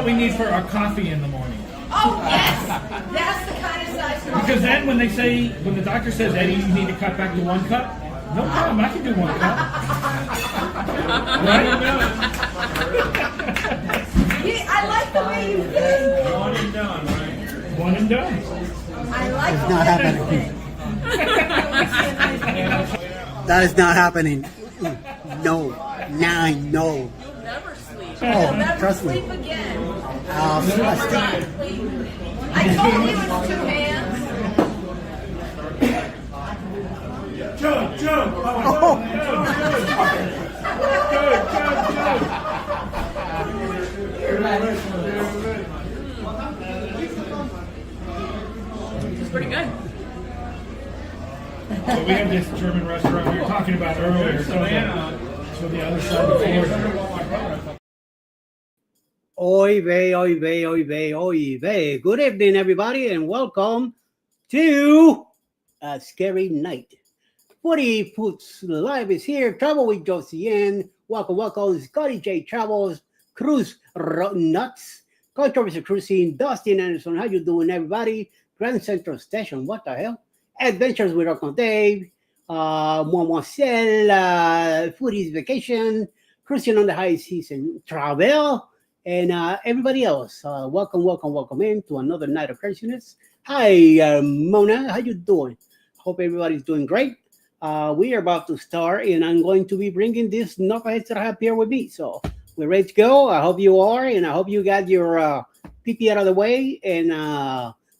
what we need for our coffee in the morning. Oh, yes. That's the kind of size coffee. Because then when the doctor says, Eddie, you need to cut back to 1 cup, no problem, I can do 1 cup. Right? Yeah, I like the way you think. One and done, right? One and done. I like It's the not way happening. you think. That is not happening. No. Now, no. You'll never sleep. Oh, You'll never trust me. sleep again. Trust me. I told you it's 2 hands. Joe. Oh. It's pretty good. So we have this German restaurant we were talking about earlier. So the other side of the floor. Oy vey. Good evening, everybody, and welcome to a scary night. Footy Foots Live is here. Travel with Josie N. Welcome. Scotty J Travels, Cruz Rotten Nuts, Controversy Cruising, Dustin Anderson. How you doing, everybody? Grand Central Station. What the hell? Adventures with Uncle Dave, Moiselle, Foodie's Vacation, Christian on the High Season Travel, and everybody else. Welcome in to another night of craziness. Hi, Mona. How you doing? Hope everybody's doing great. We are about to start, and I'm going to be bringing these knuckleheads that I have here with me. So we're ready to go. I hope you are, and I hope you got your pee out of the way and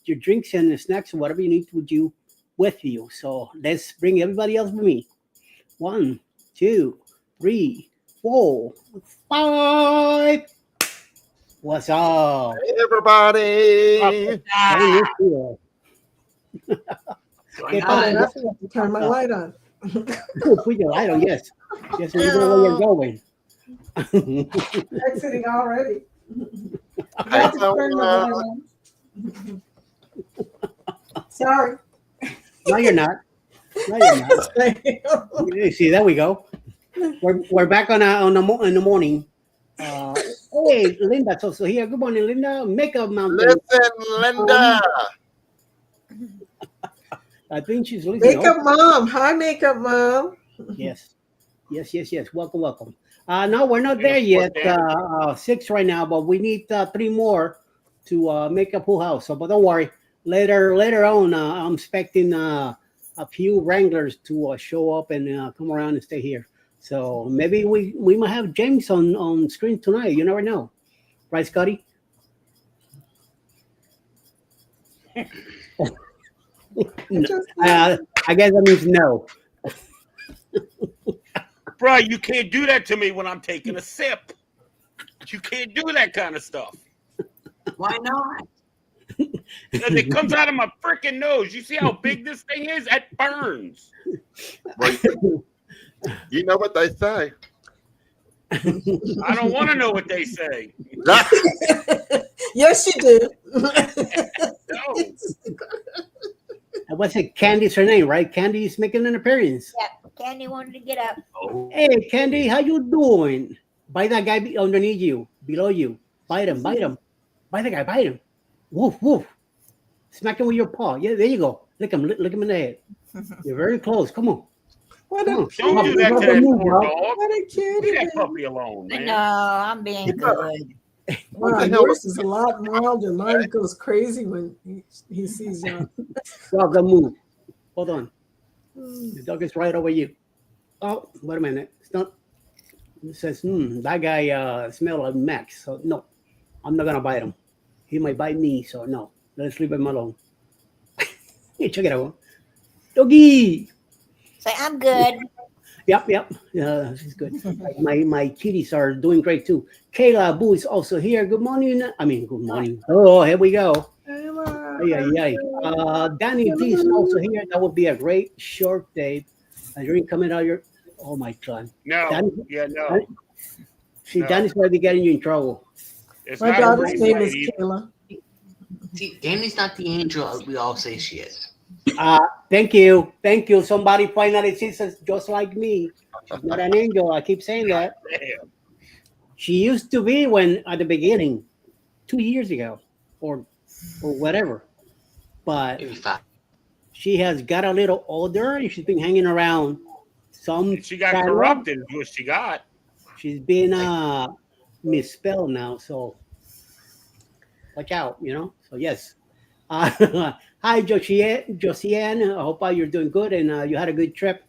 your drinks and snacks and whatever you need with you. So let's bring everybody else with me. 1, 2, 3, 4, 5. What's up? Hey, everybody. I have to turn my light on. Put your light on, yes. Yes, you know where you're going. Exiting already. Hey, so, Sorry. No, you're not. See, there we go. We're back in the morning. Hey, Linda's also here. Good morning, Linda. Makeup Mountain. Listen, Linda. I think she's listening. Makeup Mom. Hi, Makeup Mom. Yes. Welcome. No, we're not there yet. 6 right now, but we need 3 more to make a full house. So, but don't worry. Later on, I'm expecting a few Wranglers to show up and come around and stay here. So maybe we might have James on screen tonight. You never know, right, Scotty? I guess that means no. Bro, you can't do that to me when I'm taking a sip. You can't do that kind of stuff. Why not? Because it comes out of my freaking nose. You see how big this thing is? That burns. Well, you know what they say. I don't want to know what they say. Yes, you do. No. What's it? Candy's her name, right? Candy's making an appearance. Yeah, Candy wanted to get up. Oh. Hey, Candy, how you doing? Bite that guy underneath you, below you. Bite him. Bite the guy, bite him. Woof. Smack him with your paw. Yeah, there you go. Lick him in the head. You're very close. Come on. What Come a on. Don't do that to that poor dog. What a Leave cutie. that puppy alone, man. No, I'm being good. Wow, yours is a lot milder. Mine goes crazy when he sees you. Well, the move. Hold on. The dog is right over you. Oh, wait a minute. It's not. It says, that guy smells like Max. So no, I'm not gonna bite him. He might bite me. So no, let's leave him alone. Hey, check it out, doggy. Say, I'm good. Yep. Yeah, she's good. My kitties are doing great too. Kayla Boo is also here. Good morning. Good morning. Oh, here we go. Ay. Danny D is also here. That would be a great short day. A drink coming out of your. Oh my God. No. Danny, No. See, Danny's going to be getting you in trouble. It's My not a daughter's race name is lady. Kayla. See, Danny's not the angel we all say she is. Thank you. Somebody finally sees us just like me. She's not an angel. I keep saying that. Damn. She used to be when at the beginning. 2 years ago, or whatever. But Maybe 5. she has got a little older, and she's been hanging around some. And she got channel. corrupted. Is what she got. She's been misspelled now, so watch out, So yes. Hi, Josiane. I hope you're doing good and you had a good trip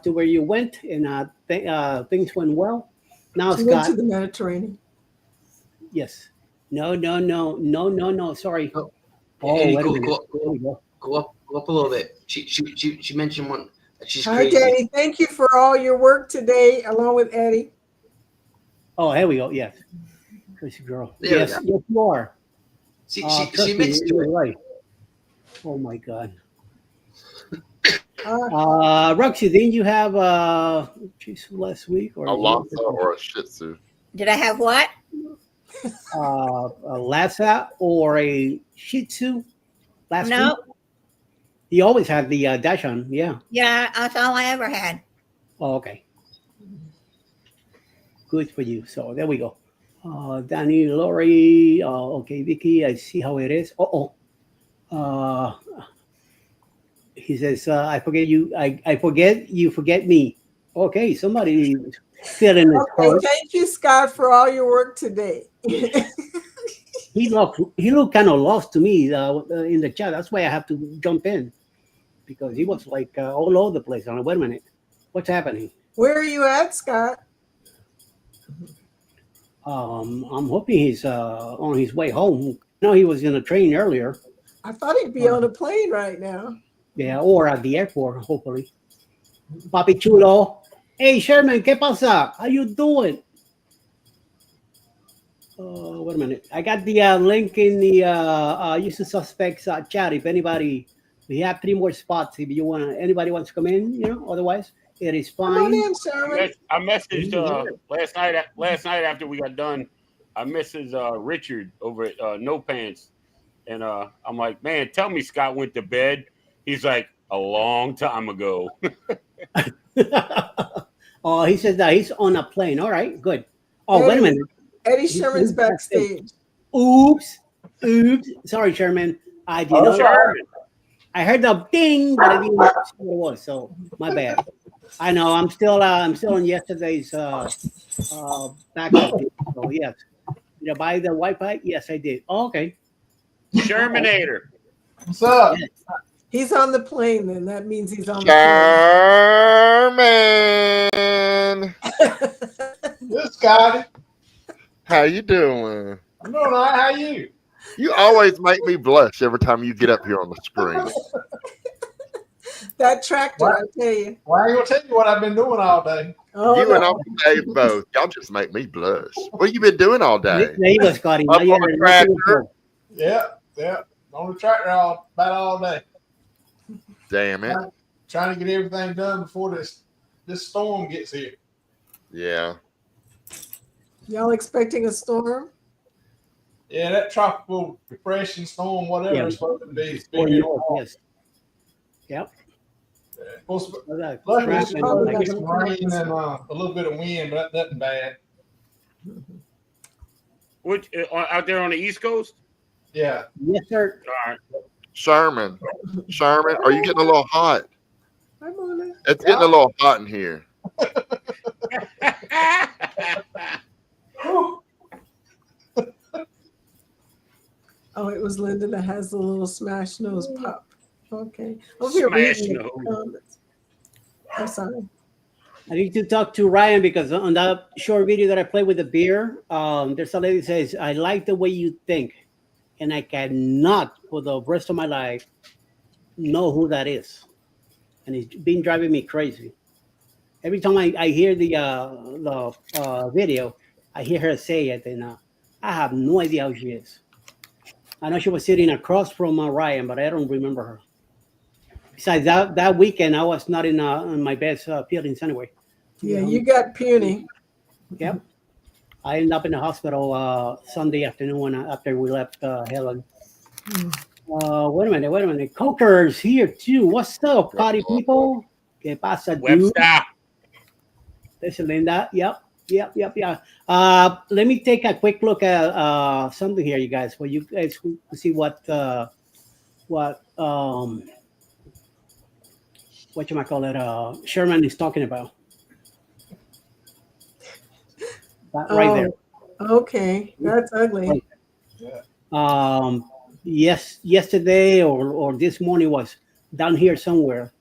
to where you went and things went well. Now, She went Scott. to the Mediterranean. Yes. No. Sorry. Oh, Oh, Andy, wait a go, minute. go, There we go. go up a little bit. She mentioned one that she's Hi, crazy. Danny. Thank you for all your work today, along with Eddie. Oh, here we go. Yes. Crazy girl. There we Yes, go. yes, you are. She Trust me, admits to you're it. right. Oh my God. Uh, Roxy, didn't you have last week or A Lhasa or a Shih Tzu. Did I have what? a Lhasa or a Shih Tzu last No. week? You always had the Dachshund, yeah. Yeah, that's all I ever had. Oh, okay. Good for you. So there we go. Danny, Lori, okay, Vicky, I see how it is. He says, I forget you. I forget you forget me. Okay, somebody feeling his okay, heart. thank you, Scott, for all your work today. He looked kind of lost to me in the chat. That's why I have to jump in because he was like all over the place. I'm like, wait a minute, what's happening? Where are you at, Scott? I'm hoping he's on his way home. I know he was in a train earlier. I thought he'd be on a plane right now. Yeah, or at the airport, hopefully. Papi Chulo. Hey, Sherman, ¿qué pasa? How you doing? Wait a minute. I got the link in the Usual Suspects chat. If anybody, we have 3 more spots. If you anybody wants to come in, otherwise it is Come on fine. in, Sherman. I messaged last night after we got done. I messaged Richard over at No Pants, and I'm like, man, tell me Scott went to bed. He's like, a long time ago. Oh, he says that he's on a plane. All right, good. Oh, wait a minute. Eddie Sherman's backstage. Oops. Sorry, Sherman. I did not. Sherman. I heard the ding, but I didn't know what it was. So my bad. I know. I'm still on yesterday's backup. So yes. Did I buy the Wi-Fi? Yes, I did. Oh, okay. Shermanator. What's up? Yes. He's on the plane, then. That means he's on the Sherman, This Scotty. how you doing? I'm doing all right. How you? You always make me blush every time you get up here on the screen. That tractor, What? I tell you. Well, I ain't gonna tell you what I've been doing all day. Oh, You no. and Uncle Dave both. Y'all just make me blush. What you been doing all day? There you go, Scotty. Up Now you're on the ready to tractor. go. Yeah. On the tractor about all day. Damn it. Trying to get everything done before this storm gets here. Yeah. Y'all expecting a storm? Yeah, that tropical depression storm, whatever Yeah. it's supposed to be. It's Or been yours, yes. Yep. supposed to, Well, luckily, it's crap, probably supposed to not get some gonna rain and a little bit of wind, but nothing bad. Which out there on the East Coast? Yeah. Yes, sir. All right. Sherman, are you getting a little hot? I'm on it. It's getting a little hot in here. Oh, it was Linda that has the little smash nose pop. Okay. Over here Smash reading the nose. comments. I'm sorry. I need to talk to Ryan because on that short video that I played with the beer, there's a lady that says, I like the way you think, and I cannot for the rest of my life know who that is. And it's been driving me crazy. Every time I hear the video, I hear her say it, and I have no idea who she is. I know she was sitting across from Ryan, but I don't remember her. Besides, that weekend, I was not in my best feelings anyway. Yeah, you got puny. Yep. I ended up in the hospital Sunday afternoon after we left Helen. Wait a minute. Coker's here too. What's up, party people? ¿Qué pasa, dude? Webster. This is Linda. Yep. Yep. Let me take a quick look at something here, you guys. For you guys who see what what you might call it. Sherman is talking about. That right there. Okay, that's ugly. Um, yesterday or this morning was down here somewhere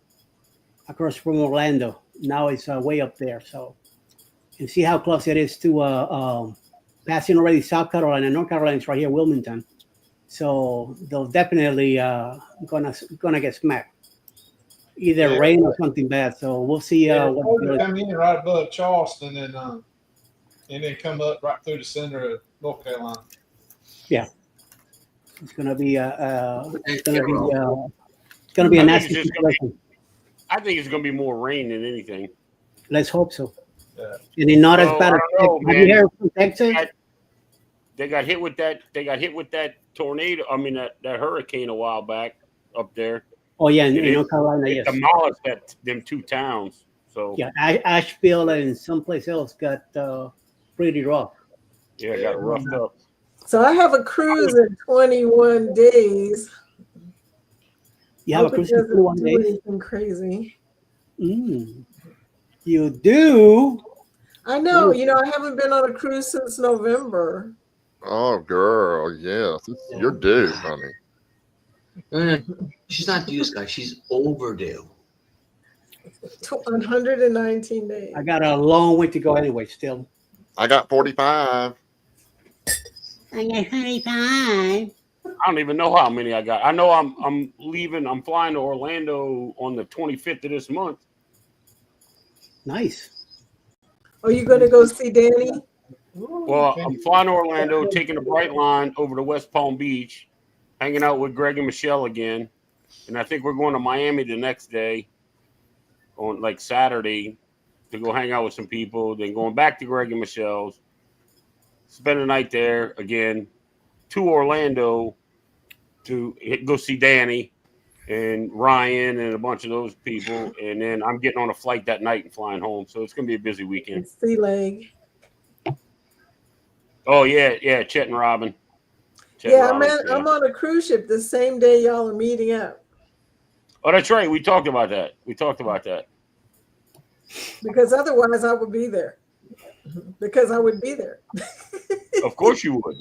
across from Orlando. Now it's way up there. So, and see how close it is to passing already South Carolina. North Carolina is right here, Wilmington. So they'll definitely gonna get smacked. Either rain or something bad. So we'll see. It'll come in right above Charleston and then come up right through the center of North Carolina. Yeah, it's gonna be a nasty situation. I think it's going to be more rain than anything. Let's hope so. Yeah. And it's not as bad as I don't know, Have you man. heard from Texas? They got hit with that. They got hit with that tornado. I mean that hurricane a while back up there. Oh yeah, in It North Carolina, It yes. demolished them two towns. So Yeah, Asheville and someplace else got pretty rough. yeah, got roughed up. So I have a cruise in 21 days. You have a Hope it cruise in doesn't 21 do days? anything crazy. You do? I know. I haven't been on a cruise since November. Oh, girl, yes, you're due, honey. She's not due, Scott. She's overdue. 119 days. I got a long way to go anyway. Still. I got 45. I got 35. I don't even know how many I got. I know I'm leaving. I'm flying to Orlando on the 25th of this month. Nice. Are you going to go see Danny? Well, I'm flying to Orlando, taking the Bright Line over to West Palm Beach, hanging out with Greg and Michelle again, and I think we're going to Miami the next day, on like Saturday, to go hang out with some people. Then going back to Greg and Michelle's, spend the night there again, to Orlando to go see Danny and Ryan and a bunch of those people, and then I'm getting on a flight that night and flying home. So it's gonna be a busy weekend. Sea Leg. Oh yeah, Chet and Robin. I'm on a cruise ship the same day y'all are meeting up. Oh, that's right. We talked about that. Because otherwise I would be there. Because I would be there. Of course you would.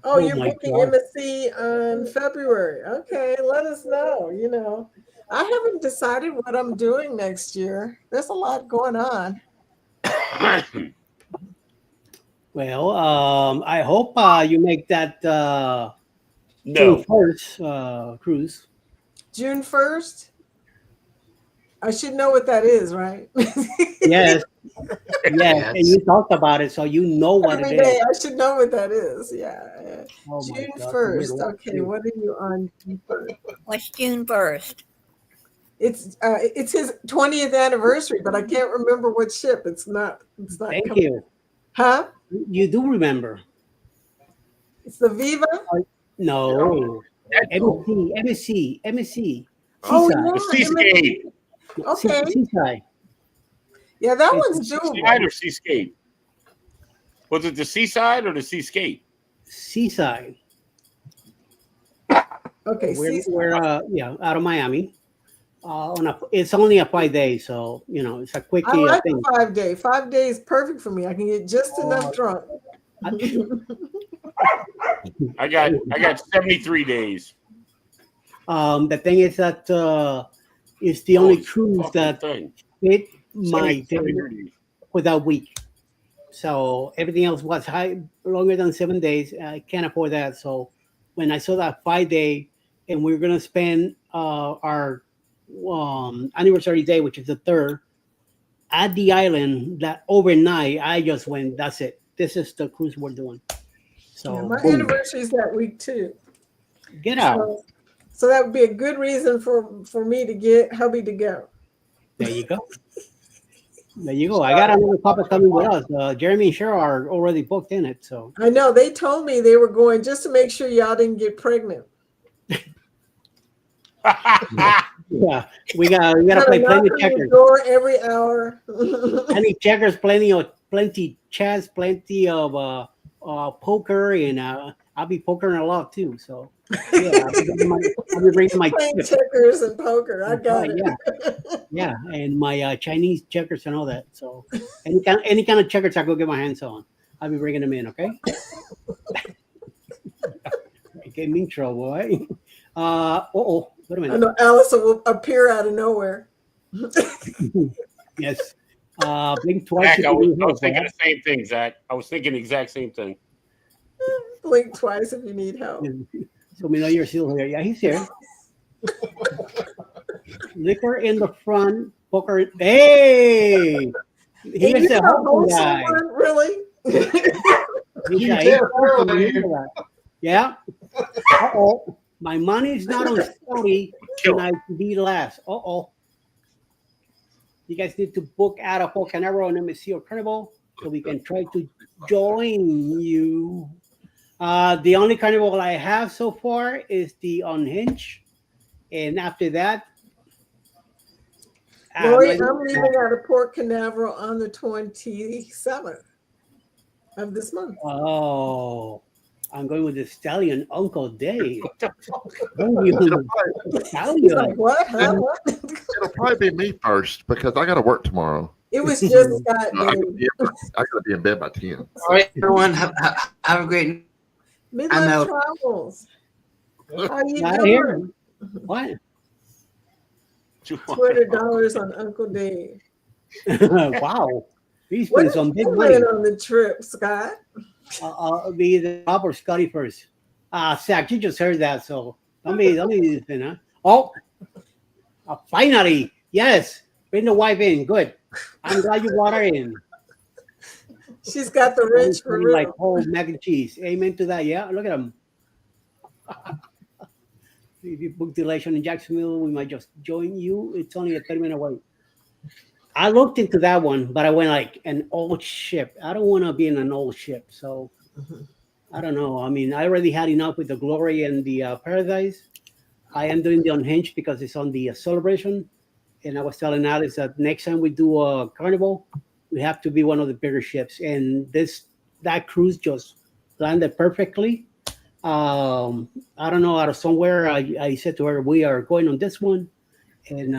Oh, you're my booking God. embassy on February. Okay, let us know. I haven't decided what I'm doing next year. There's a lot going on. Well, I hope you make that No. June 1st cruise. June 1st? I should know what that is, right? Yes. Yes, and you talked about it, so you know what Every it day is. I should know what that is. Yeah. Oh my June God, 1st. we're Okay, what are you on June 1st? What's June 1st? It's his 20th anniversary, but I can't remember what ship. It's not Thank coming. you. Huh? You do remember? It's the Viva? No. MSC. Oh, Seaside. The Seascape. Okay. Seaside. Yeah, that It's one's doable. Seaside or Seascape? Was it the Seaside or the Seascape? Seaside. Okay, We're out of Miami. It's only a 5 day, so it's a quick I like thing. a 5 day. 5 days perfect for me. I can get just enough drunk. I got 73 days. The thing is that it's the only cruise Fucking that thing. fit my 73 days. for that week. So everything else was longer than 7 days. I can't afford that. So when I saw that 5 day, and we were gonna spend our anniversary day, which is the 3rd, at the island, that overnight, I just went, that's it. This is the cruise we're doing. So Yeah, my boom. anniversary is that week too. Get out. So that would be a good reason for me to get hubby to go. There you go. There you go. I got another couple coming with us. Jeremy and Cheryl are already booked in it. So I know they told me they were going just to make sure y'all didn't get pregnant. Yeah, we gotta Gotta play knock plenty on your checkers. door every hour. Plenty checkers, plenty chess, plenty of poker, and I'll be pokering a lot too. So yeah, I'll be bringing my Playing chips. checkers and poker. I got it. Yeah, and my Chinese checkers and all that. So any kind of checkers I could get my hands on, I'll be bringing them in. Okay. Get me in trouble, right? Wait a I minute. know Allison will appear out of nowhere. Yes. Blink twice. Zach, if I you was, need I was help, thinking right? the same thing, Zach. I was thinking the exact same thing. Blink twice if you need help. So we know you're still here. Yeah, he's here. Liquor in the front, poker. Hey, And here's you the know wholesome guy. someone, really? He's You a- can he's tell wholesome, earlier. remember that. Yeah. Uh-oh. My money's not on Scotty tonight to be last. Uh-oh. You guys need to book out of Canaro and MSC Carnival so we can try to join you. The only carnival I have so far is the Unhinged. And after that, Lori, I'm I'm leaving out of Port Canaveral on the 27th of this month. oh, I'm going with the stallion Uncle Dave. Oh, He's you stallion. like, what? Huh? What? It'll probably be me first because I got to work tomorrow. It was just Scott, I gotta dude. be in bed by 10. All right, everyone. Have a great. I'm Midlife out. Travels. How you Not doing? here. What? $200 on Uncle Dave. Wow. He's What putting did some big you money. win on the trip, Scott? I'll be the Bob or Scotty first. Zach, you just heard that, so don't be anything, huh? Oh, finally, yes. Bring the wife in. Good. I'm glad you brought her in. She's got the rich for real. Like whole mac and cheese. Amen to that. Yeah, look at them. If you book the election in Jacksonville, we might just join you. It's only a 30-minute wait. I looked into that one, but I went like an old ship. I don't want to be in an old ship, so I don't know. I mean, I already had enough with the Glory and the Paradise. I am doing the Unhinged because it's on the Celebration, and I was telling Alice that next time we do a Carnival, we have to be one of the bigger ships. And that cruise just landed perfectly. I don't know, out of somewhere, I said to her, we are going on this one. And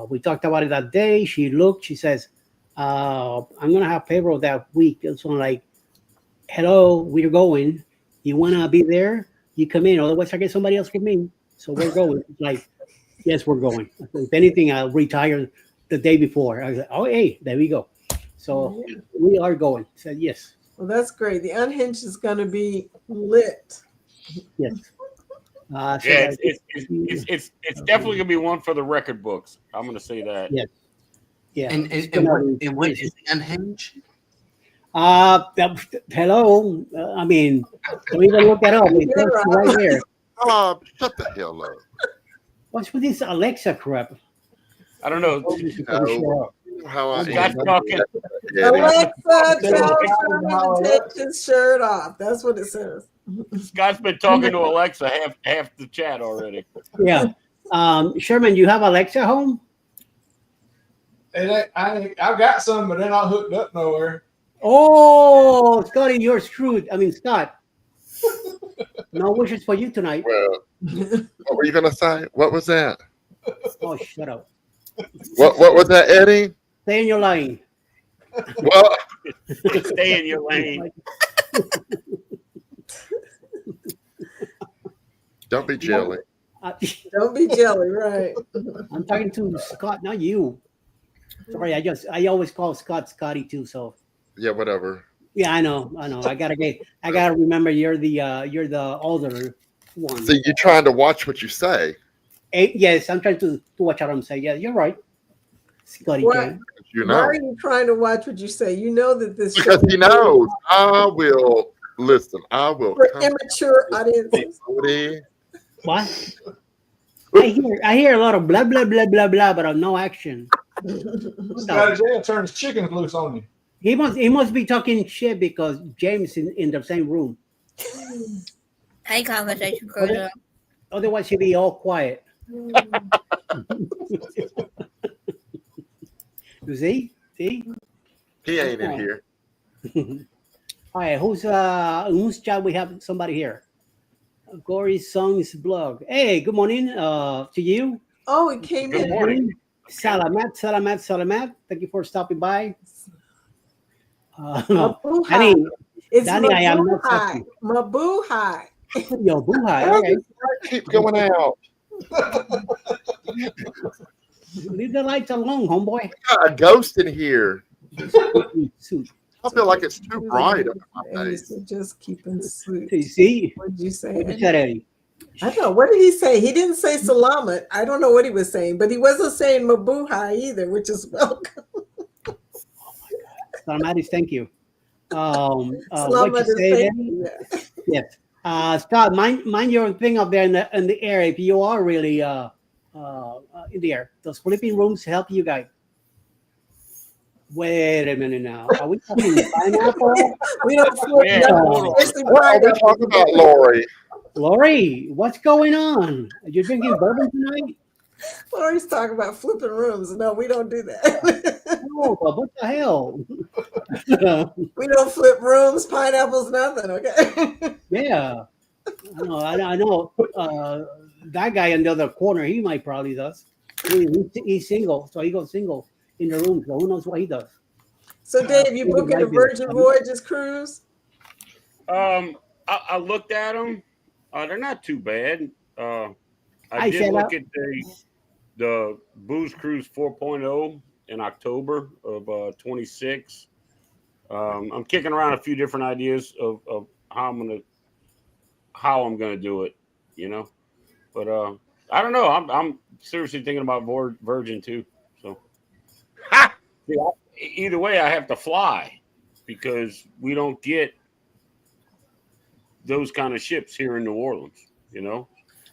we talked about it that day. She looked, she says, I'm going to have payroll that week. It's on like, hello, we're going. You want to be there? You come in. Otherwise, I get somebody else come in. So we're going. It's like, yes, we're going. If anything, I'll retire the day before. I was like, oh, hey, there we go. So we are going. Said yes. Well, that's great. The Unhinged is going to be lit. Yes. So Yeah, it's definitely gonna be one for the record books. I'm gonna say that. Yes. Yeah. And what is the Unhinged? Hello. I mean, don't even look that up. It's right there. Oh, shut the hell up. What's with this Alexa crap? I don't know. You know how I Scott's am. talking. Alexa, tell Sherman to take his shirt off. That's what it says. Scott's been talking to Alexa half the chat already. Yeah. Sherman, you have Alexa home? I've got some, but they're not hooked up nowhere. Oh, Scotty, you're screwed. I mean, Scott. No wishes for you tonight. Well, what were you gonna say? What was that? Oh, shut up. What was that, Eddie? Stay in your lane. Well, Stay in your lane. don't be jelly. Don't be jelly, right? I'm talking to Scott, not you. Sorry, I always call Scott Scotty too. So Yeah, whatever. yeah, I know. I gotta remember you're the older one. See, you're trying to watch what you say. Yes, I'm trying to watch what I'm saying. Yeah, you're right, Scotty. What? J. You Why know. are you trying to watch what you say? You know that this Because show he knows. I will listen. I will for come immature audiences. Cody. What? I hear a lot of blah blah blah blah blah, but no action. Scotty J turns chickens loose on you. He must be talking shit because James in the same room. Hey, conversation cruiser. Otherwise, he'd be all quiet. You see? He ain't in here. All right, whose job we have somebody here? Gory Songs blog. Hey, good morning to you. Oh, it came Good in. morning. Salamat. Thank you for stopping by. Mabuhay. It's Danny, I am not Mabuhay. Mabuhay. Yo, Buhay. Why All does right. the light keep going out? Leave the lights alone, homeboy. Got a ghost in here. Suit. I feel like it's too bright under my And he face. said, just keep in suit. You see? What did you say? What you said, Eddie? I don't know. What did he say? He didn't say salamat. I don't know what he was saying, but he wasn't saying mabuhay either, which is welcome. Salamatis, thank you. What Salamat you is say, thank Eddie? you. Yeah. Yes. Scott, mind your thing up there in the air. If you are really in the air, those flipping rooms help you guys. Wait a minute now. Are we talking pineapple? We don't flip Yeah, nothing, hold on. especially What are we pineapple. talking about, Lori? Lori, what's going on? Are you drinking bourbon tonight? Lori's talking about flipping rooms. No, we don't do that. No, but what the hell? We don't flip rooms, pineapples, nothing. Okay. Yeah. I know. That guy in the other corner, he might probably does. He's single, so he goes single in the room. So who knows what he does? So, Dave, you booking a Virgin Voyages cruise? I looked at them. They're not too bad. I did said look at the Booze Cruise 4.0 in October of 26. I'm kicking around a few different ideas of how I'm gonna do it, you know. But I don't know. I'm seriously thinking about Virgin too. So yeah, either way, I have to fly because we don't get those kind of ships here in New Orleans, you know.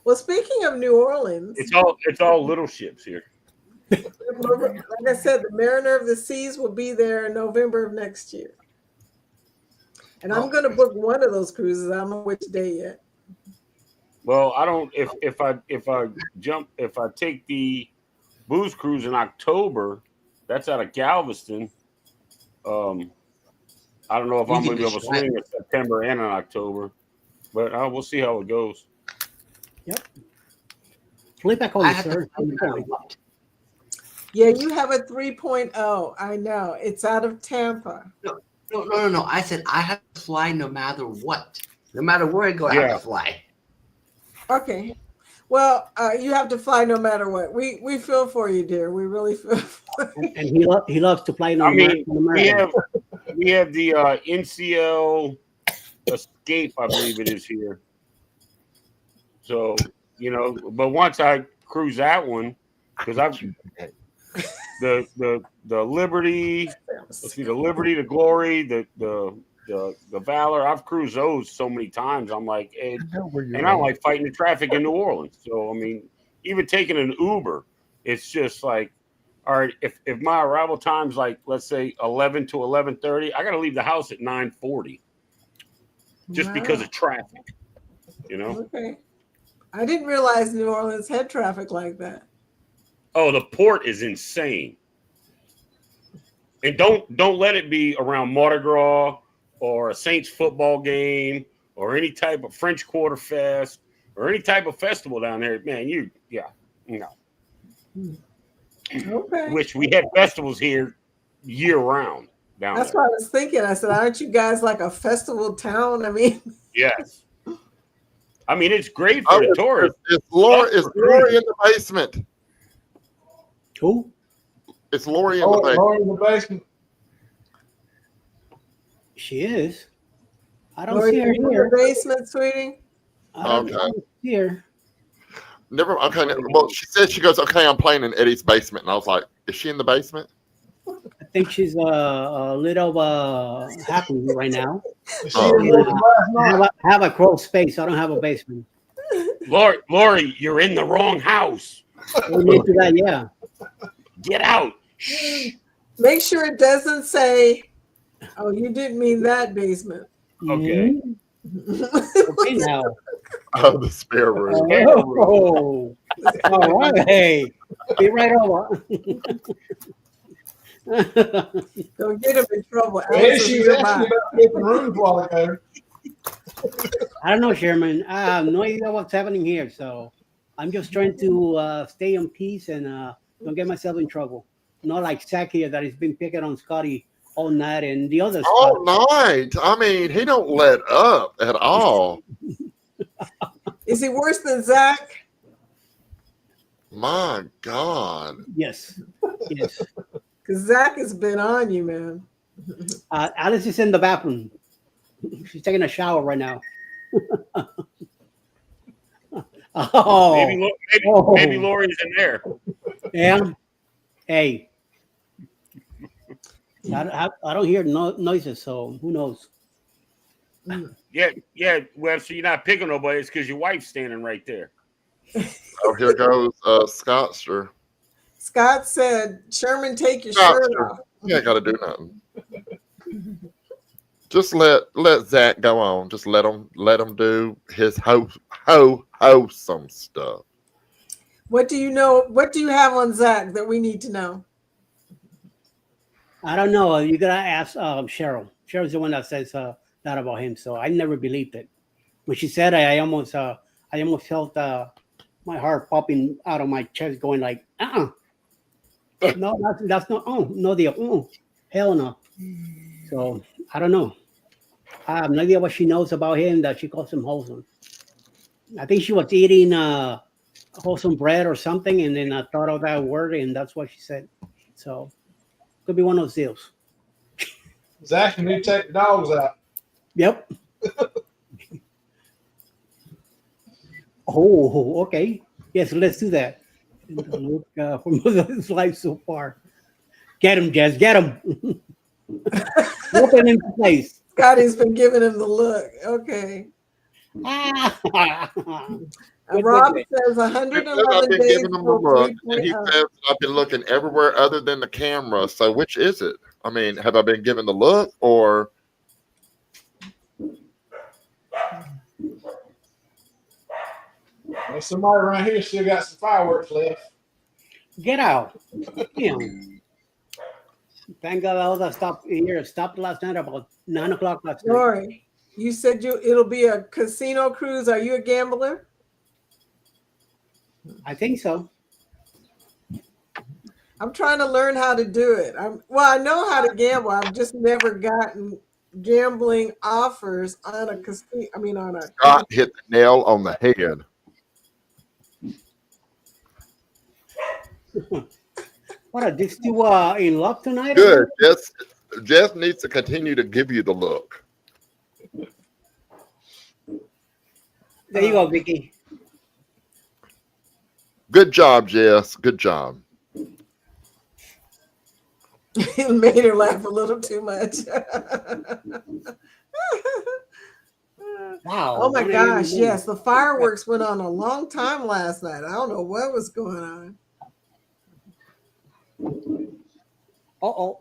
Well, speaking of New Orleans, It's all little ships here. like I said, the Mariner of the Seas will be there in November of next year. And I'm going to book one of those cruises. I don't know which day yet. Well, I don't. If I take the Booze Cruise in October, that's out of Galveston. I don't know if I'm going to be able to swing in September and in October, but we'll see how it goes. Yep. Flip back on, sir. Yeah, you have a 3.0. I know. It's out of Tampa. No. I said I have to fly no matter what. No matter where I go, I have to fly. Okay. Well, you have to fly no matter what. We feel for you, dear. We really feel for you. And he loves to play no I mean, matter. we have the NCL Escape, I believe it is here. So, you know, but once I cruise that one, because I've the Liberty, let's see, the Liberty, the Glory, the Valor. I've cruised those so many times. I'm like, and I don't like fighting the traffic in New Orleans. So I mean, even taking an Uber, it's just like, all right, if my arrival time's like, let's say 11 to 11:30, I got to leave the house at 9:40, just because of traffic. You know. Okay. I didn't realize New Orleans had traffic like that. Oh, the port is insane. And don't let it be around Mardi Gras or a Saints football game or any type of French Quarter Fest or any type of festival down there. Man, no. Okay. Which we have festivals here year round down That's there. what I was thinking. I said, aren't you guys like a festival town? I mean, Yes. I mean, it's great for the tourists. Is Lori in the basement? Who? It's Lori in the basement. Lori in the basement. She is. I don't Lori, see her in here. the basement, sweetie. I don't see her. Never. Okay. Well, she said she goes. Okay, I'm playing in Eddie's basement, and I was like, is she in the basement? I think she's a little happy right now. I have a crawl space. I don't have a basement. Lori, you're in the wrong house. We need to that, yeah. Get out. Make sure it doesn't say, oh, you didn't mean that basement. Okay. Okay, now. Oh, the spare room. Oh, all right. Hey, be right over. Don't get him in trouble. Hey, Alex she is was asking nearby. about flipping rooms a while ago. I don't know, Sherman. I have no idea what's happening here, so I'm just trying to stay in peace and don't get myself in trouble. Not like Zach here that has been picking on Scotty all night and the other Scott. All night. I mean, he don't let up at all. Is he worse than Zach? My God. Yes, yes. Because Zach has been on you, man. Alice is in the bathroom. She's taking a shower right now. Oh, Maybe Lori's in there. yeah. Hey, I don't hear noises, so who knows? Yeah. Well, so you're not picking nobody. It's because your wife's standing right there. Oh, here goes Scottster. Scott said, Sherman, take your shirt off. You ain't got to do nothing. Just let Zach go on. Just let him do his wholesome stuff. What do you know? What do you have on Zach that we need to know? I don't know. You gotta ask Cheryl. Cheryl's the one that says that about him. So I never believed it. When she said it, I almost felt my heart popping out of my chest, going like, no, that's not. Oh, no deal. Hell no. So I don't know. I have no idea what she knows about him that she calls him wholesome. I think she was eating wholesome bread or something, and then I thought of that word, and that's what she said. So could be one of those deals. Zach, you need to take the dogs out. Yep. Oh, okay. Yes, let's do that. Look for most of his life so far. Get him, Jess. Get him. Open into place. Scotty's been giving him the look. Okay. Rob says 111 I've been days. giving him a look, and he says I've been looking everywhere other than the camera. So which is it? I mean, have I been given the look or? Well, somebody around here still got some fireworks left. Get out. Thank God all that stopped here. Stopped last night about 9 o'clock last night. Lori, you said it'll be a casino cruise. Are you a gambler? I think so. I'm trying to learn how to do it. I know how to gamble. I've just never gotten gambling offers on a casino. I mean, on a. Scott hit the nail on the head. What are these two in love tonight? Good. Jess needs to continue to give you the look. There you go, Vicky. Good job, Jess. Good job. It made her laugh a little too much. Wow. Oh my gosh, yes. The fireworks went on a long time last night. I don't know what was going on. Uh-oh.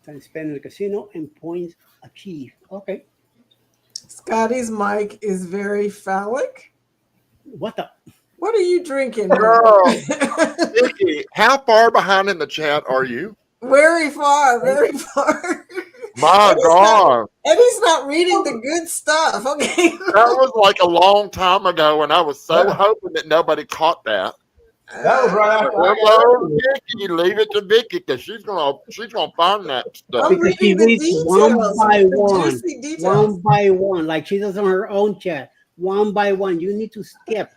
Time spent in the casino and points achieved. Okay. Scotty's mic is very phallic. What the? What are you drinking? Girl, Vicky, how far behind in the chat are you? Very far, very far. My God. Eddie's not reading the good stuff. Okay. That was like a long time ago, and I was so hoping that nobody caught that. That was right after I got Hello, over it. Vicky. Leave it to Vicky because she's gonna find that stuff. I'm Because she reading the reads one details, by the one. juicy details. One by one. Like she does on her own chat. One by one. You need to skip.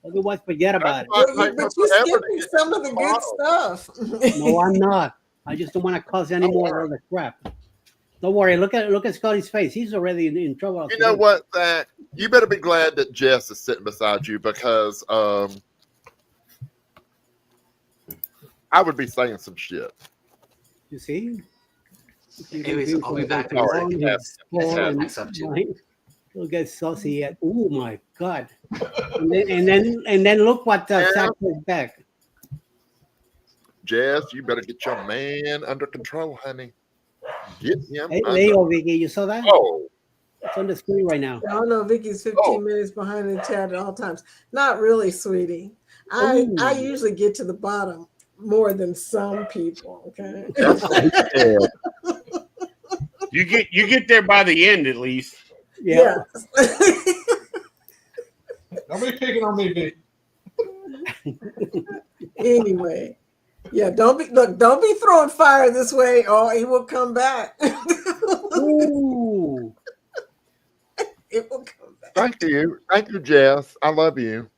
Otherwise, forget about it. But you're skipping some of the good stuff. No, I'm not. I just don't want to cause any more of the crap. Don't worry. Look at Scotty's face. He's already in trouble. You know what, Zach? You better be glad that Jess is sitting beside you because I would be saying some shit. You see? Anyways, I'll be back. Next up too. He'll get saucy yet. Oh my God! And then look what Zach is back. Jess, you better get your man under control, honey. Get him. Hey, there you go, Vicky. You saw that? Oh, It's on the screen right now. I don't know. Vicky's 15 minutes behind the chat at all times. Not really, sweetie. I usually get to the bottom more than some people. Okay. That's what he said. You get there by the end at least. Yeah. Don't be picking on me, Vic. Anyway, yeah. Don't be throwing fire this way, or it will come back. Ooh. It will come back. Thank you, Jess. I love you.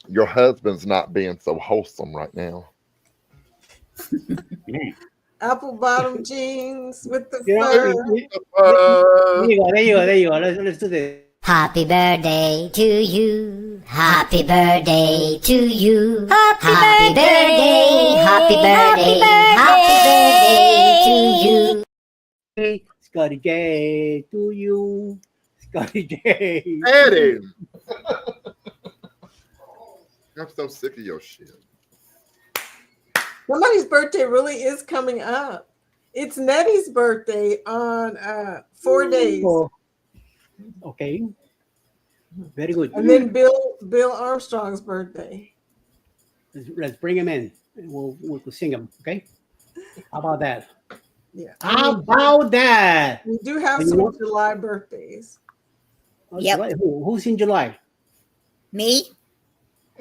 Your husband's not being so wholesome right now. Apple bottom jeans with the You know, fur. there you go. Let's do this. Happy birthday to you. Happy birthday to you. Happy birthday. Happy birthday. Happy birthday to you. Scotty J to you. Scotty J. Eddie. I'm so sick of your shit. Somebody's birthday really is coming up. It's Nettie's birthday on 4 days. Okay. Very good. And then Bill Armstrong's birthday. Let's bring him in. We'll sing him. Okay. How about that? Yeah. How about that? We do have some July birthdays. Yep. July. Who's in July? Me,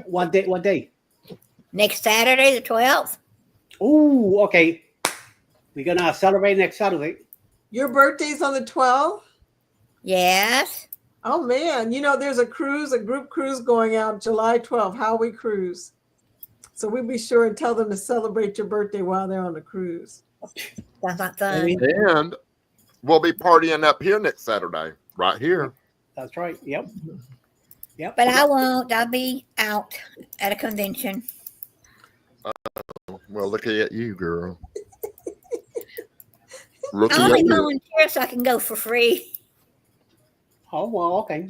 What day? What day? next Saturday, the 12th. Oh, okay. We're gonna celebrate next Saturday. Your birthday's on the 12th? Yes. Oh man, there's a group cruise going out July 12th, Howie Cruise. So we'll be sure and tell them to celebrate your birthday while they're on the cruise. Sounds like fun. And we'll be partying up here next Saturday, right here. That's right. Yep. But I won't. I'll be out at a convention. Well, look at you, girl. I Looking only at you. volunteer so I can go for free. Oh well, okay.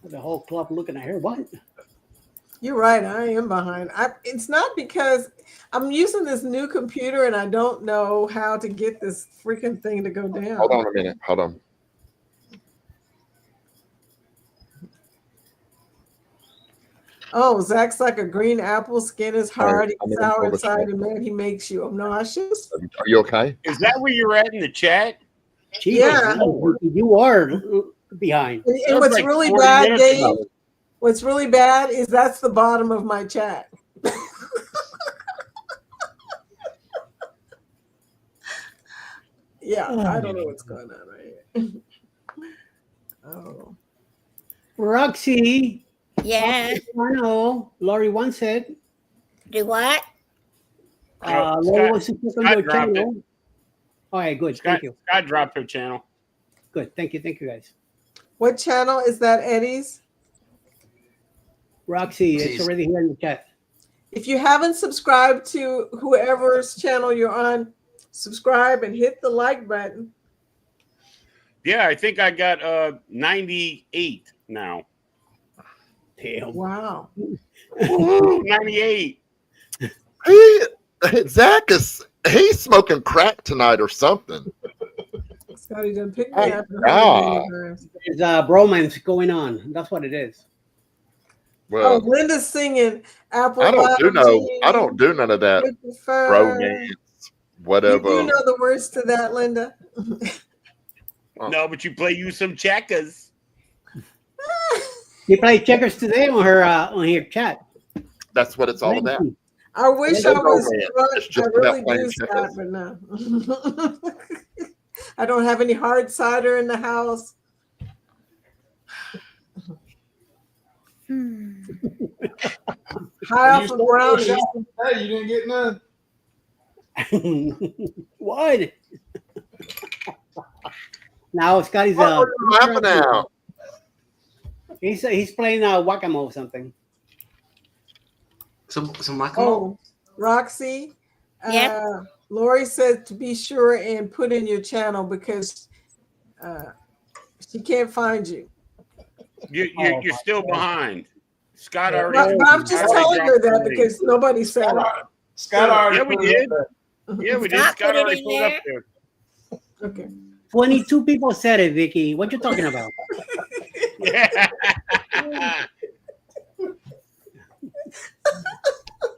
The whole club looking at her. What? You're right. I am behind. It's not because I'm using this new computer and I don't know how to get this freaking thing to go down. Hold on a minute. Hold on. Oh, Zach's like a green apple. Skin is hard. I'm He's in sour over inside, chat. and man, he makes you obnoxious. Are you okay? Is that where you're at in the chat? Jesus, Yeah. you are behind. And what's like really 40 bad, minutes Dave, ago. what's really bad is that's the bottom of my chat. Yeah, I don't know what's going on right here. Oh. Roxy. Yeah. I know. Lori once said. Do what? Lori wants to click on your dropped channel. All right, good. Scott, Thank you. Scott dropped her channel. Good. Thank you, guys. What channel is that, Eddie's? Roxy, it's already here in the chat. If you haven't subscribed to whoever's channel you're on, subscribe and hit the like button. Yeah, I think I got 98 now. Damn. Wow. Woo, 98. Zach he's smoking crack tonight or something. Scotty done pick me up. There's bromance going on. That's what it is. Well, Linda's singing Apple. I don't Bottom do none of that. with the fur. Bromance, whatever. You know the words to that, Linda. No, but you some checkers. You play checkers today on her chat. That's what it's all about. I wish I was drunk. It's just I really about playing do, checkers. Scott, but no. I don't have any hard cider in the house. High off of brownies. Hey, you didn't get none. What? Now Scotty's What are you laughing at? He's playing whack-a-mole or something. So Michael. Oh, Roxy. Yeah. Lori said to be sure and put in your channel because she can't find you. You're still behind. Scott But already. I'm just telling her that because nobody said it. Scott already. Yeah, we put it did. up Yeah, we did. Scott Scott put it already in put it up there. Okay. 22 people said it, Vicky. What you talking about? Yeah.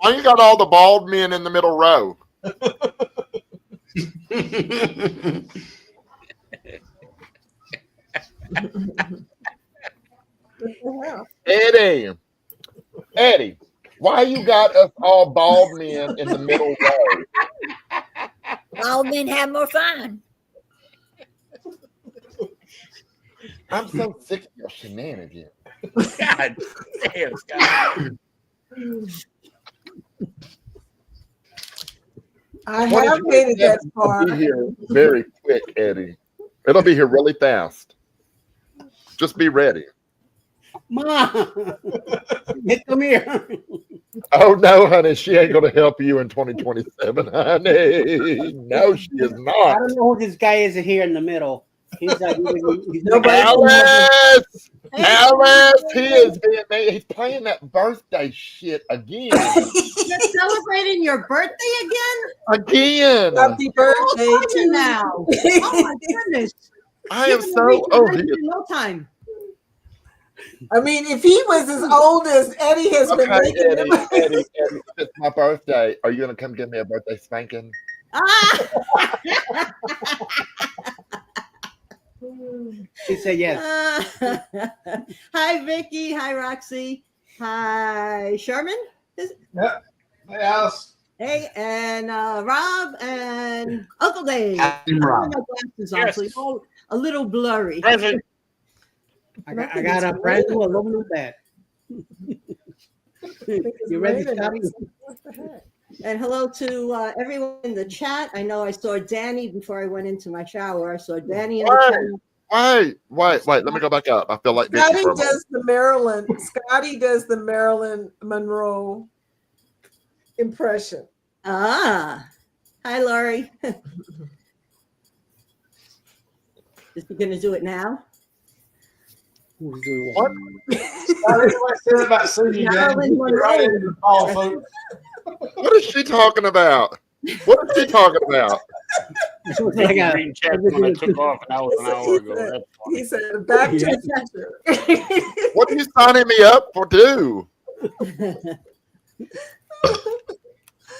Why you got all the bald men in the middle row? Eddie, why you got us all bald men in the middle row? Bald men have more fun. I'm so sick of your shenanigans. God damn, Scott. I have made it that far. It'll be here very quick, Eddie. It'll be here really fast. Just be ready. Mom, come here. Oh no, honey, she ain't gonna help you in 2027, honey. No, she is I not. don't know who this guy is here in the middle. He's Alice! Alice! He is being made. He's playing that birthday shit again. You're celebrating your birthday again? Again. Happy birthday to you now. Oh my goodness. I am You're so gonna reach oh 100 he in no time. I mean, if he was as old as Eddie has been okay, making them. Eddie, it's my birthday. Are you gonna come give me a birthday spanking? She said yes. Hi, Vicky. Hi, Roxy. Hi, Sherman. Yep. Hey, Alice. Hey, and Rob and Uncle Dave. Captain Rob. I have my glasses on, so you're all a little blurry. Present. I got a brand new aluminum bed. You ready, Scotty? And hello to everyone in the chat. I know I saw Danny before I went into my shower. I saw Danny in the chat. Wait. Let me go back up. I feel like Scotty does the Marilyn. Scotty does the Marilyn Monroe impression. Ah, hi, Laurie. Is he going to do it now? Who's doing what? Marilyn Monroe. What is she talking about? What is she talking about? Green check when I took off an hour ago. He said, "Back to the future." What are you signing me up for? Do? All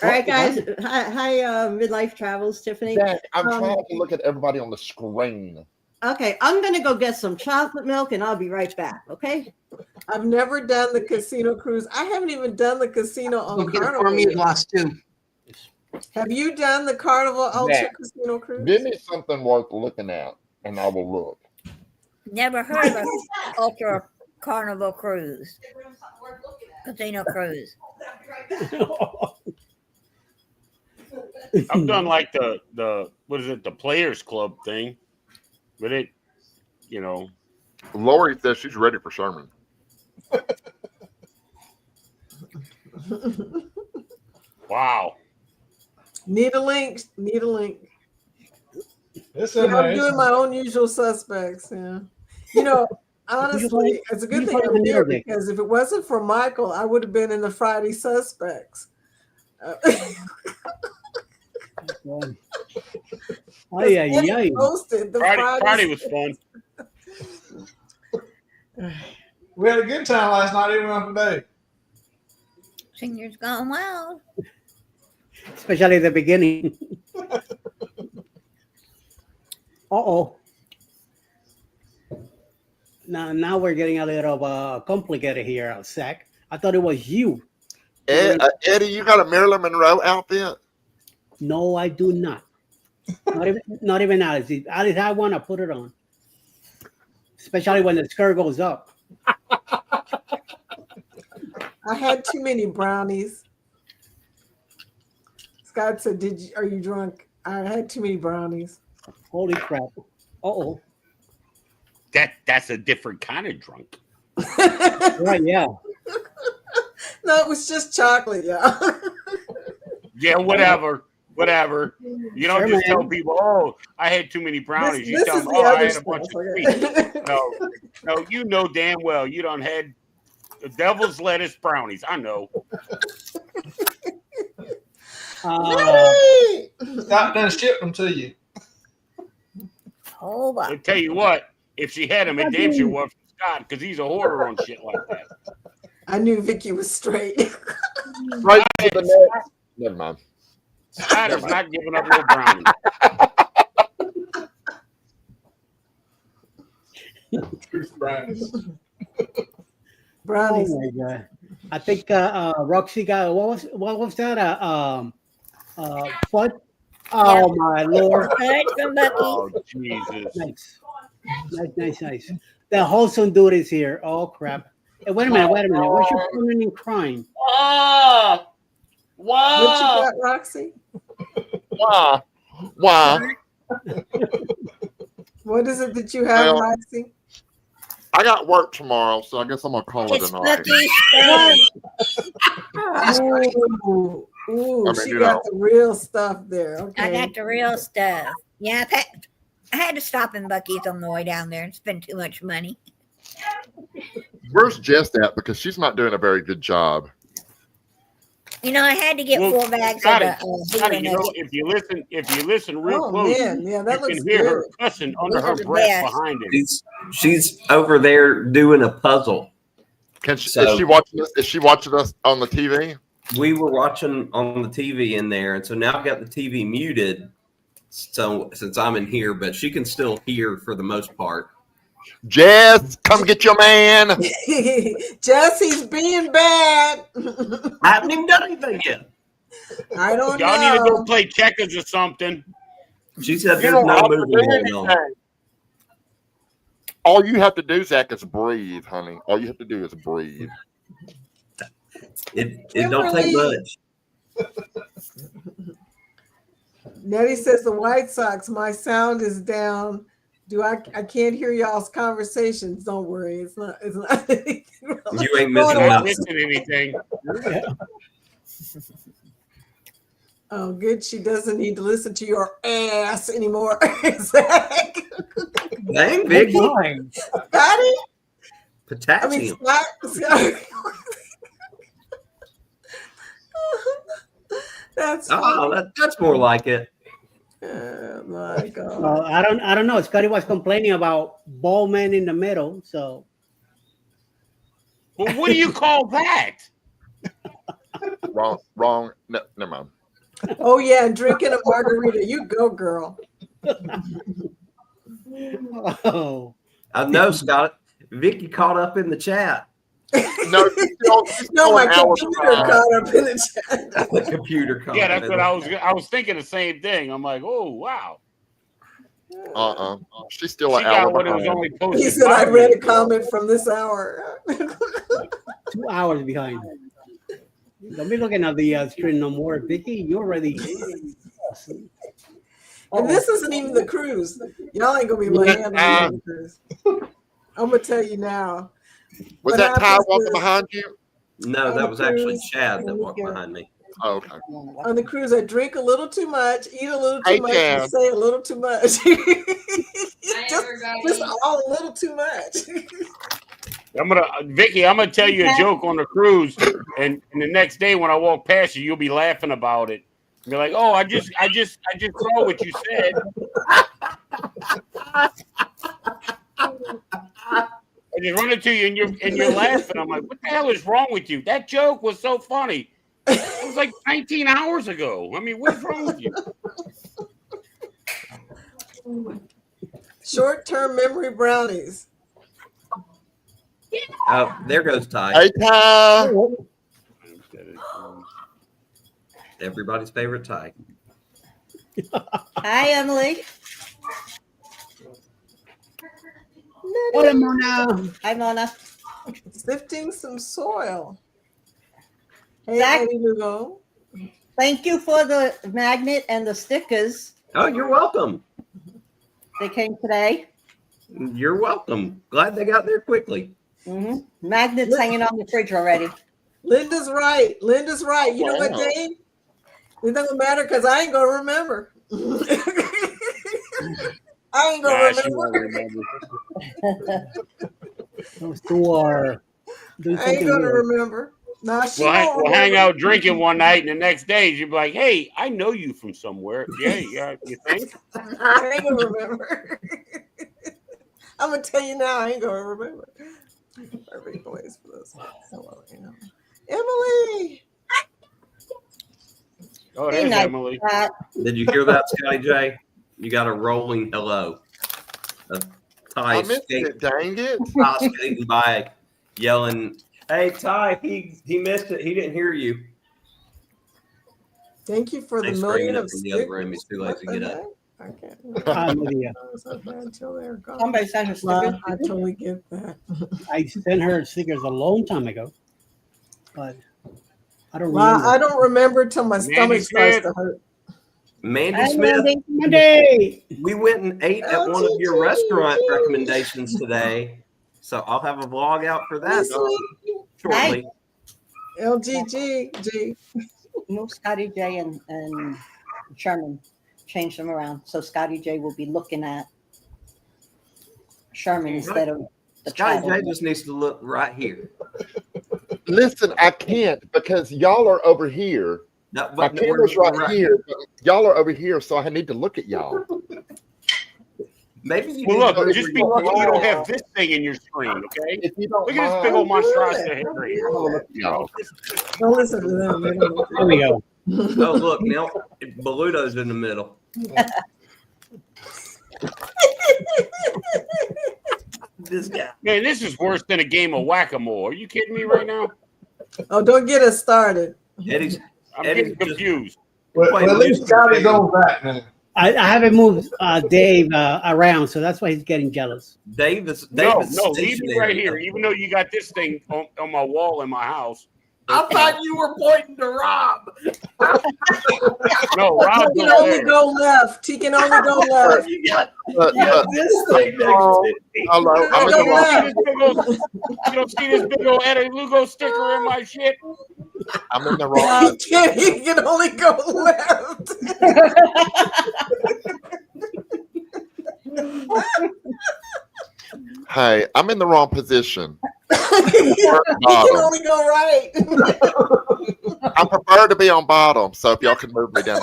right, guys. Hi, Midlife Travels, Tiffany. Dad, I'm trying to look at everybody on the screen. Okay, I'm gonna go get some chocolate milk, and I'll be right back. Okay. I've never done the casino cruise. I haven't even done the casino on Carnival. For me, it lost too. Have you done the Carnival Ultra Casino Cruise? Give me something worth looking at, and I will look. Never heard of an ultra carnival cruise. Casino cruise. I've done like the what is it, the Players Club thing, but it, you know. Lori says she's ready for Sherman. Wow. Need a link. Need a link. Yeah, I'm doing my own Usual Suspects. Yeah. You know, honestly, it's a good thing I'm here because if it wasn't for Michael, I would have been in the Friday Suspects. Posted the Friday was fun. We had a good time last night, even on today. Seniors gone wild. Especially the beginning. Uh-oh. Now we're getting a little complicated here, Zach. I thought it was you. Eddie, you got a Marilyn Monroe outfit? No, I do not. Not even Alice. Alice, I want to put it on. Especially when the skirt goes up. I had too many brownies. Scott said, are you drunk? I had too many brownies. Holy crap. Uh-oh. That's a different kind of drunk. Right, yeah. No, it was just chocolate, yeah. Yeah, whatever. You don't just tell people, "Oh, I had too many brownies." You tell them, "Oh, I had a bunch of sweets." No, you know damn well you done had the devil's lettuce brownies. I know. Scott done shipped them to you. Hold up. I'll tell you what, if she had them, it damn sure was from Scott because he's a hoarder on shit like that. I knew Vicky was straight. Right to the next. Never mind. Scott is not giving up no brownie. Brownies. Brownies. Oh my God. I think Roxy got what was that? Fudge? Oh my Lord. Fudge from Bucky. Oh Jesus! Nice. The wholesome dude is here. Oh crap. Hey, wait a minute. What's your partner in crime? Wow! What you got, Roxy? Why? What is it that you have, Well, Roxy? I got work tomorrow, so I guess I'm gonna call it It's a night. Bucky's Ooh, I mean, she you got know. the real stuff there. Okay. I got the real stuff. Yeah, I had to stop in Bucky's on the way down there and spend too much money. Where's Jess at? Because she's not doing a very good job. You know, I had to get 4 bags of the Scotty, Zero you know, Nuggets. if you listen real Oh, close, man. Yeah, that you looks can hear her good. cussing under Those her are the breath best. behind it. She's over there doing a puzzle. Can she? So- is she watching us? Is she watching us on the TV? We were watching on the TV in there, and so now I've got the TV muted. So since I'm in here, but she can still hear for the most part. Jess, come get your man. Jesse's being bad. I haven't even done anything yet. I don't Y'all know. need to go play checkers or something. She said You there's don't no have to moving do going on. anything. All you have to do, Zach, is breathe, honey. All you have to do is breathe. It don't take much. Nettie says the White Sox, my sound is down. I can't hear y'all's conversations. Don't worry. It's not anything wrong. You ain't missing You're not nothing. missing anything. Oh, good. She doesn't need to listen to your ass anymore. Zach. Dang, Vicky. Scotty? Potassium. I mean, Scott. That's funny. That's more like it. Oh my God. I don't know. Scotty was complaining about bald man in the middle. So Well, what do you call that? Wrong. No, never mind. Oh yeah, and drinking a margarita. You go, girl. oh, I know, Scott. Vicky caught up in the chat. No, No, my computer caught up in the chat. The computer caught Yeah, up that's in what it. I was thinking the same thing. I'm like, oh wow. She's still She an hour got what it was behind. only posted. He said, I 5 read a minutes ago. comment from this hour. 2 hours behind. Don't be looking at the screen no more, Vicky. You're already. And this isn't even the cruise. Y'all ain't gonna be able to handle the cruise. I'm gonna tell you now. Was What that Ty happens walking is- behind you? No, On that the was actually cruise, Chad that when we walked get- behind me. Oh, okay. On the cruise, I drink a little too much, eat a little too Hey, much, Chad. and say a little too much. just all a little too much. Vicky, I'm gonna tell you a joke on the cruise, and the next day when I walk past you, you'll be laughing about it. You're like, oh, I just saw what you said. I just run into you and you're laughing. I'm like, what the hell is wrong with you? That joke was so funny. It was like 19 hours ago. I mean, what's wrong with you? Short-term memory brownies. Oh, there goes Ty. Hey, Ty. Everybody's favorite Ty. Hi, Emily. Hola, Mona. Hi, Mona. Sifting some soil. Hey, Zach, Eddie Lugo. thank you for the magnet and the stickers. Oh, you're welcome. They came today. You're welcome. Glad they got there quickly. Magnets hanging on the fridge already. Linda's right. Linda's right. You know what, Wow. Dave? It doesn't matter because I ain't gonna remember. I ain't gonna Nah, she won't remember. remember. Those two are doing I ain't something gonna weird. remember. Nah, she We'll won't hang remember. out drinking one night, and the next day you'll be like, "Hey, I know you from somewhere." Yeah, you think? I ain't gonna remember. I'm gonna tell you now. I ain't gonna remember. Perfect place for this one. Hello, Emily. Oh, Be there's nice, Emily. Scott. Did you hear that, Scotty J? You got a rolling hello. I Ty missed it. Dang it! skating by, yelling, "Hey Ty, he missed it. He didn't hear you." Thank you for the He's million screaming of it from the other room. He's stickers. too late What to the get up. heck? I can't. Lydia. Until they're gone. Somebody sent her stickers. I totally get that. I sent her stickers a long time ago, but I don't Well, remember. I don't remember till my stomach starts Smith. to hurt. Mandy Hi, Smith, Monday. Monday. we went and ate at one of your LGG. restaurant recommendations today. So I'll have a vlog out for that shortly. LGG. Move Scotty J and Sherman. Change them around. So Scotty J will be looking at Sherman instead of the Scotty child. J just needs to look right here. Listen, I can't because y'all are over here. No, My but camera's right here, but y'all are over here, so I need to look at y'all. Maybe you Well, need to look, move just be your lucky you don't camera. have this thing in your screen, okay? If you don't Look at this mind, big old monstrosity good. head right here. I'm gonna look at y'all. Don't listen to them. They don't know. There we go. Oh, look, now Beluto's in the middle. This guy. Man, this is worse than a game of whack-a-mole. Are you kidding me right now? Oh, don't get us started. Eddie's I'm Eddie getting confused. Well, at least Scotty's on that now. I haven't moved Dave around, so that's why he's getting jealous. Davis. No, Davis leave me right here. Even though you got this thing on my wall in my house. I thought you were pointing to Rob. No, He Rob's can over only there. go left. He can only go left. You got But, this thing next to me. hello, Oh, I'm in Go the wrong. left. You don't see this big old Eddie Lugo sticker in my shit? I'm in the wrong. He can only go left. Hey, I'm in the wrong position. He can only go right. I prefer to be on bottom, so if y'all can move me down.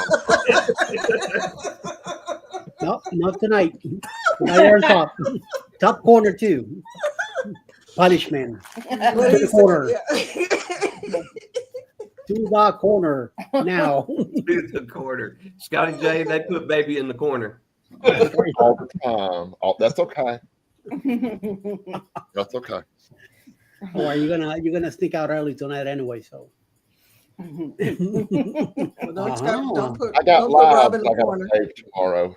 No, not tonight. Now you're on top. Top corner too. Punishment. What To he the corner. said, yeah. To the corner now. To the corner. Scotty J, they put baby in the corner. All the time. That's okay. That's okay. Or you're gonna sneak out early tonight anyway, so. Well, don't put, I got don't put Rob lives in I the got corner. to save tomorrow.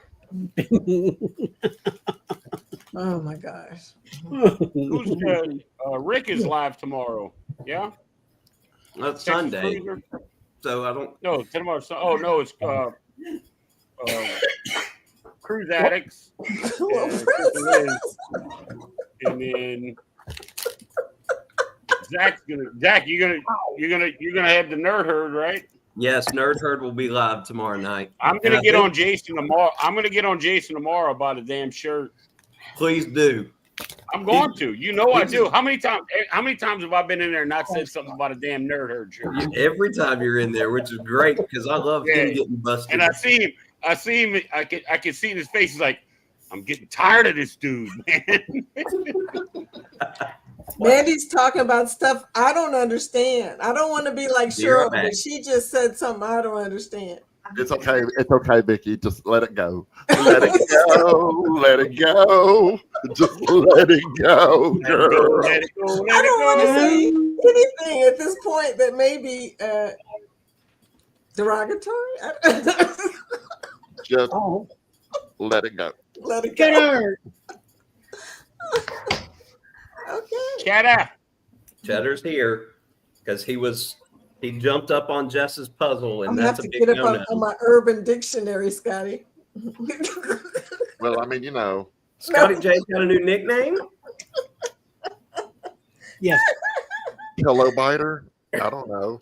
Oh my gosh. Who's Rick is live tomorrow. Yeah? That's Texas Sunday. Cruiser? So I don't. No, tomorrow. Oh, no, it's Cruise Addicts. And then Zach, you're gonna have the Nerd Herd, right? Yes, Nerd Herd will be live tomorrow night. I'm And gonna I get think- on Jason tomorrow. I'm gonna get on Jason tomorrow about a damn shirt. Please do. I'm going to. You know I do. How many times have I been in there and not said something about a damn Nerd Herd shirt? Every time you're in there, which is great because I love him getting busted. And I see him. I can see in his face. He's like, I'm getting tired of this dude, man. Mandy's talking about stuff I don't understand. I don't want to be like Be right Cheryl, back. but she just said something I don't understand. It's okay. It's okay, Vicky. Just let it go. Let it go. Let it go. Just let it go, girl. I don't want to say anything at this point that may be derogatory. Just let it go. Let it Get go. her. Okay. Cheddar. Cheddar's here because he jumped up on Jess's puzzle, and I'm gonna have that's to a get big up no-no. on my Urban Dictionary, Scotty. Well, I mean, you know. Scotty J's got a new nickname. Yes. Pillow biter. I don't know.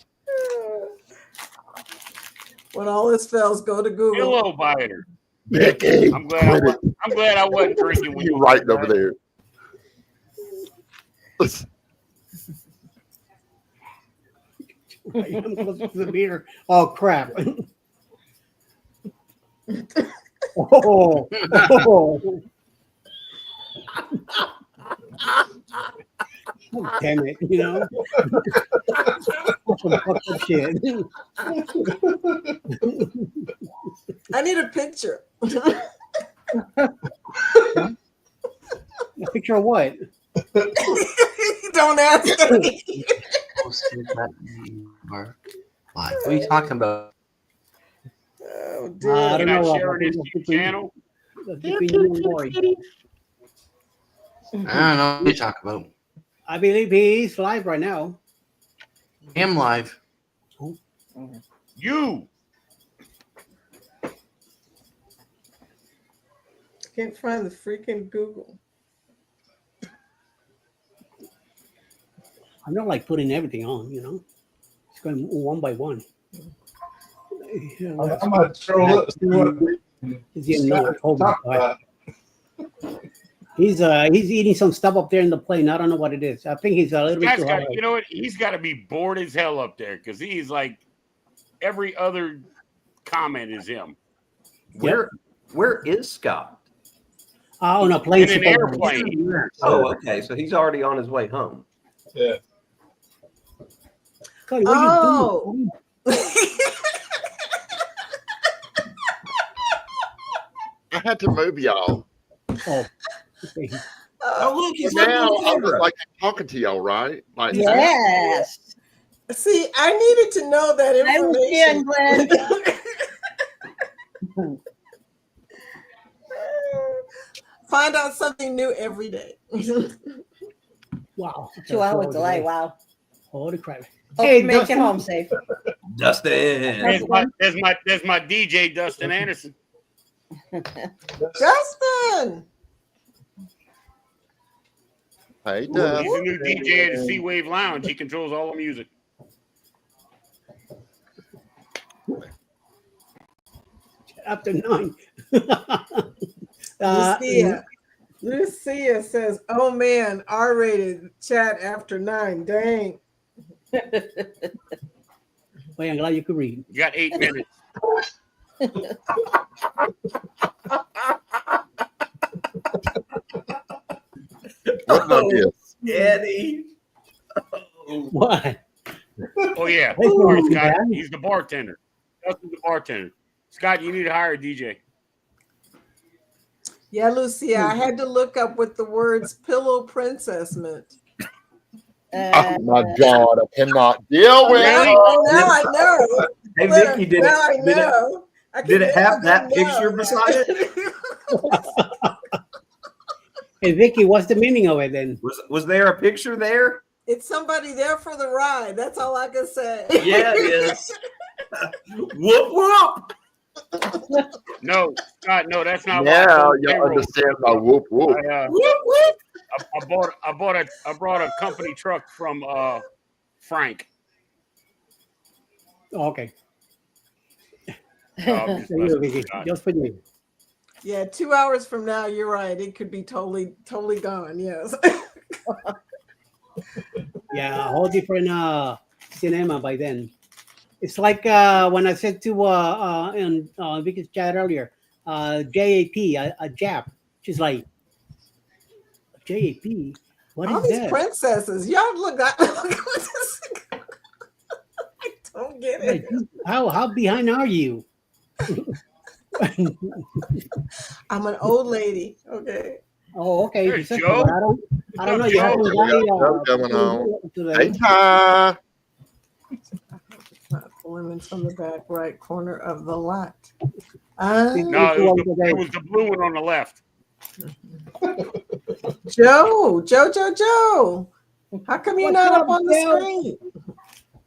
When all this fails, go to Google. Pillow biter. Vicky, I'm glad I wasn't drinking when you're you right said over that. there. I'm close to the mirror. Oh crap. oh. Oh, damn it, you know. That's some fucked up shit. I need a picture. A picture of what? Don't ask me. What are you talking about? Oh, I You're don't not know. sharing this to your channel? Between you and Lori. I don't know what you're talking about. I believe he's live right now. I am live. You. Can't find the freaking Google. I'm not like putting everything on, you know. It's going one by one. I might scroll up. See what He's getting no He's eating some stuff up there in the plane. I don't know what it is. I think he's a little bit too hard. You know what? He's got to be bored as hell up there because he's like every other comment is him. Where is Scott? On a plane. In an airplane. Oh, okay. So he's already on his way home. Yeah. Cody, what are you doing? I had to move y'all. Oh, okay. Oh, look, he's Now looking I over. was like talking to y'all, right? Like Yes. See, I needed to know that I was here, information. Glenn. Find out something new every day. Wow. 2 hour delay. Wow. Holy crap. Hope Hey, you make it Dustin. home safe. Dustin. There's my DJ Dustin Anderson. Justin. Hey, He's Dustin. the new DJ at the Sea Wave Lounge. He controls all the music. After 9. Lucia says, "Oh man, R-rated chat after 9. Dang." Well, I'm glad you could read. You got 8 minutes. What about this? Eddie. What? Oh yeah. Hey, Sorry, Scott. Scott. He's the bartender. Dustin's the bartender. Scott, you need to hire a DJ. Yeah, Lucia, I had to look up what the words "pillow princess" meant. Oh my God, I cannot deal with Now, it. now I know. Hey, Vicky, did Now I it? Did it? know. I Did it can have that never picture know. beside it? Hey, Vicky, what's the meaning of it then? Was there a picture there? It's somebody there for the ride. That's all I can say. Yeah, it is. Whoop whoop. No, Scott, no, that's not Now why. you understand my whoop whoop. I brought a company truck from Frank. Oh, okay. I'm just For you, messing with Vicky. Scott. Just for you. Yeah, 2 hours from now, you're right. It could be totally gone. Yes. Yeah, a whole different cinema by then. It's like when I said to in Vicky's chat earlier, JAP, a Jap. She's like, JAP? What All is these that? princesses, y'all look. I don't get it. Like, how behind are you? I'm an old lady. Okay. Oh, okay. There's Just- Joe. I don't know. You Joe. haven't We got got Joe going on. today. Hey, Ty. Lemons on the back right corner of the lot. No, it was the blue one on the left. Joe. How come you're What's not up, up on the Joe? screen?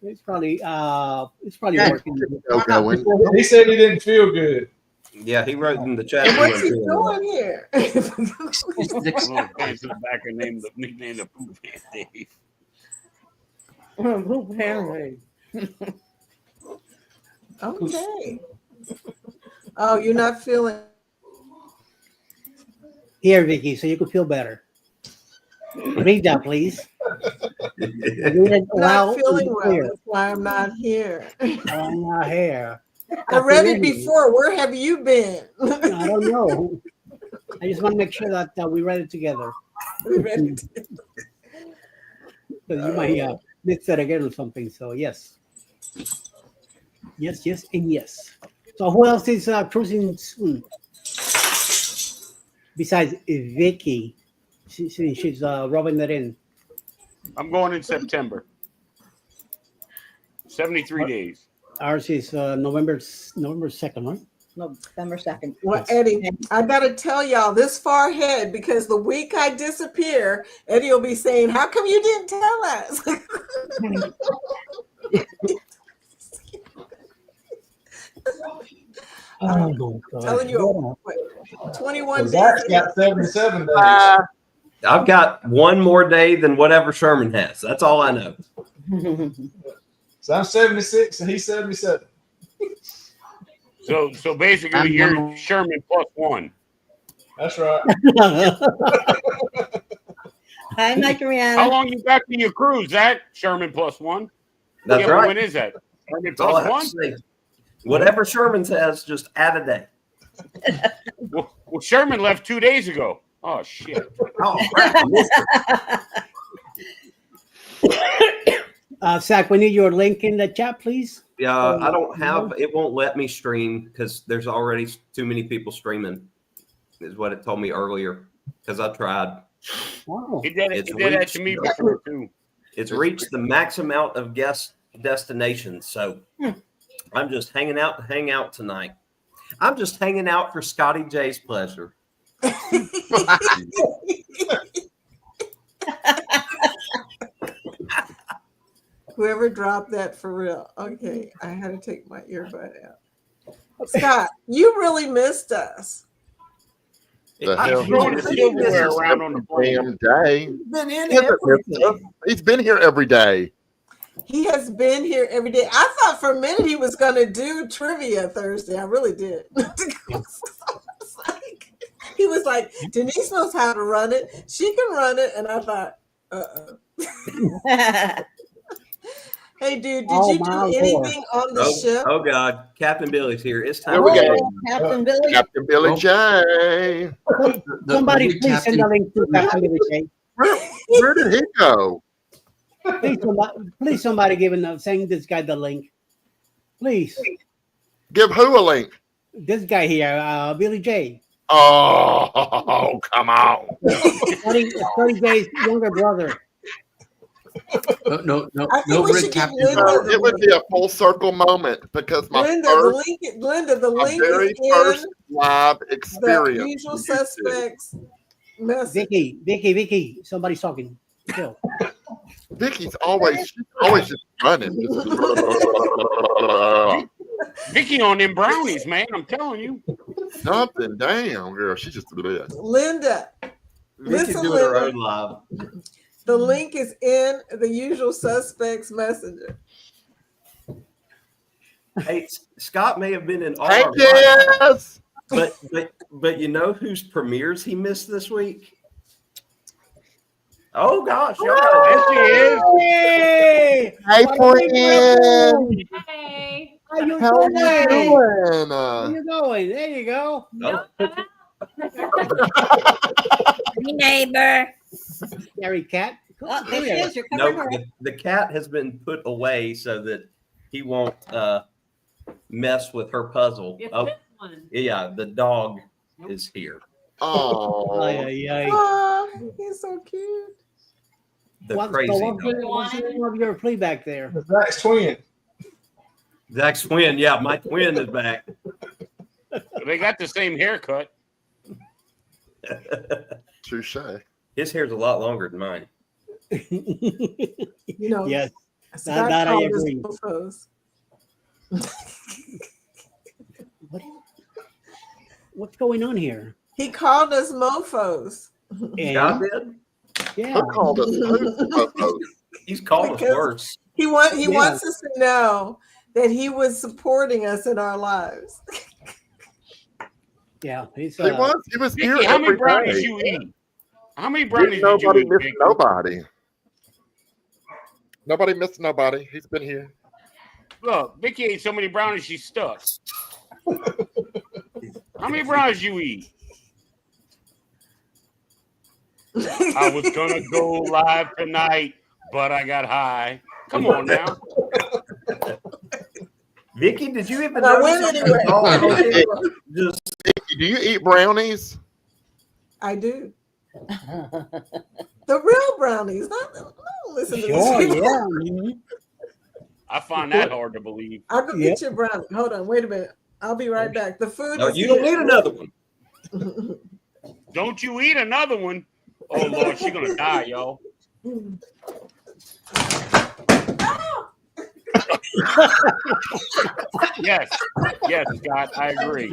It's probably Yeah. working. Joe going. He said he didn't feel good. Yeah, he wrote in the chat. And what's he he wasn't doing here? Little pants in the back are named the Pooh Van Dave. Okay. Oh, you're not feeling. Here, Vicky, so you can feel better. Read that, please. Read it Not loud feeling and well. clear. That's why I'm not here. I'm not here. I read it before. Where have you been? I don't know. I just want to make sure that we read it together. We read it. Because you might mix that again or something. So yes. Yes, yes, and yes. So who else is cruising soon? Besides Vicky, she's rubbing that in. I'm going in September. 73 days. Ours is November 2nd, right? November 2nd. Well, Eddie, I gotta tell y'all this far ahead because the week I disappear, Eddie will be saying, "How come you didn't tell us?" Oh, God. Telling you, 21 days. Zach's got 77 days. I've got one more day than whatever Sherman has. That's all I know. So I'm 76 and he's 77. So basically, you're Sherman plus one. That's right. Hi, Mike Rihanna. How long you got to your cruise, Zach? Sherman plus one. That's right. When is that? Sherman That's all I plus have one. to say. Whatever Sherman says, just add a day. Well, Sherman left 2 days ago. Oh shit. Oh, crap. Zach, we need your link in the chat, please. Yeah, I don't have. It won't let me stream because there's already too many people streaming. Is what it told me earlier. Because I tried. Wow. He did that to me before too. It's reached the max amount of guest destinations, so I'm just hanging out to hang out tonight. I'm just hanging out for Scotty J's pleasure. Whoever dropped that for real. Okay, I had to take my earbud out. Scott, you really missed us. The I'm hell? throwing the silverware around on the plane. Damn day. Been in He hasn't missed us. He's been here every day. He has been here every day. I thought for a minute he was going to do trivia Thursday. I really did. He was like, Denise knows how to run it. She can run it. And I thought, Hey, dude, did you do anything on the ship? Oh God, Captain Billy's here. It's time. Here we go. Captain Billy. Captain Billy J. Somebody please send a link to Captain Billy J. Where did he go? Please somebody send this guy the link. Please. Give who a link? This guy here, Billy J. Oh, come on. 30 J's younger brother. No, I think we should give Linda It would be a full circle moment because my Linda, first, the link very is first in live the experience. Usual Suspects message. Vicky, somebody's talking. Chill. Vicky's always just running. Vicky on them brownies, man. I'm telling you. Something, damn girl. She just Linda, Vicky listen, doing her Linda. own live. The link is in the Usual Suspects messenger. Hey, Scott may have been in all Hey, our yes. but you know whose premieres he missed this week? Oh gosh, y'all. Yes, he is. Hey, Hey, friend. Hey. How you How are doing? you doing? How you going? There you go. No. Hey, neighbor. Scary cat. Oh, there she is. You're No, covering her. the cat has been put away so that he won't mess with her puzzle. It's Oh, this one. yeah, the dog is here. Oh, Oh, he's so cute. The What's crazy dog. what's the name of your play back there? Zach's twin. Zach's twin. Yeah, my twin is back. They got the same haircut. touche. His hair's a lot longer than mine. You know, Yes. Scott that I called us agree. mofos. What's going on here? He called us mofos. Scott did? Yeah. Who called us? He's called us Because worse. He wants us to know that he was supporting us in our lives. Yeah. He's, He was Vicky, here how many every brownies day. you eat? How many brownies Didn't did you nobody eat? miss Vicky? nobody. Nobody missed nobody. He's been here. Look, Vicky ate so many brownies she's stuck. How many brownies you eat? I was gonna go live tonight, but I got high. Come on now. Vicky, did you even I know went something? anyway. Oh, just Do you eat brownies? I do. The real brownies, not listen to Sure, this. yeah. I find that hard to believe. I'll go get you a brownie. Hold on, wait a minute. I'll be right back. The food no, is you don't here. need another one. Don't you eat another one. Oh Lord, she's gonna die, y'all. Yes, Scott, I agree.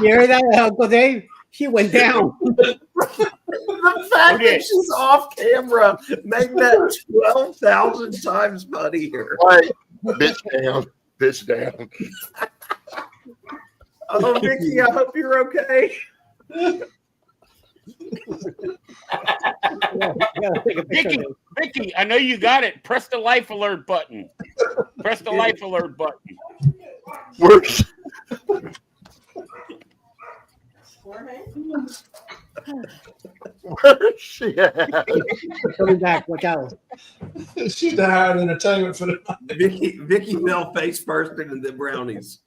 You heard that, Uncle Dave? She went down. The fact that she's off camera made that 12,000 times funnier. Wait, bitch down. Bitch down. Oh, Vicky, I hope you're okay. Vicky, I know you got it. Press the life alert button. Press the life alert button. Where's she at? Coming back. Watch out. She's the hired entertainment for the night. Vicky fell face first into the brownies.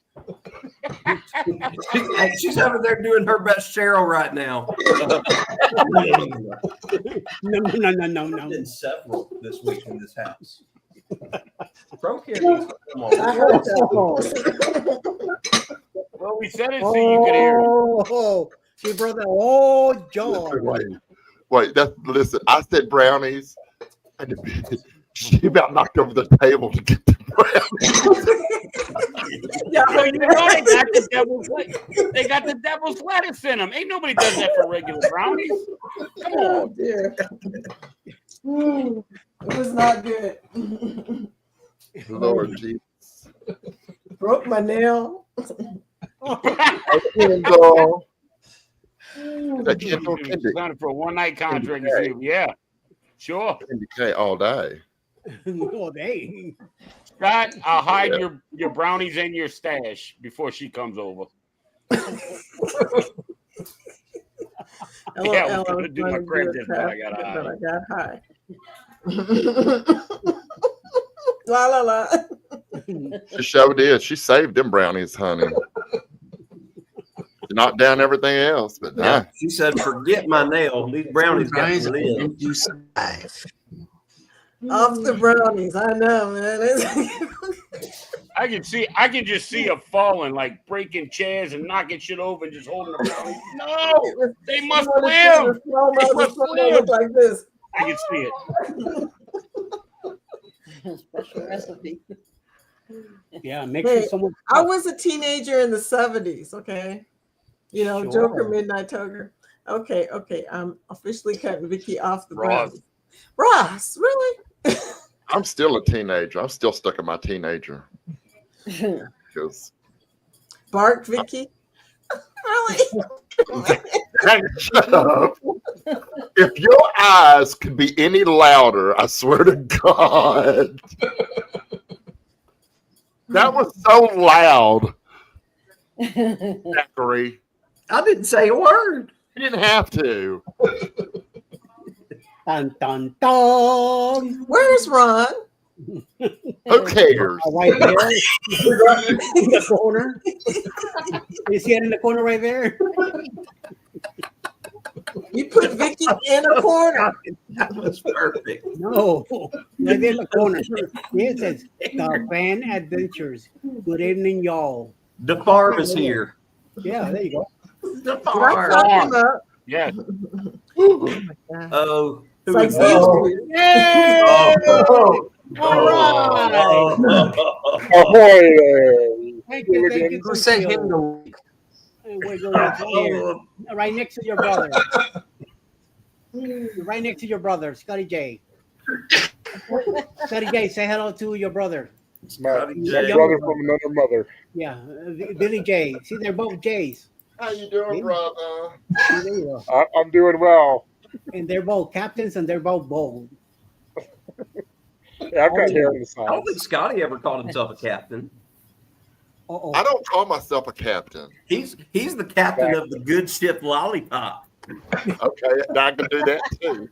She's over there doing her best Cheryl right now. No. Been several this week in this house. Pro kids. I heard that. Well, we said it so you could hear it. Oh, she brought that. Oh, John. Wait. Listen. I said brownies, and she about knocked over the table to get the brownies. Yeah, so you know they got the devil's lettuce in them. Ain't nobody does that for regular brownies. Come Oh on. dear. It was not good. Lord Jesus. Broke my nail. Kindle. That Kindle Signed for a one-night contract. Yeah, sure. Indicate all day. All day. Scott, I'll hide your brownies in your stash before she comes over. Yeah, I'm gonna do my credit, but I got high. La la la. She sure did. She saved them brownies, honey. She knocked down everything else, but nah. She said, "Forget my nail. These brownies got to live." Off the brownies. I know, man. I can just see her falling, like breaking chairs and knocking shit over and just holding the brownies. No, they must live. They must live like this. I can see it. Special recipe. Yeah, make Hey, sure someone. I was a teenager in the 70s, okay? You know, Sure. Joker, Midnight Toker. Okay. I'm officially cutting Vicky off the Ross. brownies. Ross, really? I'm still a teenager. I'm still stuck in my teenager. Because Bark, Vicky? Really? shut up. If your eyes could be any louder, I swear to God. That was so loud. Zachary. I didn't say a word. You didn't have to. Dun, dun, dun. Where's Ron? Who cares? Right there. In the corner. You see it in the corner right there? You put Vicky in a corner. That was perfect. No, right there in the corner. It says the Fan Adventures. Good evening, y'all. The farm is here. Yeah, there you go. The Did I talk farm. him up? Yes. Oh, It's like oh. Yay! All right. Thank you. Who sent him the link? We're going here. Right next to your brother. Right next to your brother, Scotty J. Scotty J, say hello to your brother. My brother from another mother. Yeah, Billy J. See, they're both J's. How you doing, brother? See, there you go. I'm doing well. And they're both captains and they're both bold. Yeah, I've got hair on the I side. don't think Scotty ever called himself a captain. Uh-oh. I don't call myself a captain. He's the captain of the good ship Lollipop. Okay, I can do that too.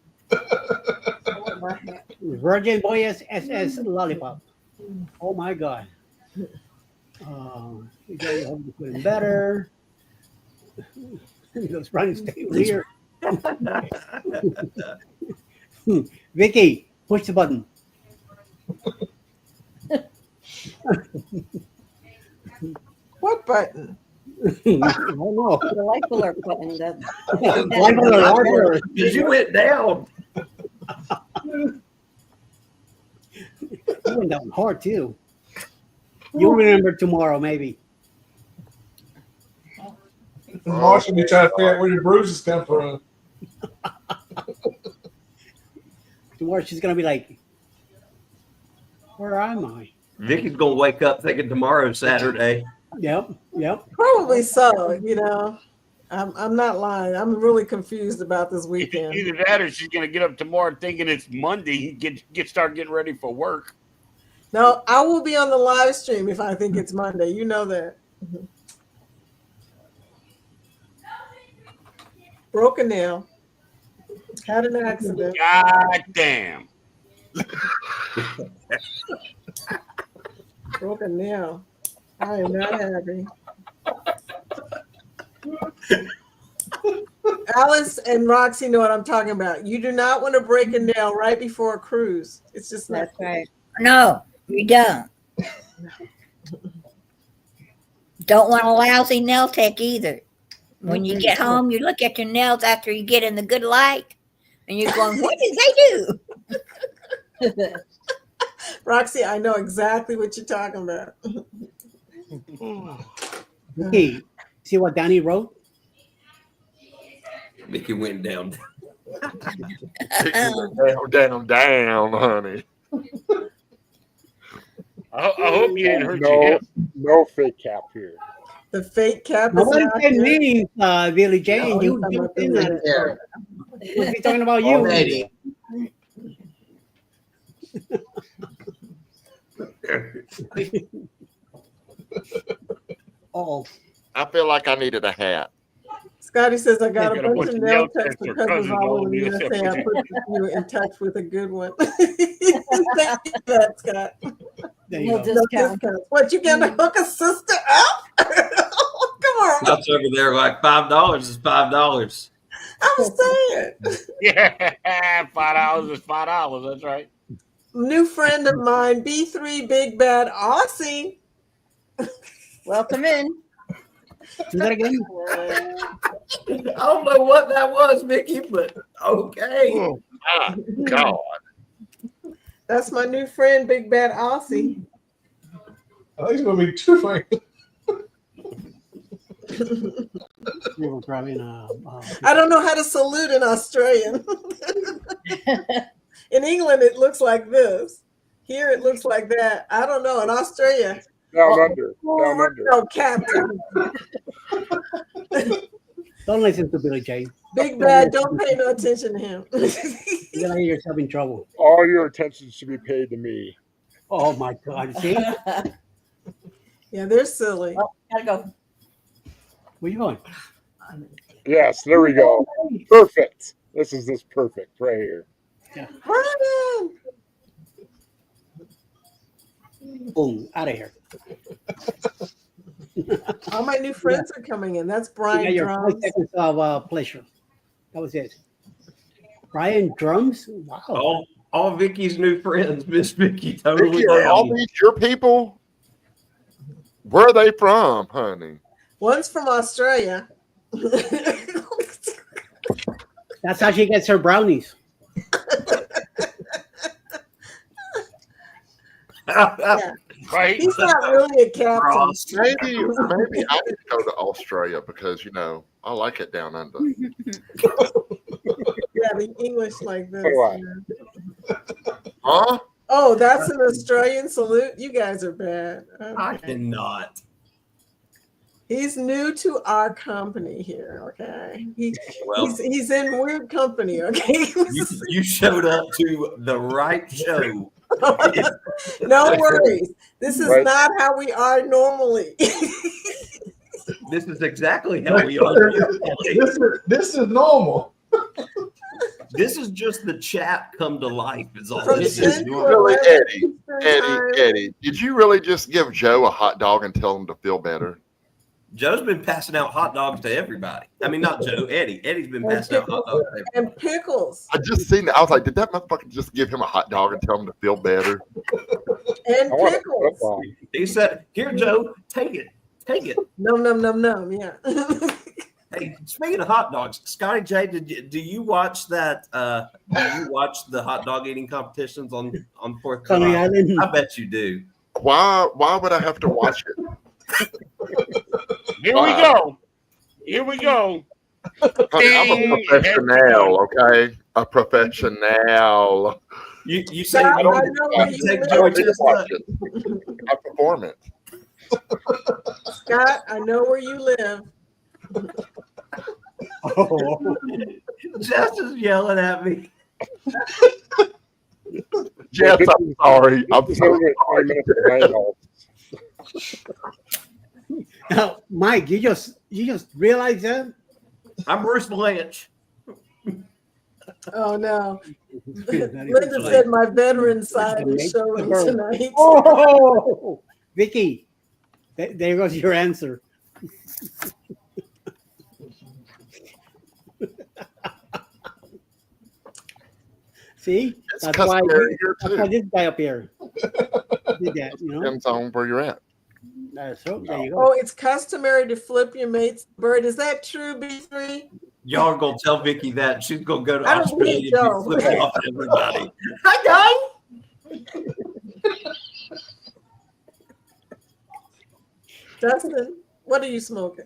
Virgin Boyas SS Lollipop. Oh my God. You guys hope to put it better. Those running stay weird. Vicky, push the button. What button? I don't know. The life alert button. Life alert. Because you went down. You went down hard too. You'll remember tomorrow, maybe. Marshall be trying to figure out where the bruises come from. Tomorrow she's gonna be like, "Where am I?" Vicky's gonna wake up thinking tomorrow's Saturday. Yep. Probably so. You know, I'm not lying. I'm really confused about this weekend. Either that, or she's gonna get up tomorrow thinking it's Monday. Start getting ready for work. No, I will be on the live stream if I think it's Monday. You know that. Broke a nail. Had an accident. God damn. Broke a nail. I am not happy. Alice and Roxy know what I'm talking about. You do not want to break a nail right before a cruise. It's just not. That's right. No, you don't. Don't want a lousy nail tech either. When you get home, you look at your nails after you get in the good light, and you're going, "What did they do?" Roxy, I know exactly what you're talking about. Hey, see what Danny wrote? Vicky went down. Down, honey. I hope you didn't hurt your No, hip. no fake cap here. The fake cap No is one not said here. names, Billy J. No, You I'm jumped in not there. We'll be talking about you. Already. Oh, I feel like I needed a hat. Scotty says, I got Got a bunch of nail techs or for cousins cousins all all over over the the USA. USA. I put you in touch with a good one. Thank you for that, Scott. there you No go. discount. Discounts. What, you gonna hook a sister up? Come on. That's over there like $5 is $5. I'm saying. Yeah, $5 is $5. That's right. New friend of mine, B3 Big Bad Aussie. Welcome in. Do that again. I don't know what that was, Vicky, but okay. Oh, my God. That's my new friend, Big Bad Aussie. I think it's gonna be two fingers. We were grabbing I don't know how to salute in Australian. In England, it looks like this. Here, it looks like that. I don't know. In Australia, Down under. Down under. no, Captain. Don't listen to Billy J. Big Bad, don't pay no attention to him. You're gonna get yourself in trouble. All your attention should be paid to me. Oh my God! See, Yeah, they're silly. Oh, gotta go. where you going? Yes, there we go. Perfect. This is perfect right here. Brian! Boom! Out of here. All my new friends are coming in. That's You Brian got your 5 Drums. seconds of pleasure. That was it. Brian Drums. Wow. All Vicky's new friends, Miss Vicky totally Vicky, are all down. these your people? Where are they from, honey? One's from Australia. That's how she gets her brownies. Yeah. Right? He's not really a captain. Maybe I need to go to Australia because I like it down under. Yeah, the English like this. So do I. Yeah. Huh? Oh, that's an Australian salute. You guys are bad. I cannot. He's new to our company here. Okay, Well- he's in weird company. Okay, You showed up to the right show. no worries. This is Right. not how we are normally. This is exactly how we are. This is normal. This is just the chat come to life. Is all From this Did is. you really, Eddie, did you really just give Joe a hot dog and tell him to feel better? Joe's been passing out hot dogs to everybody. I mean, not Joe, Eddie. Eddie's been passing out hot dogs to everybody. And pickles. I just seen that. I was like, did that motherfucker just give him a hot dog and tell him to feel better? And pickles. He said, "Here, Joe, take it. Take it." Num, num, num, num. Yeah. Hey, speaking of hot dogs, Scotty J, do you watch that? Do you watch the hot dog eating competitions on 4th of July? I bet you do. Why would I have to watch it? Here we go. Here we go. I'm a professional, okay? A professional. You say Scott, you I don't know where you take live. Joey Chestnut. I perform it. Scott, I know where you live. Oh. Jess is yelling at me. Jess, I'm sorry. I'm so sorry. Now, Mike, you just realized that? I'm Bruce Blanche. Oh no. Linda said my veteran side is showing tonight. Oh, Vicky, there goes your answer. See, that's why this guy up here did that. You know, Depends on where you're at. So there you go. Oh, it's customary to flip your mate's bird. Is that true, B3? Y'all are gonna tell Vicky that she's gonna go to I don't Australia believe and so. be flipping off everybody. Hi, guys. Dustin, what are you smoking?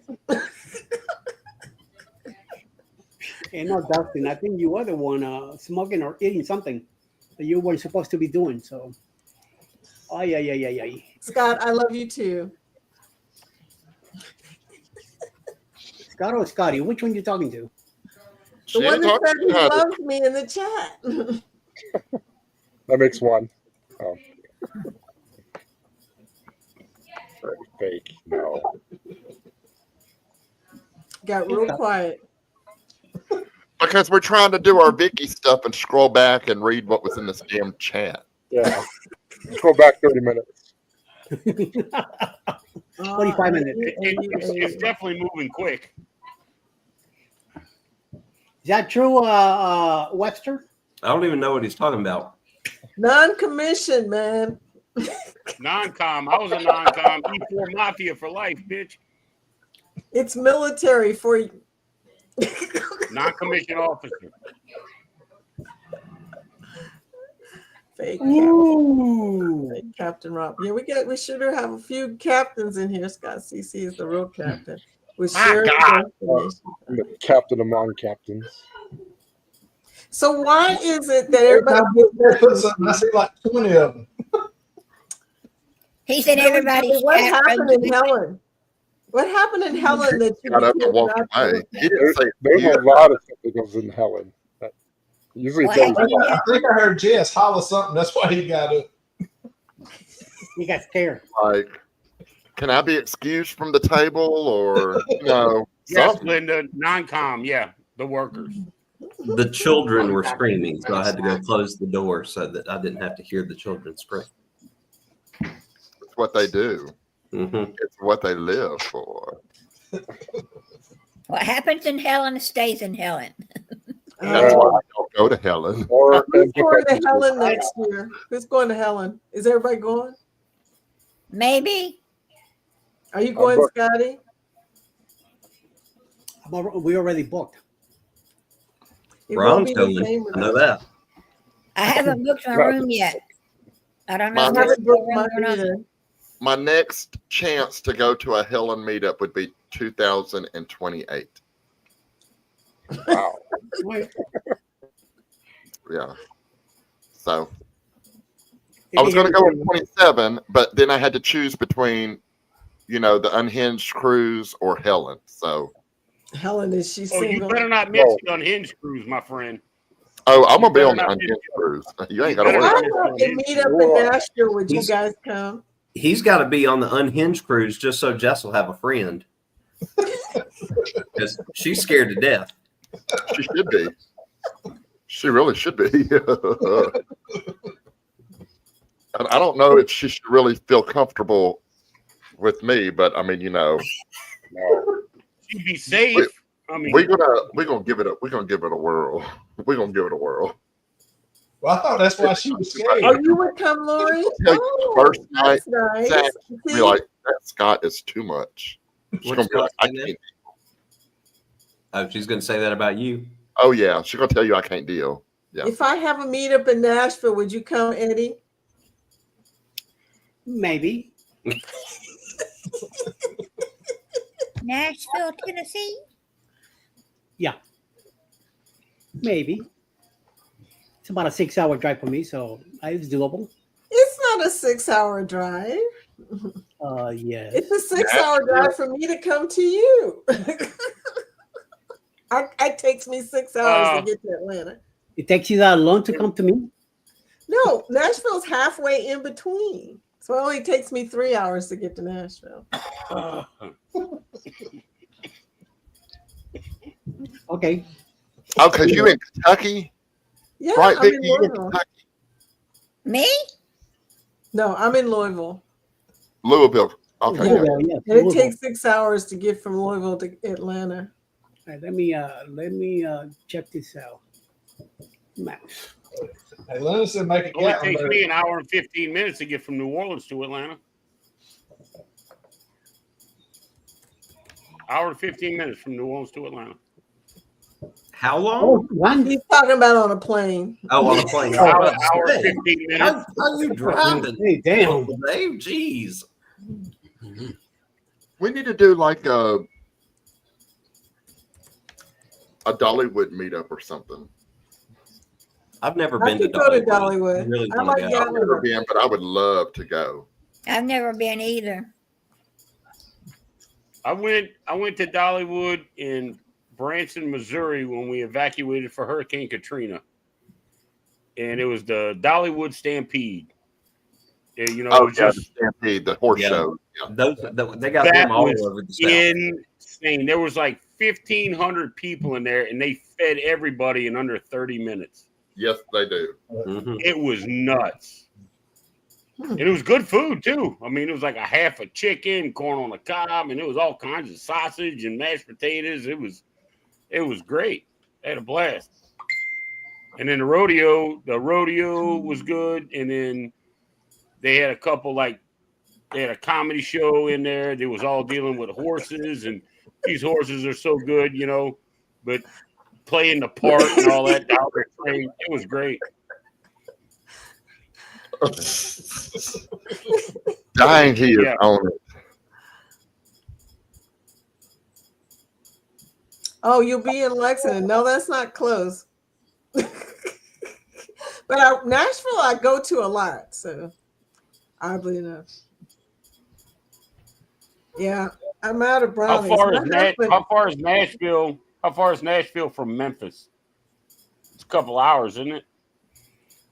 And no, Dustin, I think you were the one smoking or eating something that you weren't supposed to be doing. So, yeah. Scott, I love you too. Scott or Scotty? Which one you talking to? The one that said he loves me in the chat. That makes one. Oh. Sorry, fake. No. Got real quiet. Because we're trying to do our Vicky stuff and scroll back and read what was in this damn chat. Yeah. Scroll back 30 minutes. 45 minutes. It's definitely moving quick. Is that true, Webster? I don't even know what he's talking about. Non-commissioned, man. Non-com. I was a non-com. E4 Mafia for life, bitch. It's military for Non-commissioned officer. fake Ooh. Captain Rob. Yeah, we should have a few captains in here. Scott CC is the real captain. We share I'm the captain among captains. So why is it that everybody? I see like 20 of them. He said everybody's What happened in Helen? What happened in Helen that you got up and walked away? He didn't say There's a lot of stuff that goes in Helen. Usually, What it happened in I think I heard Jess holler something. That's why he got up. He got scared. Like, can I be excused from the table or no? Yes, Something. Linda. Non-com. Yeah, the workers. The children were screaming, so I had to go close the door so that I didn't have to hear the children scream. It's what they do. Mm-hmm. It's what they live for. What happens in Helen stays in Helen. That's why I don't go to Helen. Or Who's going to Helen next year? Who's going to Helen? Is everybody going? Maybe. Are you going, Scotty? We already booked. It Ron's won't be the going. same I know that. I haven't booked my room yet. I don't know if My I next- booked my room or not. My next chance to go to a Helen meetup would be 2028. Wow. Yeah. So I was going to go in 27, but then I had to choose between, the Unhinged Cruise or Helen. So. Helen, is she Oh, you single? better not miss the Unhinged Cruise, my friend. Oh, I'm going to be on the better not Unhinged miss Cruise. You ain't got to better worry I about it. want to meet up in Nashville. Would you guys come? He's got to be on the Unhinged cruise just so Jess will have a friend. Because she's scared to death. She should be. She really should be. I don't know if she should really feel comfortable with me, but I mean, she'd be safe. We're gonna give it a whirl. We're gonna give it a whirl. Well, I thought that's why she was scared. Oh, you would come, Lori? First night, That's nice. Zach be like, that Scott is too much. She's What's gonna be like, I Scott can't. Oh, she's going to say that about you. Oh yeah, she's gonna tell you I can't deal. Yeah. If I have a meetup in Nashville, would you come, Eddie? Maybe. Nashville, Tennessee. Yeah. Maybe. It's about a 6-hour drive for me, so it's doable. It's not a 6-hour drive. Yeah. It's a 6-hour drive for me to come to you. It takes me 6 hours to get to Atlanta. It takes you that long to come to me? No, Nashville's halfway in between. So it only takes me 3 hours to get to Nashville. Okay. Oh, because you in Kentucky? Yeah, Right, I'm Vicky, in you in Louisville. Kentucky? Me? No, I'm in Louisville. Louisville. Okay. Yeah. Louisville, yes, And it Louisville. takes 6 hours to get from Louisville to Atlanta. All right, let me check this out. Maps. Atlanta said make it Only count. takes me an hour and 15 minutes to get from New Orleans to Atlanta. Hour and 15 minutes from New Orleans to Atlanta. How long? Oh, one. He's talking about on a plane. Oh, on a plane. Hour and 15 minutes. How you driving? Hey, damn. Dave, jeez. We need to do like a Dollywood meetup or something. I've never I been to could go to Dollywood. Dollywood. Really I wanna like go. I've never Dollywood. been, but I would love to go. I've never been either. I went to Dollywood in Branson, Missouri when we evacuated for Hurricane Katrina. And it was the Dollywood Stampede. And, it was yeah, just the Stampede, the horse Yeah. show. Yeah. They got that them all was over the south. insane. There was like 1,500 people in there, and they fed everybody in under 30 minutes. Yes, they do. Mhm. It was nuts. And it was good food too. I mean, it was like a half a chicken, corn on the cob, and it was all kinds of sausage and mashed potatoes. It was great. I had a blast. And then the rodeo was good. And then they had a couple they had a comedy show in there. They was all dealing with horses, and these horses are so good, but playing the part and all that down their train, it was great. Dying he is Yeah. on it. Oh, you'll be in Lexington. No, that's not close. But Nashville, I go to a lot. So, oddly enough. Yeah, I'm out of How brownies. far is My husband- How far is Nashville? How far is Nashville from Memphis? It's a couple hours, isn't it?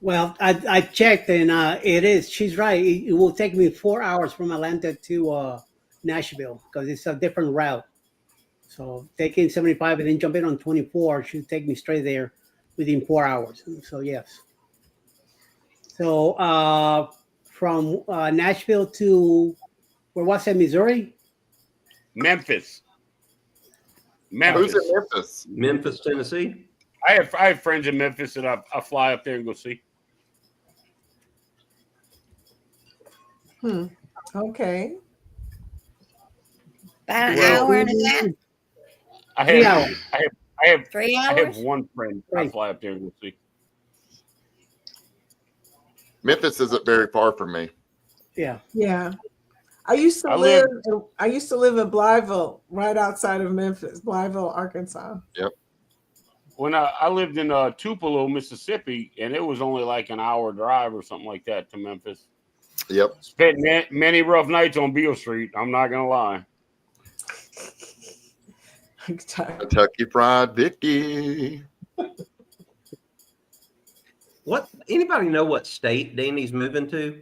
Well, I checked and it is. She's right. It will take me 4 hours from Atlanta to Nashville because it's a different route. So taking 75 and then jumping on 24 should take me straight there within 4 hours. So yes. So from Nashville to where was it, Missouri? Memphis. Who's in Memphis? Memphis, Tennessee. I have friends in Memphis that I fly up there and go see. Okay. About an Well, hour and a half. I 3 have, hours. I have 3 I have hours. one friend I fly up there and go see. Memphis isn't very far from me. Yeah. Yeah. I used to I live in Blytheville, right outside of Memphis, Blytheville, Arkansas. Yep. When I lived in Tupelo, Mississippi, and it was only like an hour drive or something like that to Memphis. Yep. Spent many rough nights on Beale Street. I'm not gonna lie. Kentucky Fried Vicky. What? Anybody know what state Danny's moving to?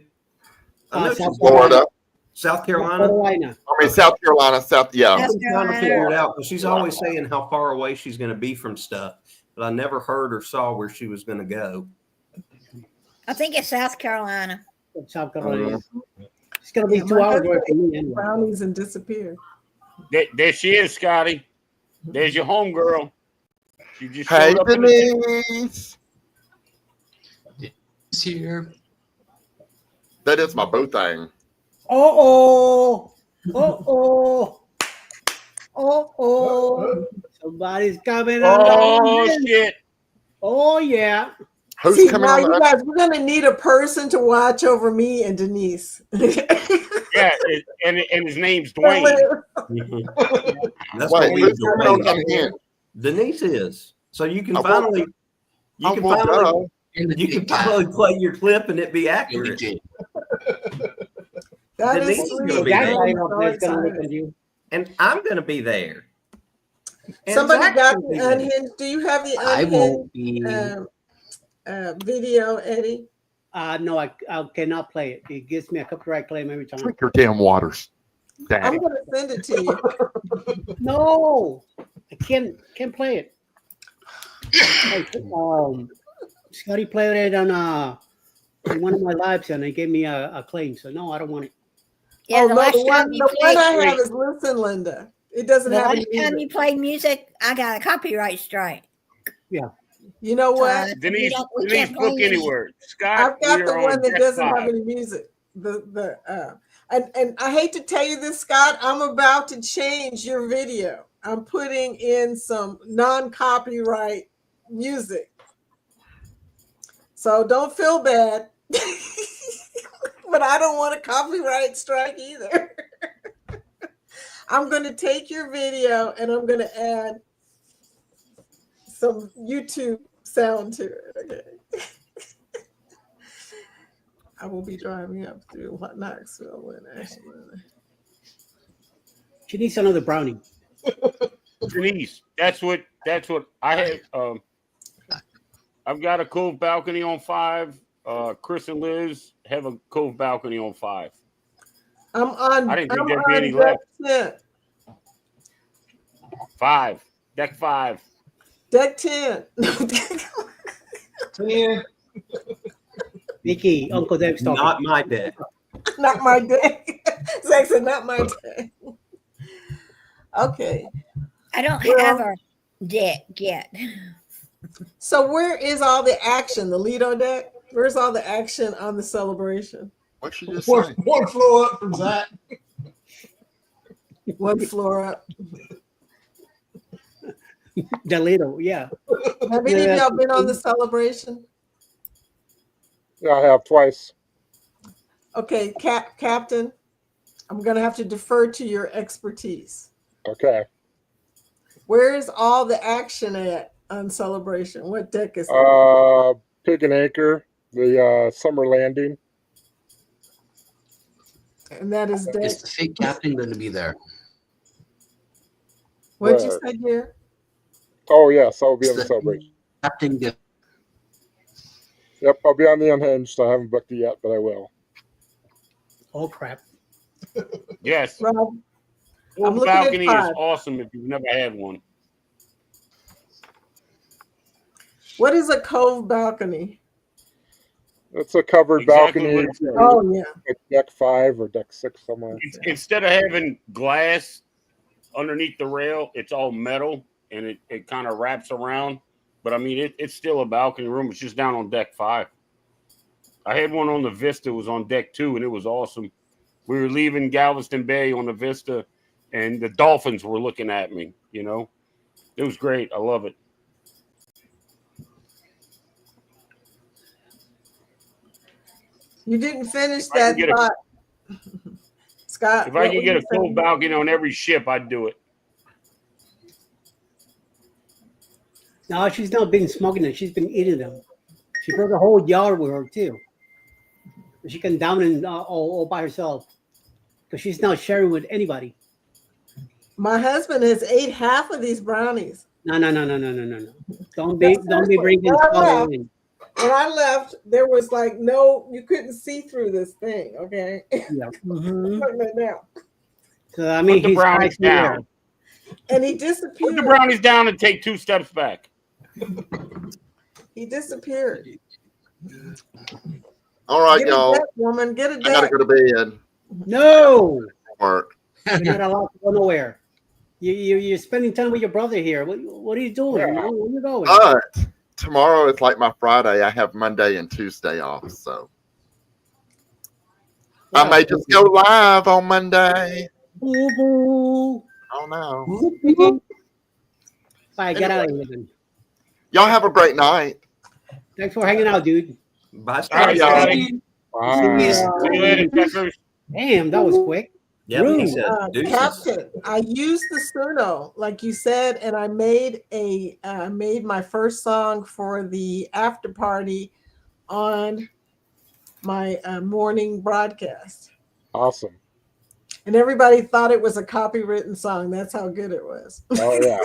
I know she's Florida. South Carolina. Carolina. I mean, South Carolina, yeah. I've been trying to figure it out because she's always saying how far away she's going to be from stuff, but I never heard or saw where she was going to go. I think it's South Carolina. South Carolina. It's going to be 2 hours away from me anyway. Brownies and disappear. There she is, Scotty. There's your homegirl. She just Hey, showed up Denise. It's here. That is my boo thing. Oh. Somebody's coming on. Oh, shit. Oh, yeah. Who's See, coming now on? you guys, we're going to need a person to watch over me and Denise. Yeah, and his name's Dwayne. That's Wait, what who's coming on Unhinged? Denise is. So you can I finally, won't- you I can won't finally, you can finally play your clip and it be accurate. That Denise is is sweet. gonna be I'm there. so excited. And I'm going to be there. And Somebody Zach's got gonna be the there. unhinged. Do you have the I won't be. unhinged video, Eddie? No, I cannot play it. It gives me a copyright claim every time. Drink your damn waters. Daddy. I'm going to send it to you. No, I can't play it. Scotty played it on one of my lives and they gave me a claim. So no, I don't want it. Yeah, the last time you the one I played, have is Listen, Linda. It doesn't the have last any time music. you played music, I got a copyright strike. Yeah. You know what? Denise, we Denise, can't book play anywhere. Scott, I've got the we're one on that deck doesn't 5. have any music. And I hate to tell you this, Scott, I'm about to change your video. I'm putting in some non-copyright music. So don't feel bad. But I don't want a copyright strike either. I'm going to take your video and I'm going to add some YouTube sound to it. Okay. I will be driving up through Knoxville when actually. She needs another brownie. Denise, that's what I have. I've got a cove balcony on 5. Chris and Liz have a cove balcony on 5. I'm on. I didn't think I'm there'd be on any deck left. 10. 5. Deck 5. Deck 10. 10. Vicky, Uncle Dave's talking. Not my deck. Not my day. Zach said, not my day. Okay. I don't have a deck yet. So where is all the action? The Lido deck? Where's all the action on the celebration? What should you One, say? one floor up from Zach. One floor up. The little, yeah. Have any of y'all been on the celebration? Yeah, I have twice. Okay, Captain, I'm going to have to defer to your expertise. Okay. Where is all the action at on celebration? What deck is it? Pig and Anchor, the summer landing. And that is deck. Is the fake captain going to be there? What'd you say here? Oh yes, I'll be on the The celebration. captain get Yep, I'll be on the Unhinged. I haven't booked it yet, but I will. Oh crap. Yes. Rob, I'm Cove looking at balcony is 5. awesome if you've never had one. What is a cove balcony? It's a covered Exactly balcony. what it says. Oh, yeah. Like deck 5 or deck 6 somewhere. Instead of having glass underneath the rail, it's all metal and it kind of wraps around. But I mean, it's still a balcony room. It's just down on deck 5. I had one on the Vista. It was on deck 2, and it was awesome. We were leaving Galveston Bay on the Vista, and the dolphins were looking at me. You know, it was great. I love it. You didn't finish that get a- thought. Scott. If I what could were get a you saying? cool balcony on every ship, I'd do it. No, she's not been smoking them. She's been eating them. She brought the whole yard with her too. She can down and all by herself because she's not sharing with anybody. My husband has ate half of these brownies. No. Don't be bringing Well, Scotty in. when I left, there was like you couldn't see through this thing. Okay. Yeah. Mm-hmm. Look at now. So I mean, Put the brownies down. And he Put disappeared. the brownies down and take 2 steps back. He disappeared. All right, Get y'all. a deck, woman. Get a deck. I gotta go to bed. No. Work. You're not allowed to go nowhere. You're spending time with your brother here. What are you doing? Yeah. Where are you going? But tomorrow is like my Friday. I have Monday and Tuesday off, so I may just go live on Monday. Boo-boo. Oh no. Bye, get out of here then. Y'all have a great night. Thanks for hanging out, dude. Bye, All right, y'all. Scotty. See you later, Checkers. Damn, that was quick. Yeah, he said, Captain, I used the Suno, like you said, and I made my first song for the after party on my morning broadcast. Awesome. And everybody thought it was a copywritten song. That's how good it was. Oh yeah,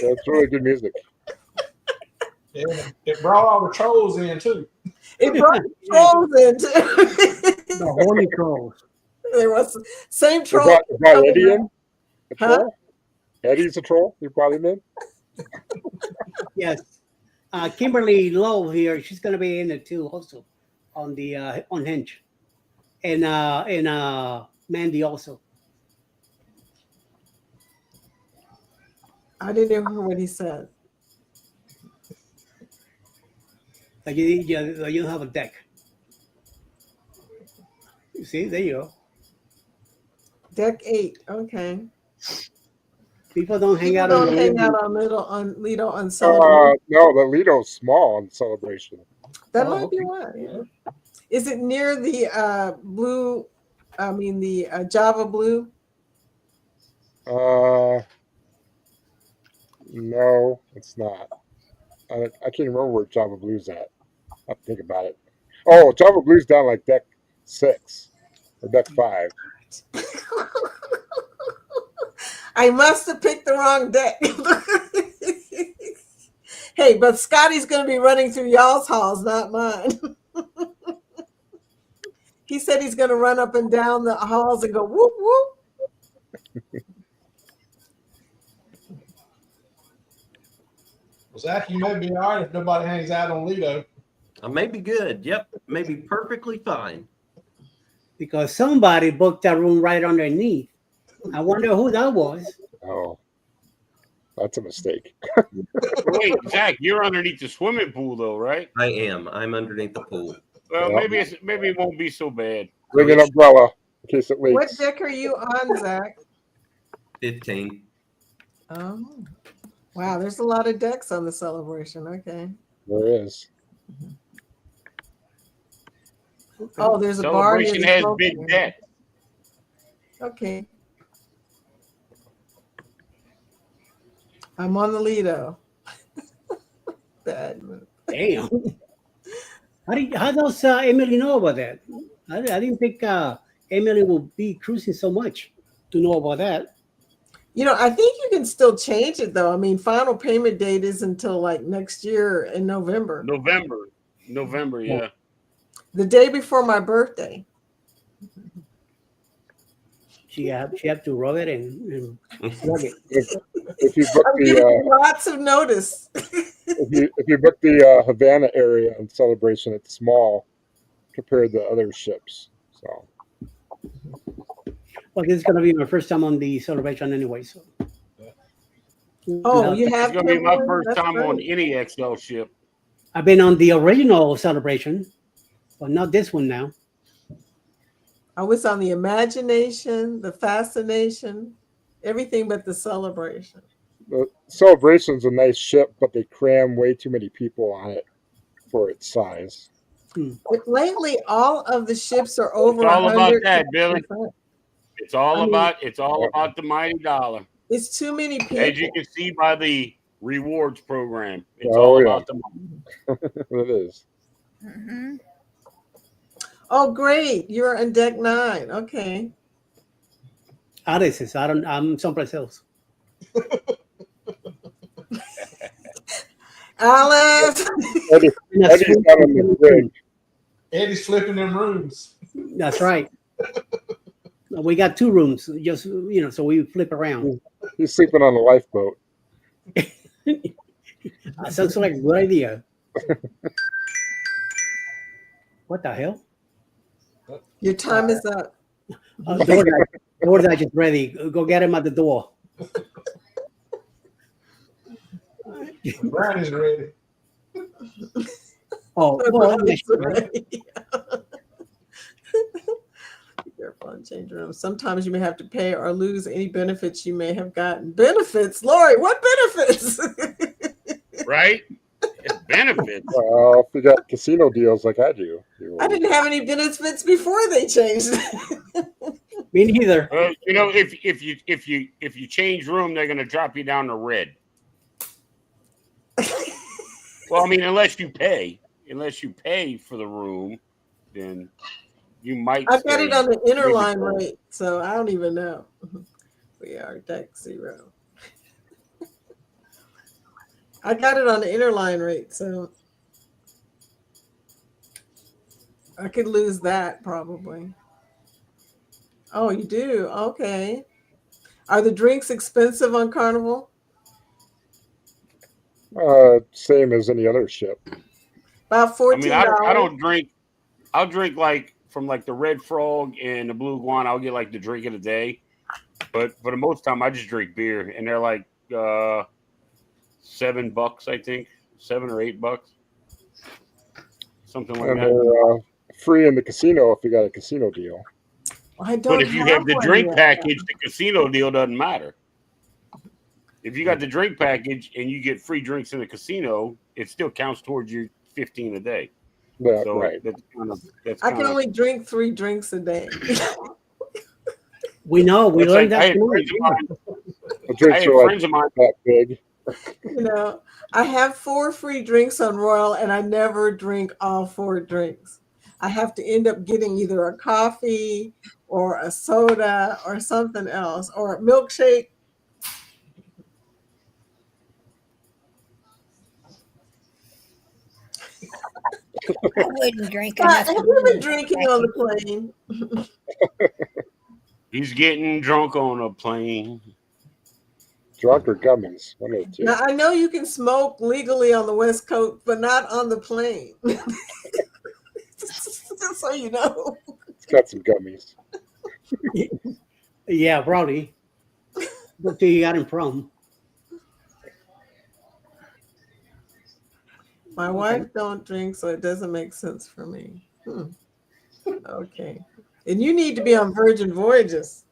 that's really good music. Yeah, it brought all the trolls in too. It brought trolls in too. The horny trolls. There was same It troll. brought Eddie in. A Huh? troll? Eddie's a troll. You brought him in. Yes. Kimberly Lowe here. She's gonna be in it too, also on the on Hinge, and Mandy also. I didn't hear what he said. Like you have a deck. You see, there you go. Deck 8. Okay. People don't hang People out don't on hang the out on Lido on Celebration. No, the Lido's small on Celebration. That might be why. Yeah. Is it near the blue? I mean the Java Blue. No, it's not. I can't remember where Java Blue's at. I have to think about it. Oh, Java Blue's down like deck 6 or deck 5. I must have picked the wrong deck. Hey, but Scotty's going to be running through y'all's halls, not mine. He said he's going to run up and down the halls and go whoop whoop. Well, Zach, you may be all right if nobody hangs out on Lido. I may be good. Yep, may be perfectly fine. because somebody booked that room right underneath. I wonder who that was. Oh, that's a mistake. Wait, Zach, you're underneath the swimming pool, though, right? I am. I'm underneath the pool. Well, Yep. maybe it won't be so bad. Bring an umbrella in case it leaks. What deck are you on, Zach? 15. Oh, wow. There's a lot of decks on the celebration. Okay. There is. Oh, there's a bar. near Celebration the has smoking big area. decks. Okay. I'm on the Lido. Bad move. Damn. How does Emily know about that? I didn't think Emily would be cruising so much to know about that. You know, I think you can still change it though. I mean, final payment date is until like next year in November. November, yeah. The day before my birthday. She have to rub it and rub it. If you book I'm giving you the lots of notice. if you book the Havana area in Celebration, it's small compared to other ships. So Well, this is gonna be my first time on the celebration anyway. So. Oh, you It's have gonna be my Kimberly? first That's time on great. any XL ship. I've been on the original celebration, but not this one now. I was on the Imagination, the Fascination, everything but the Celebration. the Celebration's a nice ship, but they cram way too many people on it for its size. But lately, all of the ships are over It's all about 100%. that, Billy. It's all I mean- about the mighty dollar. It's too many people. As you can see by the rewards program, it's Oh, all yeah. about the money. It is. Mm-hmm. Oh, great. You're on deck 9. Okay. Odyssey. I'm someplace else. Alice. Eddie's down on the bridge. Eddie's flipping them rooms. That's right. We got 2 rooms, just so we flip around. He's sleeping on a lifeboat. Sounds like a good idea. What the hell? Your time is up. DoorDash is ready. Go get him at the door. Brian is ready. Oh, well, Careful and change rooms. Sometimes you may have to pay or lose any benefits you may have gotten. Benefits, Lori, what benefits? Right? It's benefits. Well, if you got casino deals like I do. I didn't have any benefits before they changed. Me neither. If you change room, they're gonna drop you down to red. Well, I mean, unless you pay for the room, then you might. I got it on the interline rate, so I don't even know. We are deck 0. I got it on the interline rate, so I could lose that probably. Oh, you do? Okay. Are the drinks expensive on Carnival? Same as any other ship. About $14. I mean, I don't drink. I'll drink like from like the Red Frog and the Blue Guan. I'll get like the drink of the day, but for the most time, I just drink beer, and they're like $7, I think, $7 or $8, something like And that. they're free in the casino if you got a casino deal. I don't. But if you have the drink package, the casino deal doesn't matter. If you got the drink package and you get free drinks in the casino, it still counts towards your 15 a day. Yeah, so right. I can only drink 3 drinks a day. We know. We learned that. I had friends of mine that big. I have 4 free drinks on Royal, and I never drink all 4 drinks. I have to end up getting either a coffee or a soda or something else or a milkshake. I wouldn't drink Have enough. you been drinking on the plane? He's getting drunk on a plane. Drunk or gummies? One of the 2. Now, I know you can smoke legally on the West Coast, but not on the plane. Just so you know. It's got some gummies. Yeah, probably. What do you got him from? My wife don't drink, so it doesn't make sense for me. Okay. And you need to be on Virgin Voyages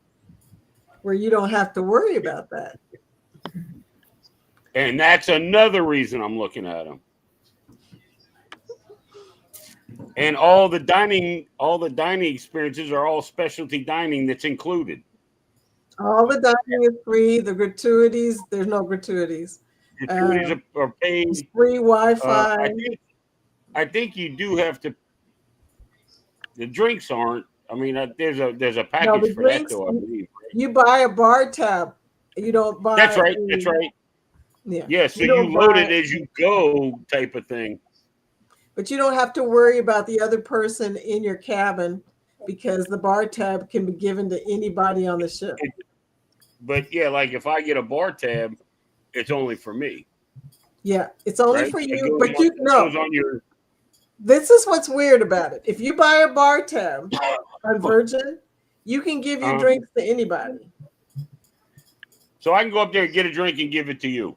where you don't have to worry about that. And that's another reason I'm looking at them. And all the dining experiences are all specialty dining that's included. All the dining is free. The gratuities, there's no gratuities. Gratuities are paid. Free Wi-Fi. I think you do have to. The drinks aren't. I mean, there's a package for that, though. I believe. Right? You buy a bar tab. You don't buy. That's right. That's right. Yeah. So you load it as you go, type of thing. But you don't have to worry about the other person in your cabin because the bar tab can be given to anybody on the ship. But yeah, like if I get a bar tab, it's only for me. Yeah, it's only right? for you. But you know, on your... this is what's weird about it. If you buy a bar tab on Virgin, you can give your drinks to anybody. So I can go up there and get a drink and give it to you.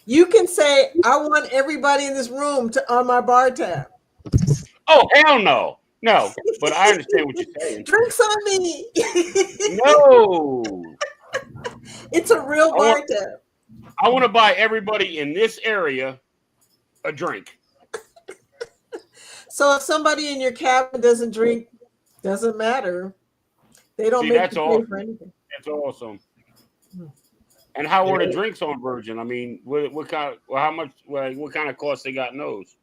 You can say, I want everybody in this room on my bar tab. Oh, hell no. No, but I understand what you're saying. Drinks on me. No. It's a real bar tab. I want to buy everybody in this area a drink. So if somebody in your cabin doesn't drink, doesn't matter. They don't make you pay for anything. That's awesome. And how are the drinks on Virgin? I mean, what kind of cost they got in those?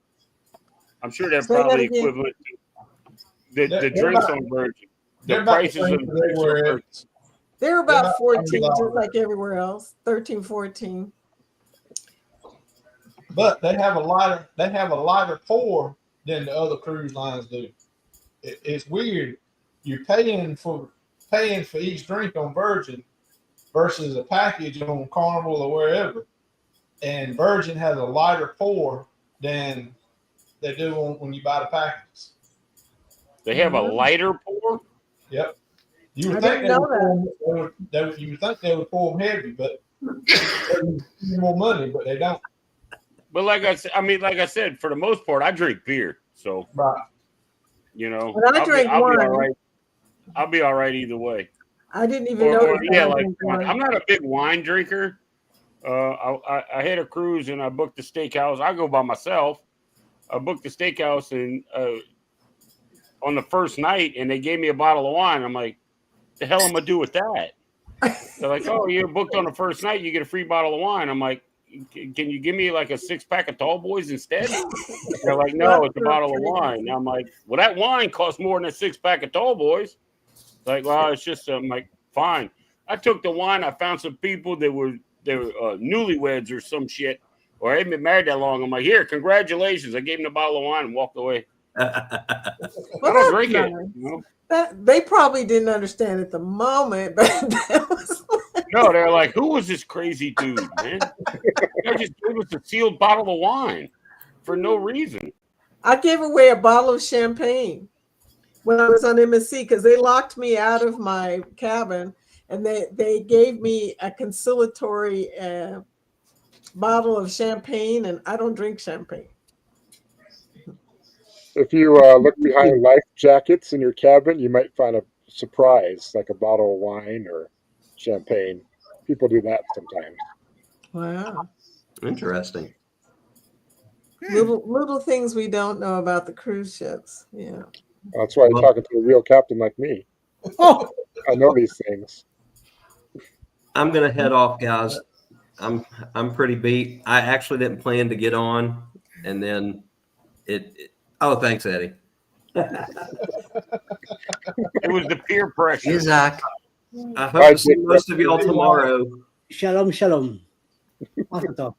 I'm sure they're probably equivalent to the drinks on Virgin. The prices of the drinks on Virgin. They're about 14, just like everywhere else. 13, 14. but they have a lighter pour than the other cruise lines do. It's weird. You're paying for each drink on Virgin versus a package on Carnival or wherever, and Virgin has a lighter pour than they do when you buy the packages. They have a lighter pour. Yep. You would think you would think they would pour them heavy, but more money, but they don't. But like I said, for the most part, I drink beer, so right. You know, But I drink I'll wine. be all right. I'll be all right either way. I didn't even know. I'm not a big wine drinker. I had a cruise and I booked a steakhouse. I go by myself. I booked the steakhouse and on the first night, and they gave me a bottle of wine. I'm like, the hell am I gonna do with that? They're like, oh, you're booked on the first night, you get a free bottle of wine. I'm like, can you give me like a 6-pack of Tall Boys instead? They're like, no, it's a bottle of wine. And I'm like, well, that wine costs more than a 6-pack of Tall Boys. Like, well, it's just I'm like, fine. I took the wine. I found some people that were newlyweds or some shit, or I hadn't been married that long. I'm like, here, congratulations. I gave them the bottle of wine and walked away. I don't drink it. You know? They probably didn't understand at the moment, but that was no, they're like, who was this crazy dude, man? They just gave us a sealed bottle of wine for no reason. I gave away a bottle of champagne when I was on MSC because they locked me out of my cabin, and they gave me a conciliatory bottle of champagne, and I don't drink champagne. If you look behind life jackets in your cabin, you might find a surprise, like a bottle of wine or champagne. People do that sometimes. Wow. Interesting. Little things we don't know about the cruise ships. Yeah. That's why you're talking to a real captain like me. Oh, I know these things. I'm gonna head off, guys. I'm pretty beat. I actually didn't plan to get on, and then it oh, thanks, Eddie. It was the peer pressure. Hey, Zach. I hope to see most of y'all tomorrow. Shalom, shalom. Awesome talk.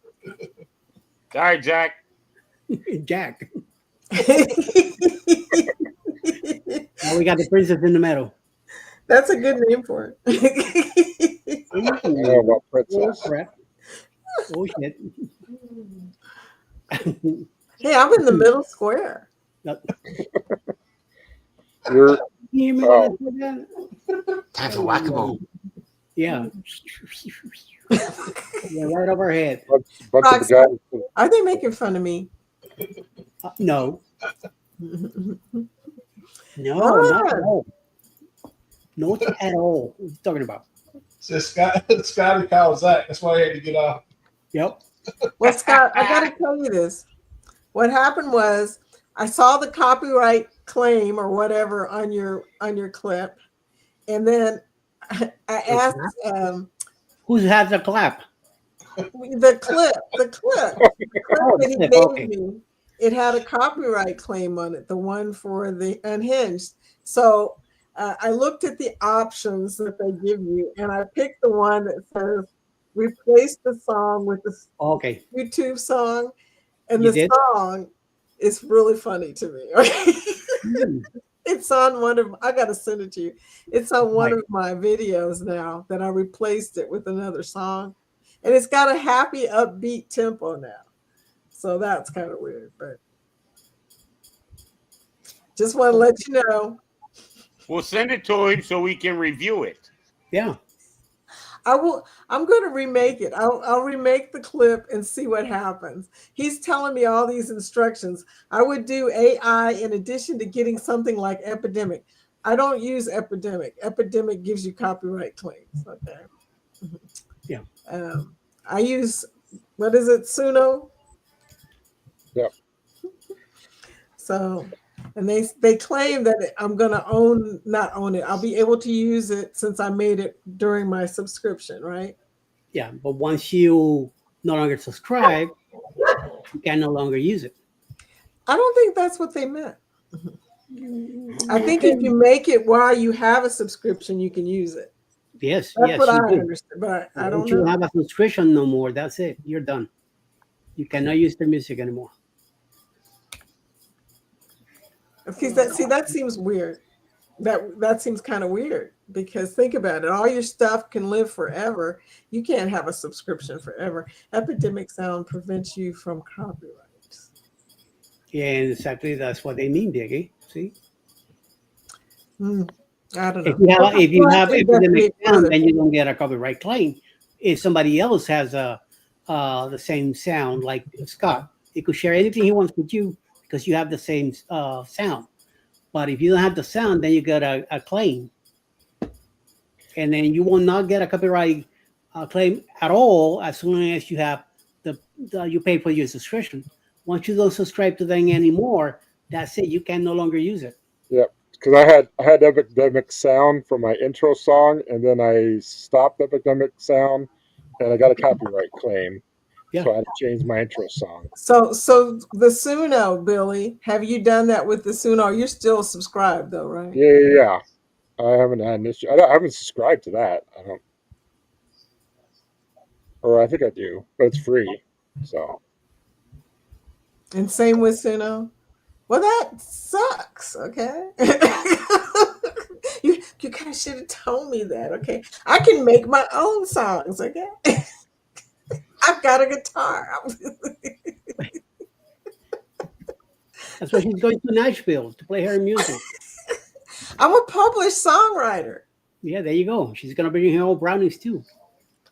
All right, Jack. Jack. Now we got the princess in the middle. That's a good name for it. I know about princess. Oh, crap. Oh, shit. Hey, I'm in the middle square. You're time for whack-a-mole. Yeah. Yeah, right over our head. Rox, are they making fun of me? No. No, not at all. Not at all. What are you talking about? So Scotty called Zach. That's why he had to get off. Yep. Well, Scott, I got to tell you this. What happened was I saw the copyright claim or whatever on your clip, and then I asked who has the clap? The clip that he gave me. It had a copyright claim on it, the one for the Unhinged. So I looked at the options that they give you, and I picked the one that says replace the song with the YouTube song, and the song is really funny to me. It's on one of, I got to send it to you. It's on one of my videos now that I replaced it with another song, and it's got a happy, upbeat tempo now. So that's kind of weird, but just want to let you know. We'll send it to him so we can review it. Yeah. I will. I'm going to remake it. I'll remake the clip and see what happens. He's telling me all these instructions. I would do AI in addition to getting something like Epidemic. I don't use Epidemic. Epidemic gives you copyright claims. Okay. Yeah. I use, what is it, Suno? Yeah. So, and they claim that I'm going to not own it. I'll be able to use it since I made it during my subscription, right? Yeah, but once you no longer subscribe, you can no longer use it. I don't think that's what they meant. I think if you make it while you have a subscription, you can use it. Yes, that's yes, what I do. understand, but I don't You know. have a subscription no more. That's it. You're done. You cannot use their music anymore. That seems weird. That seems kind of weird because think about it. All your stuff can live forever. You can't have a subscription forever. Epidemic Sound prevents you from copyrights. Yeah, exactly. That's what they mean, Diggy. See? I don't know. If you have Epidemic Sound, further. then you don't get a copyright claim. If somebody else has the same sound, like Scott, he could share anything he wants with you because you have the same sound. But if you don't have the sound, then you get a claim. And then you will not get a copyright claim at all as soon as you have you pay for your subscription. Once you don't subscribe to them anymore, that's it. You can no longer use it. Yep. Because I had Epidemic Sound for my intro song, and then I stopped Epidemic Sound, and I got a copyright claim. Yeah. So I had to change my intro song. So the Suno, Billy, have you done that with the Suno? You're still subscribed though, right? Yeah. I haven't had an issue. I haven't subscribed to that. I don't. Or I think I do, but it's free. So. And same with Suno. Well, that sucks. Okay. you kind of should have told me that. Okay. I can make my own songs. Okay. I've got a guitar. That's why she's going to Nashville to play her music. I'm a published songwriter. Yeah, there you go. She's gonna bring her own brownies too.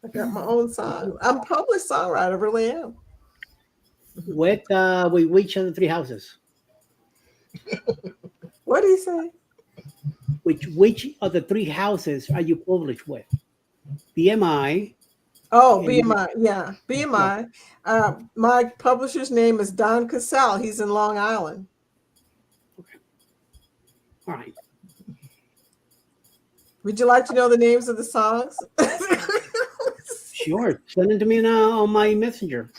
I got my own song. I'm a published songwriter. I really am. With which of the three houses? What did he say? Which of the three houses are you published with? BMI. Oh, BMI. Yeah, BMI. My publisher's name is Don Cassell. He's in Long Island. Okay. All right. Would you like to know the names of the songs? Sure. Send them to me now on my messenger.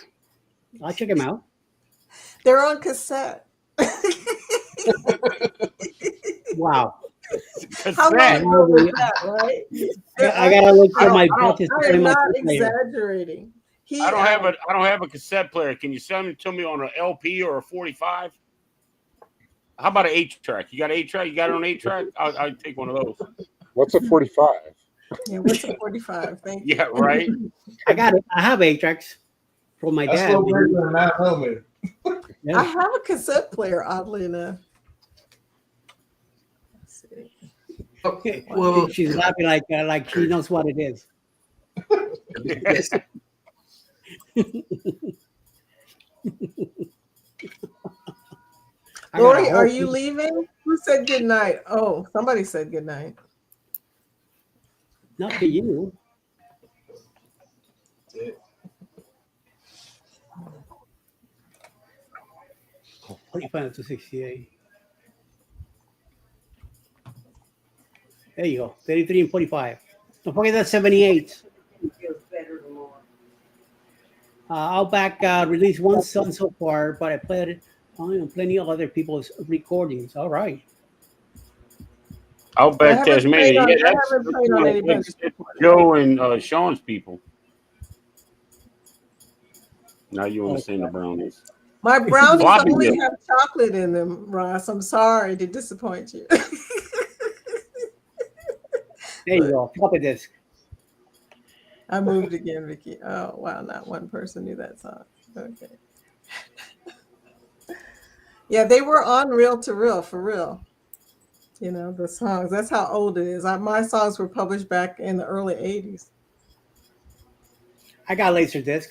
I'll check them out. They're on cassette. Wow. How long ago was that, right? I gotta look for my budget. I am not exaggerating. I don't have a cassette player. Can you send it to me on an LP or a 45? How about an 8-track? You got an 8-track? You got it on 8-track? I'll take one of those. What's a 45? Yeah, what's a 45? Thank you. Yeah, right. I got it. I have 8 tracks from my That's dad. a little bigger than 9mm. Yeah. I have a cassette player, oddly enough. Let's see. Okay. Well, she's laughing like she knows what it is. Lori, are you leaving? Who said good night? Oh, somebody said good night. Not to you. Oh, 45 to 68. There you go. 33 and 45. Don't forget that 78. Outback released one song so far, but I played it on plenty of other people's recordings. All right. Outback Tasmania. I Yeah, haven't played on anybody's. that's Joe and Sean's people. Now you want to sing the brownies. My brownies Bobby only did. have chocolate in them, Ross. I'm sorry to disappoint you. There you go. Floppy disk. I moved again, Vicky. Oh, wow. Not one person knew that song. Okay. Yeah, they were on reel to reel, for real. You know, the songs. That's how old it is. My songs were published back in the early 80s. I got Laserdisc.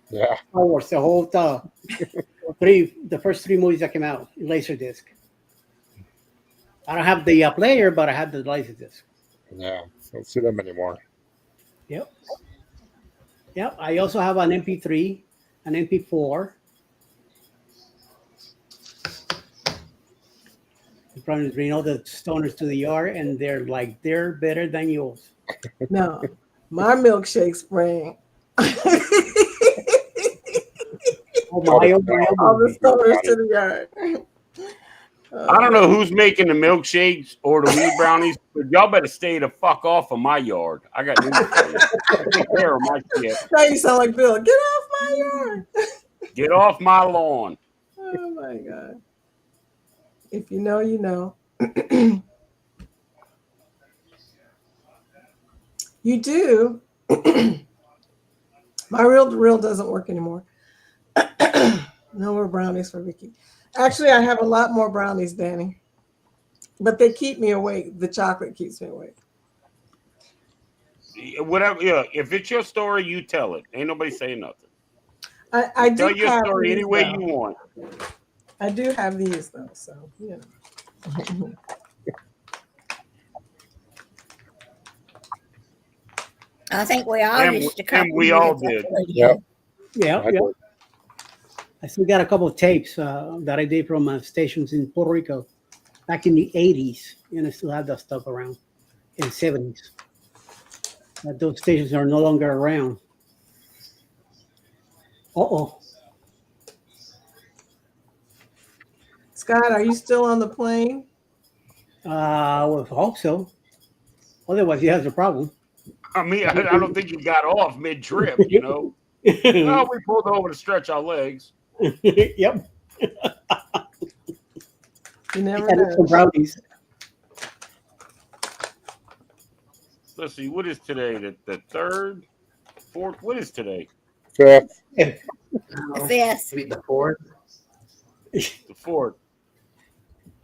Yeah. Star Wars, the whole the first 3 movies that came out, Laserdisc. I don't have the player, but I have the Laserdisc. Yeah. Don't see them anymore. Yep. Yep. I also have an MP3, an MP4. You probably bring all the stoners to the yard, and they're better than yours. No, my milkshake sprang. Oh my, All the stoners to the yard. I don't know who's making the milkshakes or the weed brownies, but y'all better stay the fuck off of my yard. I got news for you. I take care of my shit. Now you sound like Bill. Get off my yard. Get off my lawn. Oh my God. If you know, you know. You do. My reel doesn't work anymore. No more brownies for Vicky. Actually, I have a lot more brownies, Danny. But they keep me awake. The chocolate keeps me awake. Whatever. Yeah, if it's your story, you tell it. Ain't nobody saying nothing. I do tell your have story these, any way though. you want. I do have these though, so you know. I think we all And used to come. we all did. Yeah. I still got a couple of tapes that I did from stations in Puerto Rico back in the 80s, and I still have that stuff around in 70s. Those stations are no longer around. Uh-oh. Scott, are you still on the plane? I would hope so. Otherwise, he has a problem. I mean, I don't think you got off mid-trip, you know. Well, we pulled over to stretch our legs. Yep. You never And some know. brownies. Let's see, what is today? The third, fourth? What is today? Fifth. The fifth. The fourth. The fourth.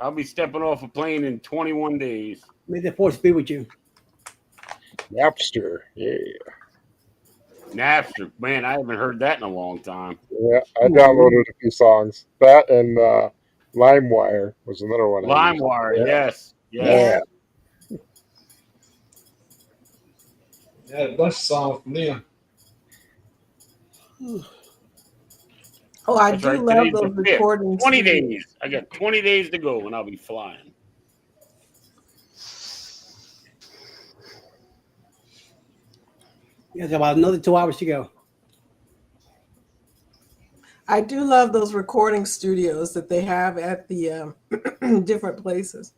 I'll be stepping off a plane in 21 days. May the force be with you. Napster. Yeah. Napster. Man, I haven't heard that in a long time. Yeah, I downloaded a few songs. That and LimeWire was another one. I used. LimeWire, yes. Yeah. Yeah, a bunch of songs from them. Oh, I That's do right, love today's those the fifth. recordings. 20 days. I got 20 days to go and I'll be flying. There's about another 2 hours to go. I do love those recording studios that they have at the different places.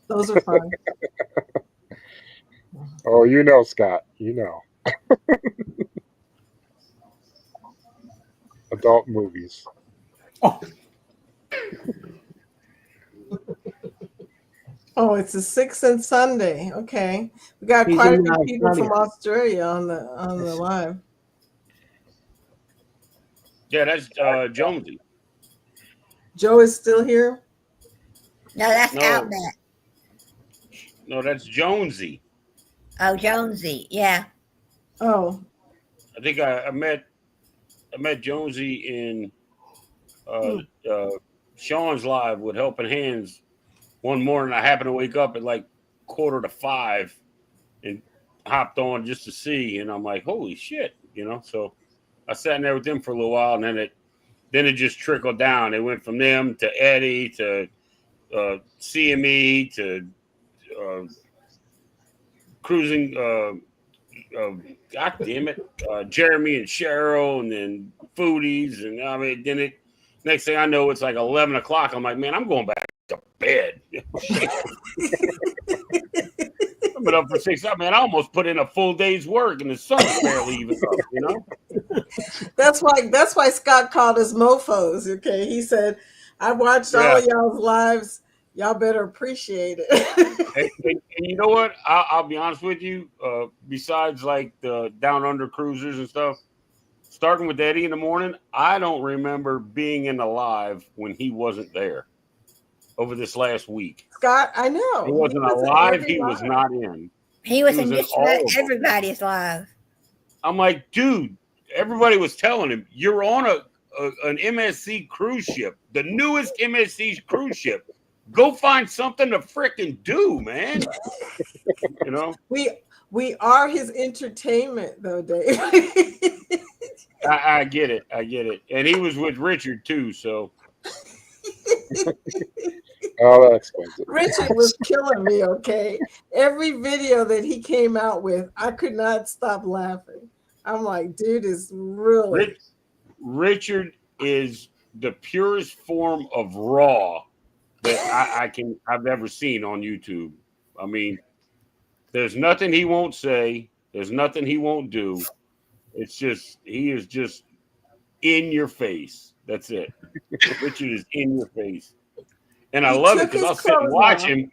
Those are fun. Oh, you know, Scott. You know. Adult movies. Oh, it's a 6 and Sunday. Okay, we got He's quite a in few people from Australia. Australia on the live. Yeah, that's Jonesy. Joe is still here. No, that's No. Outback. No, that's Jonesy. Oh, Jonesy. Yeah. Oh, I think I met Jonesy in Sean's live with Helping Hands one morning. I happened to wake up at like 4:45 and hopped on just to see, and I'm like, holy shit, you know. So I sat in there with them for a little while, and then it just trickled down. It went from them to Eddie to CME to cruising. God damn it, Jeremy and Cheryl, and then Foodies, and I mean, then it. Next thing I know, it's like 11 o'clock. I'm like, man, I'm going back to bed. I've been up for 6 hours, man. I almost put in a full day's work, and the sun's barely even up. You know. that's why Scott called us mofos. Okay, he said, "I watched all of y'all's lives. Y'all better appreciate it." and you know what? I'll be honest with you. Besides like the down under cruisers and stuff, starting with Eddie in the morning, I don't remember being in the live when he wasn't there over this last week. Scott, I know. He wasn't alive. He was not in. He was in in just all about of them. everybody's live. I'm like, dude, everybody was telling him, you're on an MSC cruise ship, the newest MSC cruise ship. Go find something to frickin' do, man. You know? We are his entertainment, though, Dave. I get it. I get it. And he was with Richard, too, so. Oh, that explains it. Richard was killing me, okay? Every video that he came out with, I could not stop laughing. I'm like, dude is Richard is the purest form of raw that I've ever seen on YouTube. I mean, there's nothing he won't say. There's nothing he won't do. It's just he is just in your face. That's it. Richard is in your face, and I He love it took because his I'll sit and clothes watch off. him.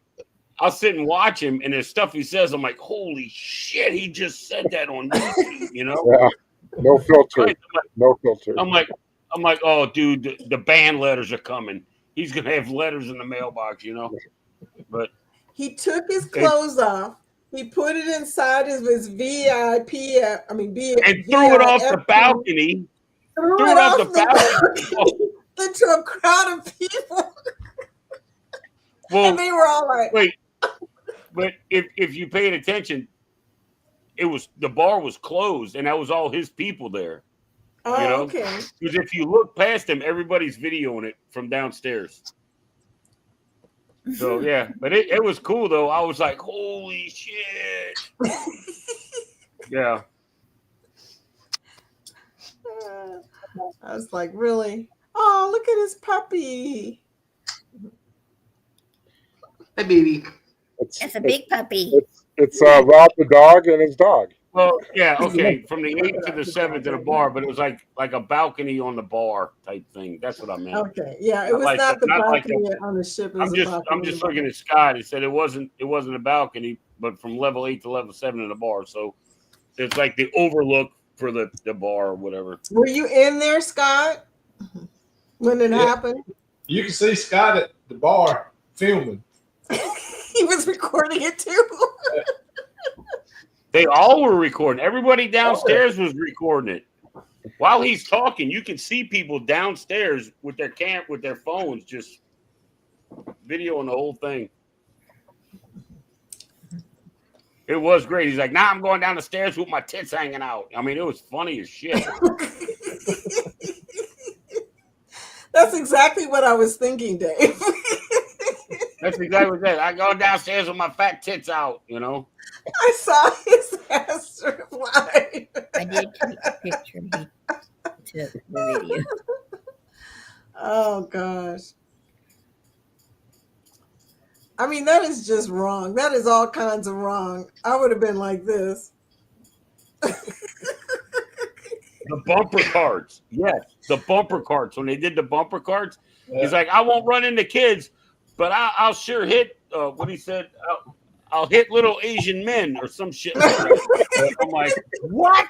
I'll sit and watch him, and there's stuff he says. I'm like, holy shit, he just said that on YouTube. You know? Yeah. No filter. Right? No filter. I'm like, oh, dude, the band letters are coming. He's gonna have letters in the mailbox, you know. But he took his clothes off. He put it inside of his VIP. And threw it off the balcony. Threw it off the balcony into a crowd of people. Well, and they were all like, "Wait." But if you paid attention, the bar was closed, and that was all his people there. Oh, you know? okay. Because if you look past him, everybody's videoing it from downstairs. So yeah, but it was cool though. I was like, holy shit. Yeah. I was like, really? Oh, look at his puppy. Hey, baby. That's a big puppy. It's Rob the dog and his dog. Well, yeah, okay. From the 8th to the 7th at a bar, but it was like a balcony on the bar type thing. That's what I meant. Okay, yeah, it was not the balcony on the ship. It was I'm just looking at Scott. He said it wasn't a balcony, but from level 8 to level 7 in the bar. So it's like the overlook for the bar or whatever. Were you in there, Scott, when it happened? You can see Scott at the bar filming. He was recording it too. They all were recording. Everybody downstairs was recording it. While he's talking, you can see people downstairs with their phones just videoing the whole thing. It was great. He's like, "Now I'm going down the stairs with my tits hanging out." I mean, it was funny as shit. That's exactly what I was thinking, Dave. That's exactly what that. I go downstairs with my fat tits out, you know. I saw his ass live. I did take a picture. He took the video. Oh gosh. I mean, that is just wrong. That is all kinds of wrong. I would have been like this. The bumper cards. Yes, the bumper cards. When they did the bumper cards, he's like, "I won't run into kids, but I'll sure hit." What he said, I'll hit little Asian men or some shit like that. I'm like, what?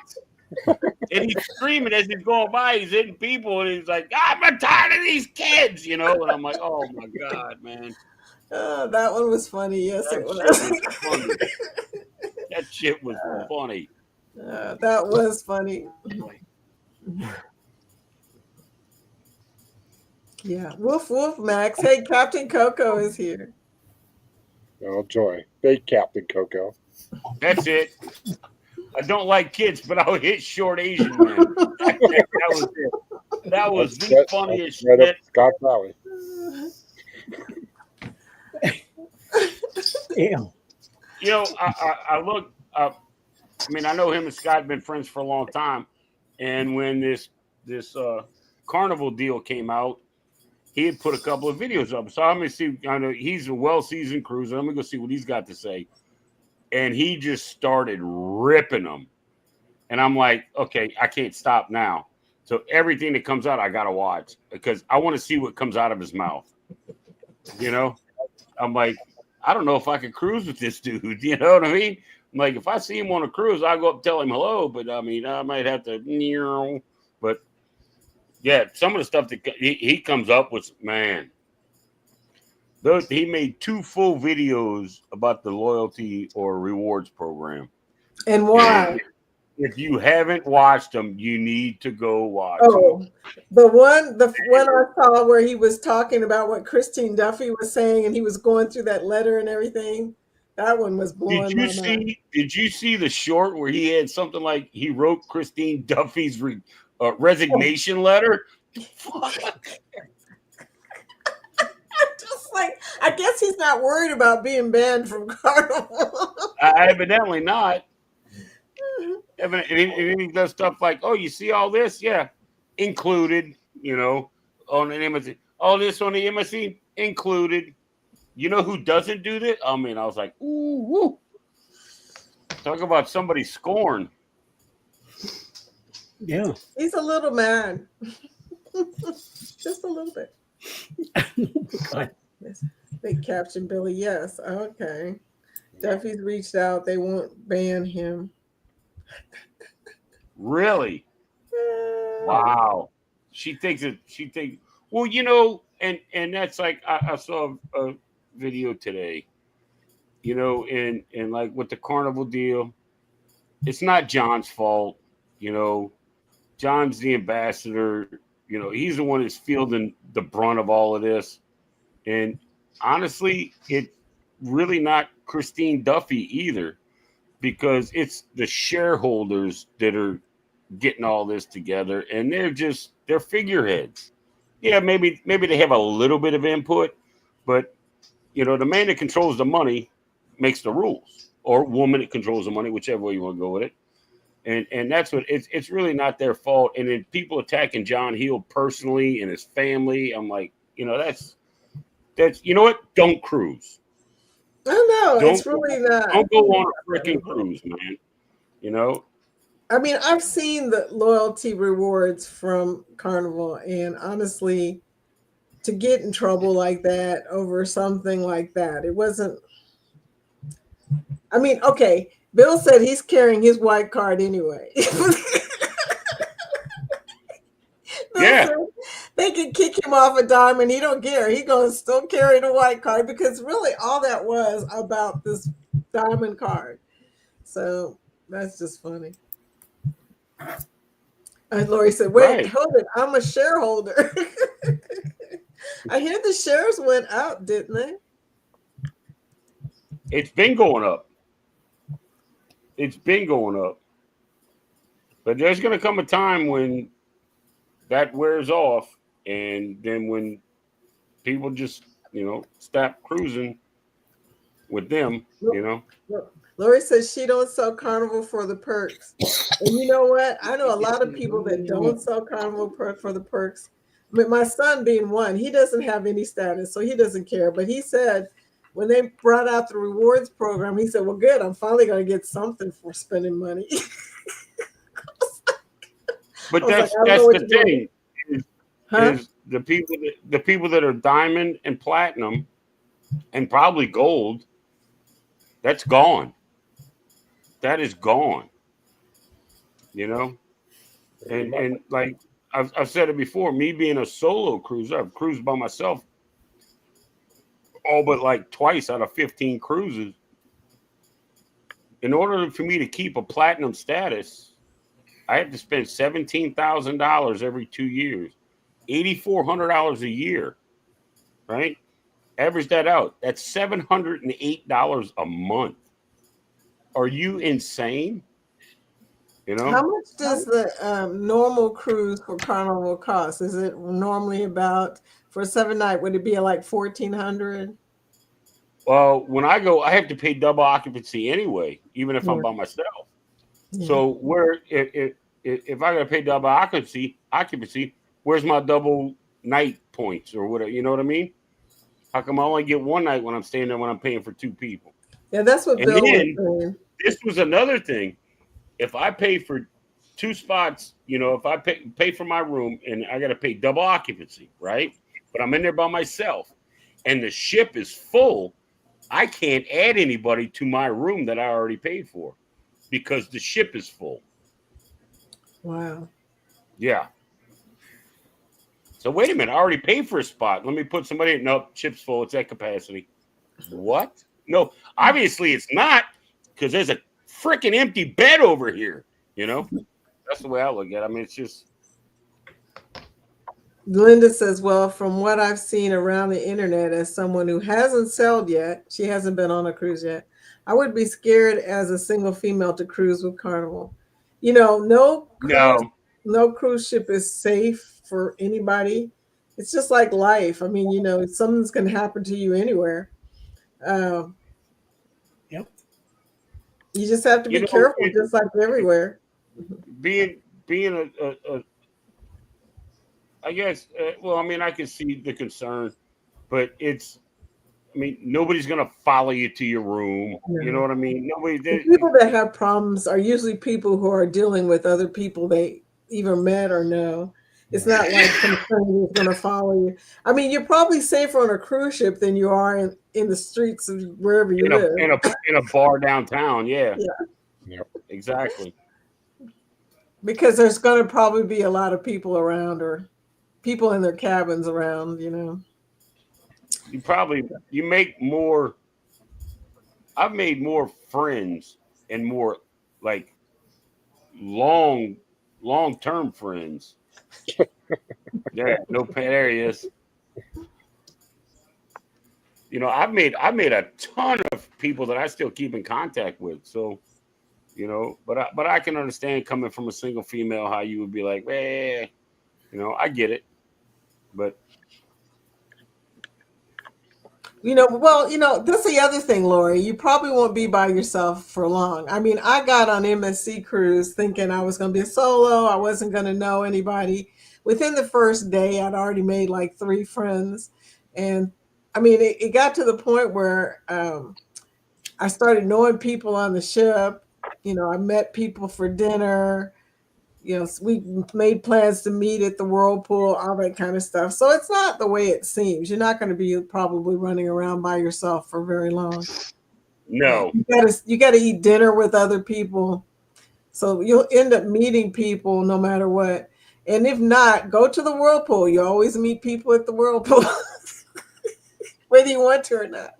And he's screaming as he's going by. He's hitting people, and he's like, "I'm tired of these kids," you know. And I'm like, "Oh my god, man!" That one was funny. Yes, it was. That shit was funny. That was funny. Yeah. Woof, woof, Max. Hey, Captain Coco is here. Oh, joy. Fake Captain Coco. That's it. I don't like kids, but I'll hit short Asian men. That was it. That was the funniest right shit. Up Scott Valley. Damn. You know, I look. I mean, I know him and Scott have been friends for a long time, and when this carnival deal came out, he had put a couple of videos up. So I'm gonna see. I know he's a well-seasoned cruiser. I'm gonna go see what he's got to say. And he just started ripping them, and I'm like, okay, I can't stop now. So everything that comes out, I gotta watch because I want to see what comes out of his mouth. You know, I'm like, I don't know if I could cruise with this dude. You know what I mean? I'm like, if I see him on a cruise, I'll go up and tell him hello. But I mean, I might have to. But yeah, some of the stuff that he comes up with, man. He made 2 full videos about the loyalty or rewards program. And why? And if you haven't watched them, you need to go watch them. The one I saw where he was talking about what Christine Duffy was saying, and he was going through that letter and everything. That one was blowing my mind. Did you see the short where he had something like he wrote Christine Duffy's resignation letter? Just like, I guess he's not worried about being banned from Carnival. Evidently not. And he does stuff like, "Oh, you see all this? Yeah, included. You know, on an embassy. All this on the embassy. included. You know who doesn't do this? I mean, I was like, ooh, woo. Talk about somebody scorn. Yeah. He's a little mad. Just a little bit. God. Yes. They captioned Billy. Yes. Okay. Duffy's reached out. They won't ban him. Really? Wow. She thinks. Well, you know, and that's like I saw a video today. You know, and like with the carnival deal, it's not John's fault. You know, John's the ambassador. You know, he's the one that's fielding the brunt of all of this. And honestly, it's really not Christine Duffy either, because it's the shareholders that are getting all this together, and they're figureheads. Yeah, maybe they have a little bit of input, but you know, the man that controls the money makes the rules, or woman that controls the money, whichever way you want to go with it. And that's what it's really not their fault. And then people attacking John Hill personally and his family, I'm like, you know, that's you know what? Don't cruise. I know, it's really not. Don't go on a freaking cruise, man. You know? I mean, I've seen the loyalty rewards from Carnival, and honestly, to get in trouble like that over something like that, it wasn't. I mean, okay, Bill said he's carrying his white card anyway. Yeah. They can kick him off a dime and he don't care. He gonna still carry the white card, because really all that was about this diamond card. So that's just funny. And Lori said, wait, Right. hold it. I'm a shareholder. I hear the shares went up, didn't they? It's been going up. It's been going up. But there's going to come a time when that wears off, and then when people just, you know, stop cruising with them, you know. Lori says she don't sell Carnival for the perks. And you know what? I know a lot of people that don't sell Carnival for the perks. I mean, my son being one, he doesn't have any status, so he doesn't care. But he said when they brought out the rewards program, he said, well, good, I'm finally going to get something for spending money. But that's the thing. Is the people that are diamond and platinum and probably gold, that's gone. That is gone. You know? And like I've said it before, me being a solo cruiser, I've cruised by myself all but like twice out of 15 cruises. In order for me to keep a platinum status, I have to spend $17,000 every 2 years, $8,400 a year, right? Average that out. That's $708 a month. Are you insane? You know? How much does the normal cruise for Carnival cost? Is it normally about, for a 7-night, would it be like $1,400? Well, when I go, I have to pay double occupancy anyway, even if I'm by myself. Yeah. So where if I got to pay double occupancy, where's my double night points or whatever? You know what I mean? How come I only get one night when I'm staying there when I'm paying for 2 people? Yeah, that's what And Bill then, was saying. this was another thing. If I pay for 2 spots, you know, if I pay for my room and I got to pay double occupancy, right? But I'm in there by myself and the ship is full, I can't add anybody to my room that I already paid for because the ship is full. Wow. Yeah. So wait a minute, I already paid for a spot. Let me put somebody in. Nope, ship's full. It's at capacity. What? No, obviously it's not, because there's a freaking empty bed over here. You know, that's the way I look at it. I mean, it's just. Linda says, well, from what I've seen around the internet, as someone who hasn't sailed yet, she hasn't been on a cruise yet, I would be scared as a single female to cruise with Carnival. You know, no cruise ship is safe for anybody. It's just like life. I mean, you know, something's going to happen to you anywhere. Yep. You just have to be careful, just like everywhere. Being a I guess, well, I mean, I can see the concern, but it's. I mean, nobody's gonna follow you to your room. You know what I mean? Nobody. The people that have problems are usually people who are dealing with other people they either met or know. It's not like some stranger is going to follow you. I mean, you're probably safer on a cruise ship than you are in the streets of wherever you live. In a bar downtown, yeah. Yep. Exactly. Because there's going to probably be a lot of people around or people in their cabins around, you know. You make more. I've made more friends and more like long term friends. Yeah, there he is. You know, I've made a ton of people that I still keep in contact with. So, you know, but I can understand coming from a single female how you would be like, you know, I get it. But you know, well, you know, that's the other thing, Lori. You probably won't be by yourself for long. I mean, I got on MSC cruise thinking I was going to be solo. I wasn't going to know anybody. Within the first day, I'd already made like 3 friends. And I mean, it got to the point where I started knowing people on the ship. You know, I met people for dinner. You know, we made plans to meet at the whirlpool, all that kind of stuff. So it's not the way it seems. You're not going to be probably running around by yourself for very long. no, you got to eat dinner with other people. So you'll end up meeting people no matter what. And if not, go to the whirlpool. You always meet people at the whirlpool, whether you want to or not.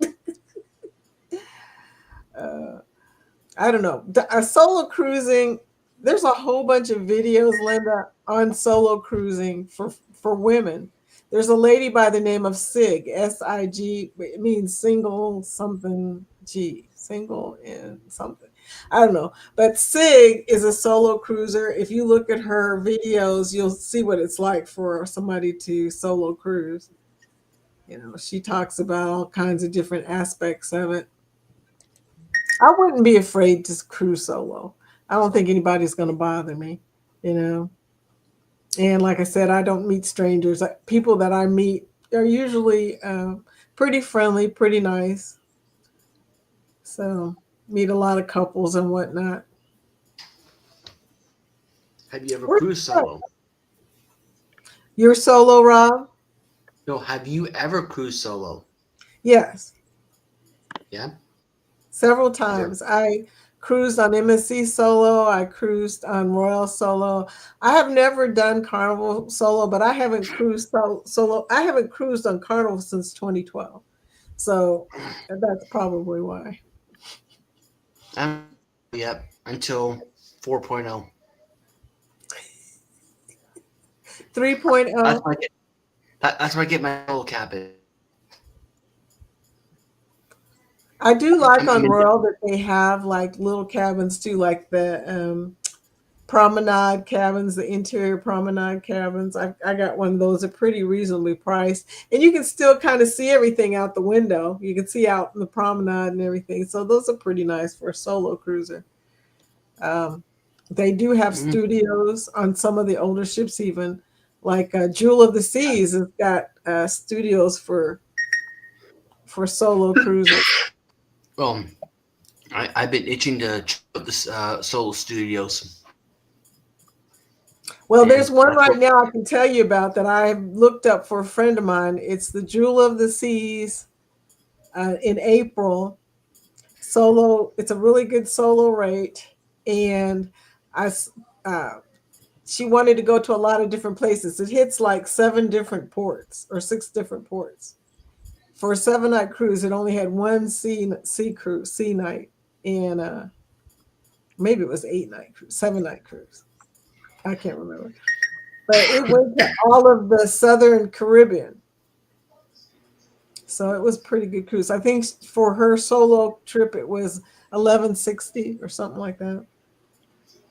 I don't know. Solo cruising, there's a whole bunch of videos, Linda, on solo cruising for women. There's a lady by the name of Sig, S-I-G. It means single something G, single and something. I don't know. But Sig is a solo cruiser. If you look at her videos, you'll see what it's like for somebody to solo cruise. You know, she talks about all kinds of different aspects of it. I wouldn't be afraid to cruise solo. I don't think anybody's going to bother me, you know. And like I said, I don't meet strangers. People that I meet are usually pretty friendly, pretty nice. So meet a lot of couples and whatnot. Have you ever cruised solo? You're solo, Rob? No, have you ever cruised solo? Yes. Yeah. Several times. I cruised on MSC solo. I cruised on Royal solo. I have never done Carnival solo, but I haven't cruised solo. I haven't cruised on Carnival since 2012. So that's probably why. Yep, until 4.0. 3.0. That's where I get my solo cabin. I do like on Royal that they have like little cabins too, like the promenade cabins, the interior promenade cabins. I got one of those. They're pretty reasonably priced, and you can still kind of see everything out the window. You can see out in the promenade and everything. So those are pretty nice for a solo cruiser. They do have studios on some of the older ships, even like Jewel of the Seas has got studios for solo cruisers. Well, I've been itching to check out the solo studios. Well, there's one right now I can tell you about that I looked up for a friend of mine. It's the Jewel of the Seas in April. Solo, it's a really good solo rate. And she wanted to go to a lot of different places. It hits like 7 different ports or 6 different ports. For a 7-night cruise, it only had 1 sea night, and maybe it was 8-night cruise, 7-night cruise. I can't remember, but it went to all of the Southern Caribbean, so it was a pretty good cruise. I think for her solo trip, it was $11.60 or something like that.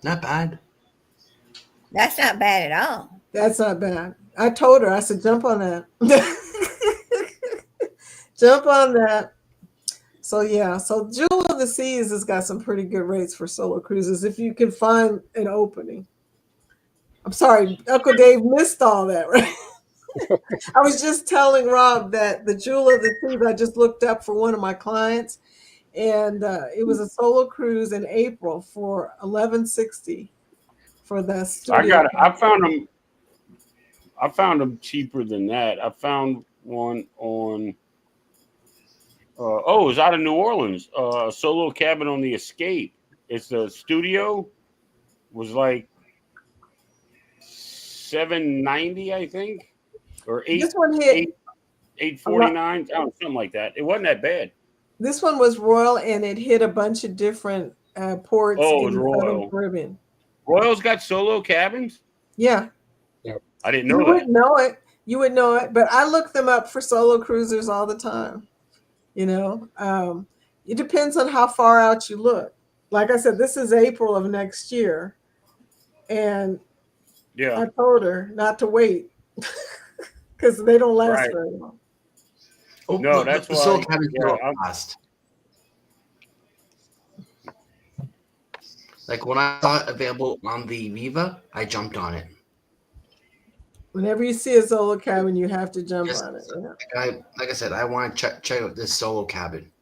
Not bad. That's not bad at all. That's not bad. I told her, I said, jump on that. Jump on that. So yeah, so Jewel of the Seas has got some pretty good rates for solo cruises if you can find an opening. I'm sorry, Uncle Dave missed all that, right? I was just telling Rob that the Jewel of the Seas I just looked up for one of my clients, and it was a solo cruise in April for $1160 for the studio. I found them cheaper than that. I found one on. It was out of New Orleans. Solo cabin on the Escape. It's a studio. Was like $790, I think, or This one hit $849, something like that. It wasn't that bad. This one was Royal, and it hit a bunch of different ports Oh, in it was the Southern Royal. Caribbean. Royal's got solo cabins. Yeah, I didn't you know that. wouldn't know it. You would know it, but I look them up for solo cruisers all the time. You know, it depends on how far out you look. Like I said, this is April of next year, and Yeah, I told her not to wait because they don't last right. very long. Oh, No, the that's why. solo cabins Yeah, don't last. Like when I saw it available on the Viva, I jumped on it. Whenever you see a solo cabin, you have to jump Yes, on it. You know? like I said, I want to check out this solo cabin.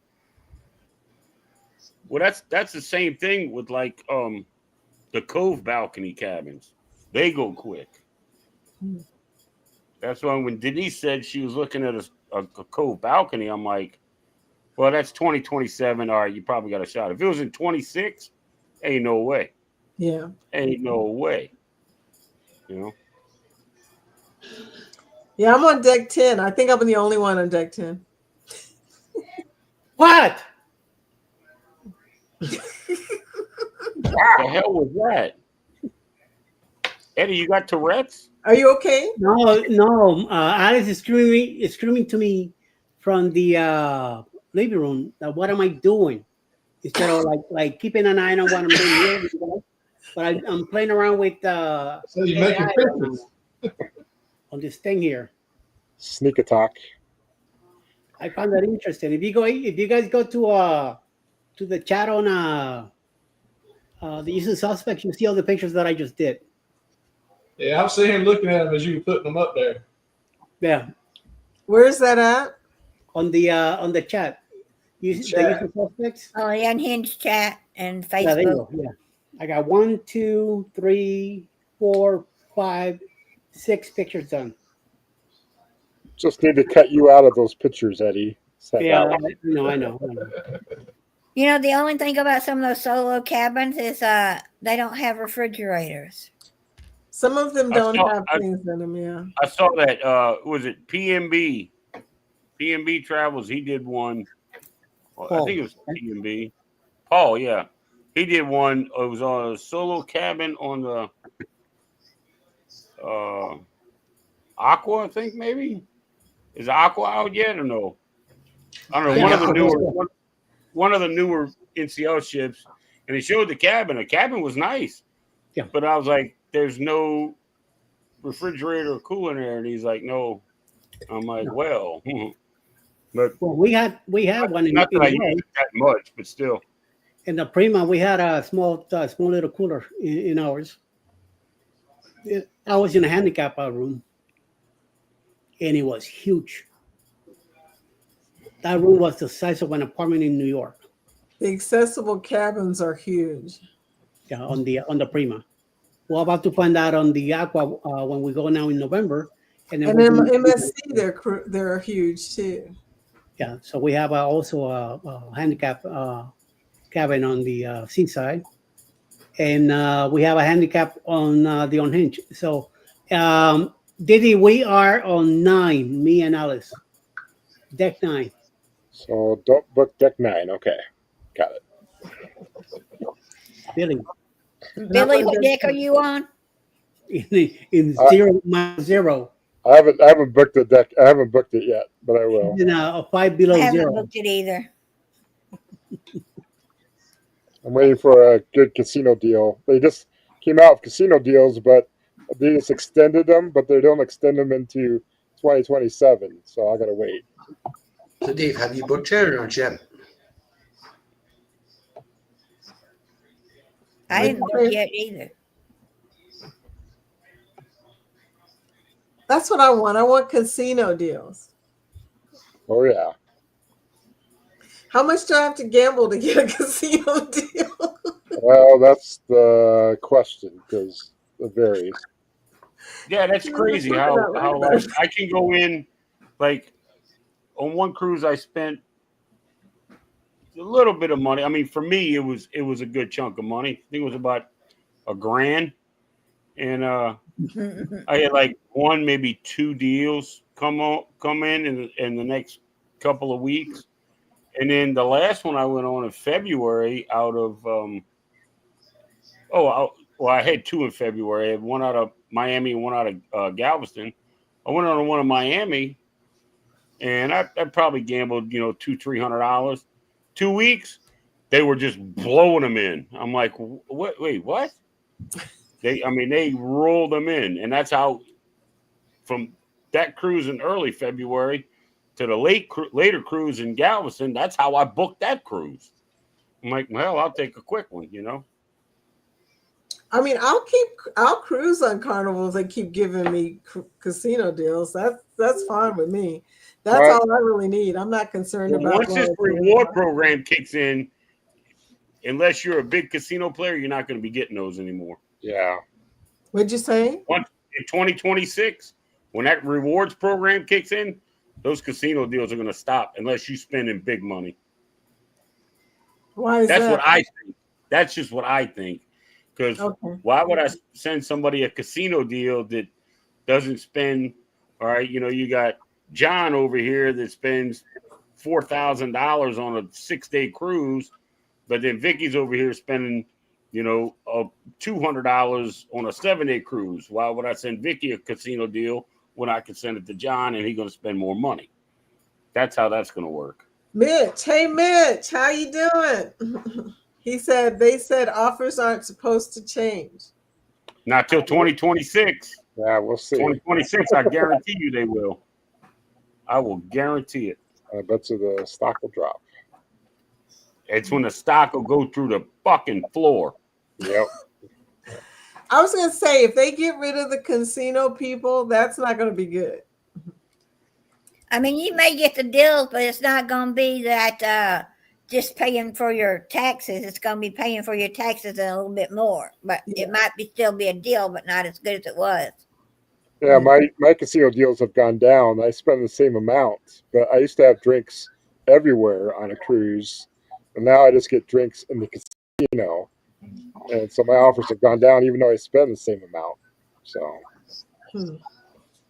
well, that's the same thing with like the Cove balcony cabins. They go quick. That's why when Denise said she was looking at a Cove balcony, I'm like, well, that's 2027. All right, you probably got a shot. If it was in 26, ain't no way. Yeah. Ain't no way. You know? Yeah, I'm on deck 10. I think I'm the only one on deck 10. What? The hell was that? Eddie, you got Tourette's? Are you okay? No. Alice is screaming to me from the living room. That what am I doing? Instead of like keeping an eye on what I'm doing here, you know? But I'm playing around with So you're making AI pictures on this thing here. Sneak attack. I found that interesting. If you guys go to the chat on the Usual Suspects, you see all the pictures that I just did. Yeah, I'm sitting here looking at them as you were putting them up there. Yeah. Where's that at? On the chat. The Usual Suspects. Oh, the Unhinged chat and Facebook. Yeah, there you go. Yeah. I got 1, 2, 3, 4, 5, 6 pictures done. Just need to cut you out of those pictures, Eddie. Yeah, I know. You know, the only thing about some of those solo cabins is they don't have refrigerators. Some of them don't have things in them, yeah. I saw that. Was it PMB? PMB Travels. He did one. I think it was PMB. Paul, yeah. He did one. It was on a solo cabin on the Aqua, I think maybe. Is Aqua out yet or no? I don't know. Yeah, one of the newer NCL ships, and he showed the cabin. The cabin was nice. Yeah. But I was like, there's no refrigerator or cooler in there, and he's like, no. I'm like, well, but we had one in not that I use Illinois. it that much, but still. In the Prima, we had a small little cooler in ours. I was in a handicap room, and it was huge. That room was the size of an apartment in New York. The accessible cabins are huge. Yeah, on the Prima. We're about to find out on the Aqua when we go now in November. And then MSC, they're huge too. Yeah, so we have also a handicap cabin on the seaside, and we have a handicap on the Unhinged. So, Diddy, we are on 9, me and Alice, deck 9. So don't book deck 9. Okay, got it. Billy, what deck are you on? in 0 I haven't booked the deck. I haven't booked it yet, but I will. In a 5 below I haven't 0. booked it either. I'm waiting for a good casino deal. They just came out with casino deals, but they just extended them, but they don't extend them into 2027. So I gotta wait. So, Dave, have you booked it or not yet? I didn't book yet either. That's what I want. I want casino deals. Oh yeah. How much do I have to gamble to get a casino deal? Well, that's the question because it varies. Yeah, that's crazy how like I can go in like on one cruise I spent a little bit of money. I mean, for me it was a good chunk of money. I think it was about $1,000. And I had like one, maybe two deals come in the next couple of weeks. And then the last one I went on in February out of I had two in February. I had one out of Miami and one out of Galveston. I went on one in Miami, and I probably gambled, $200-300. 2 weeks, they were just blowing them in. I'm like, what? Wait, what? They rolled them in, and that's how from that cruise in early February to the later cruise in Galveston. That's how I booked that cruise. I'm like, well, I'll take a quick one, I mean, I'll cruise on Carnival if they keep giving me casino deals. That's fine with me. That's all I really need. I'm not concerned about once this reward program kicks in. Unless you're a big casino player, you're not going to be getting those anymore. Yeah. What'd you say? In 2026, when that rewards program kicks in, those casino deals are going to stop unless you spend in big money. Why is That's that? what I think. That's just what I think. Because why would I send somebody a casino deal that doesn't spend? All right, you got John over here that spends $4,000 on a 6-day cruise, but then Vicky's over here spending, $200 on a 7-day cruise. Why would I send Vicky a casino deal when I can send it to John and he's going to spend more money? That's how that's going to work. Mitch, hey Mitch, how you doing? They said offers aren't supposed to change. Not till 2026. Yeah, we'll see. 2026, I guarantee you they will. I will guarantee it. I bet you the stock will drop. It's when the stock will go through the fucking floor. Yep. I was going to say, if they get rid of the casino people, that's not going to be good. I mean, you may get the deals, but it's not going to be that just paying for your taxes. It's going to be paying for your taxes and a little bit more. But it might still be a deal, but not as good as it was. Yeah, my casino deals have gone down. I spend the same amount, but I used to have drinks everywhere on a cruise, and now I just get drinks in the casino. And so my offers have gone down, even though I spend the same amount. So.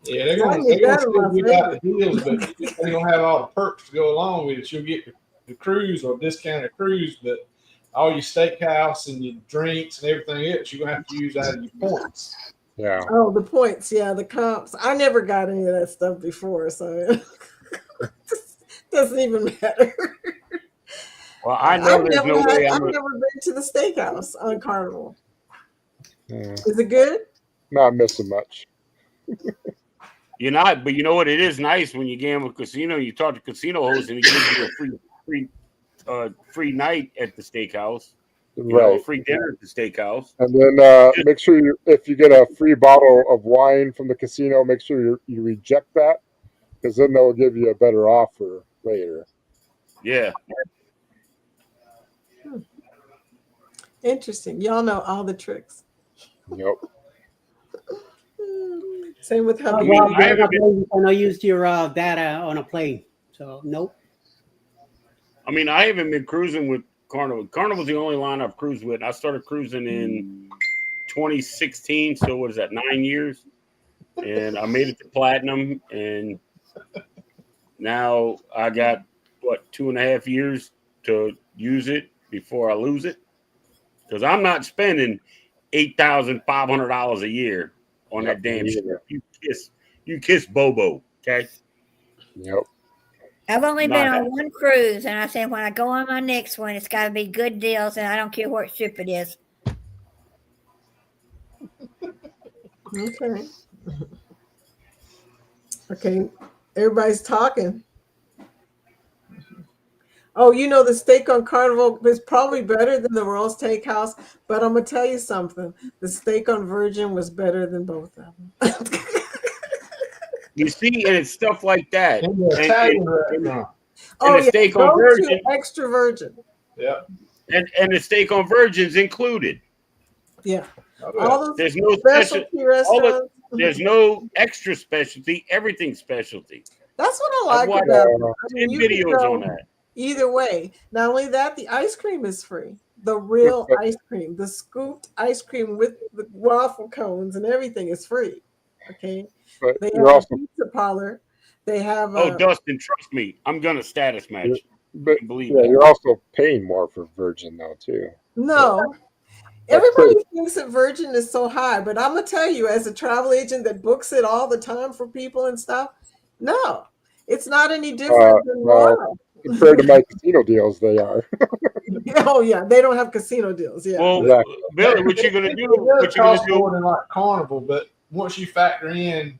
Yeah, they're going to still give out the deals, but they're going to have all the perks to go along with it. You'll get the cruise or discounted cruise, but all your steakhouse and your drinks and everything else, you're going to have to use out of your points. Yeah. Oh, the points. Yeah, the comps. I never got any of that stuff before, so it doesn't even matter. Well, I know I've there's never no way I've never been to the steakhouse on Carnival. Yeah. Is it good? Not missing much. You're not, but you know what? It is nice when you gamble casino. You talk to casino host and he gives you a free night at the steakhouse. Right. Free dinner at the steakhouse. And then make sure if you get a free bottle of wine from the casino, make sure you reject that, because then they'll give you a better offer later. Yeah. Interesting. Y'all know all the tricks. Yep. Same with hubby. I know used your data on a plane, so nope. I mean, I haven't been cruising with Carnival. Carnival's the only line I've cruised with. I started cruising in 2016, so what is that, 9 years? And I made it to platinum, and now I got, 2.5 years to use it before I lose it? Because I'm not spending $8,500 a year on that damn shit. You kiss Bobo, okay? Yep. I've only been on one cruise, and I said when I go on my next one, it's got to be good deals, and I don't care what ship it is. Okay. Okay. Everybody's talking. Oh, the steak on Carnival is probably better than the Royal Steakhouse, but I'm going to tell you something. The steak on Virgin was better than both of them. You see, and it's stuff like that. In the Italian restaurant. Oh, the yeah. steak Go on virgin. to extra virgin. Yeah. And the steak on virgin's included. Yeah. Okay. All those There's no specialty restaurants. there's no extra specialty. Everything's specialty. That's what I I've like watched about it. I mean, 10 you can videos go on that. either way. Not only that, the ice cream is free. The real ice cream, the scooped ice cream with the waffle cones and everything is free. Okay. But They you're have also a pizza parlor. They have Oh, Dustin, trust me, I'm gonna status match. but Believe yeah, that. you're also paying more for Virgin though too. no. That's Everybody thinks that Virgin is so high, but I'm gonna tell you, as a travel agent that books it all the time for people and stuff, no, it's not any different than Royal. Compared to my casino deals, they are. Oh yeah, they don't have casino deals. Yeah. Well, Exactly. Billy, what you gonna do? It does What you gonna cost do? more than like Carnival, but once you factor in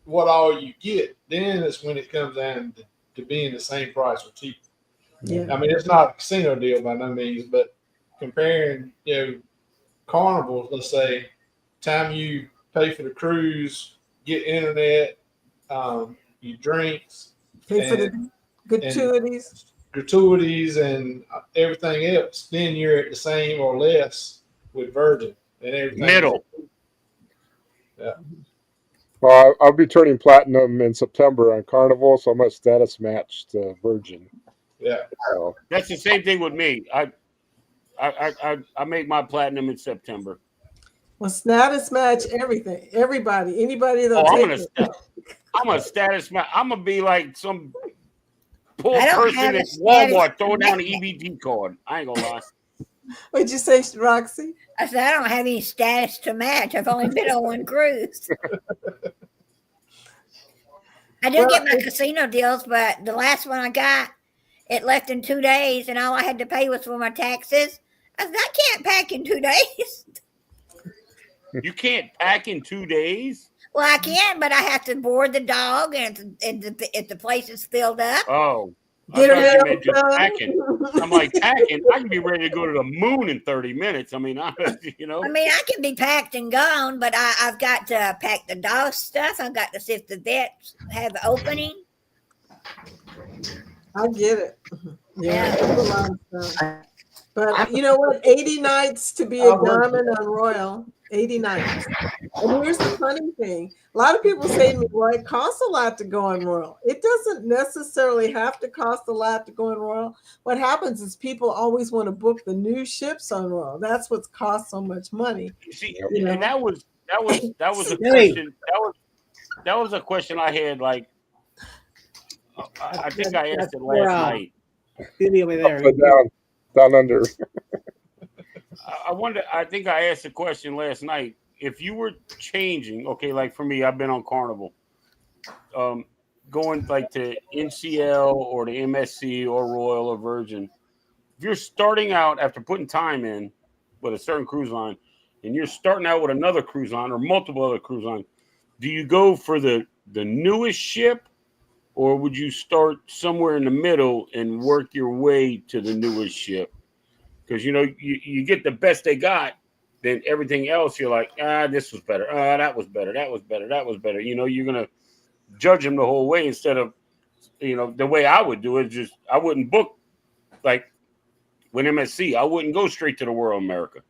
what all you get, then it's when it comes down to being the same price or cheaper. Yeah. I mean, it's not a casino deal by no means, but comparing, Carnivals, let's say, time you pay for the cruise, get internet, your drinks, Pay for the gratuities and everything else, then you're at the same or less with Virgin and everything. Middle. Yeah. Well, I'll be turning platinum in September on Carnival, so I might status match to Virgin. Yeah. So, That's the same thing with me. I make my platinum in September. Well, status match everything. Everybody, anybody that'll I'm take gonna it. I'm a status match. I'm gonna be like some poor I don't person have a at status Walmart throwing down an match. EBT card. I ain't gonna lie. What'd you say, Roxy? I said, I don't have any status to match. I've only been on one cruise. I do get my casino deals, but the last one I got, it left in 2 days, and all I had to pay was for my taxes. I said, I can't pack in 2 days. You can't pack in 2 days. Well, I can, but I have to board the dog, and if the place is filled up. Oh, I Get thought her you nails meant just done. packing. I'm like packing. I can be ready to go to the moon in 30 minutes. I mean, I mean, I can be packed and gone, but I've got to pack the dog stuff. I've got to see if the vets have opening. I get it. Yeah, that's a lot of stuff. But you know what? 80 nights to be a diamond on Royal. 80 nights. And here's the funny thing. A lot of people say to me, well, it costs a lot to go on Royal. It doesn't necessarily have to cost a lot to go on Royal. What happens is people always want to book the new ships on Royal. That's what costs so much money. See, You know? and that was a question. That was a question I had. Like, I think I asked it last night. Over there. Upside down under. I wonder. I think I asked the question last night. If you were changing, okay, like for me, I've been on Carnival, going like to NCL or the MSC or Royal or Virgin. If you're starting out after putting time in with a certain cruise line, and you're starting out with another cruise line or multiple other cruise lines, do you go for the newest ship, or would you start somewhere in the middle and work your way to the newest ship? Because, you get the best they got, then everything else, you're like, this was better. That was better. That was better. That was better. You're going to judge them the whole way instead of, the way I would do it. Just I wouldn't book, like, with MSC. I wouldn't go straight to the World America.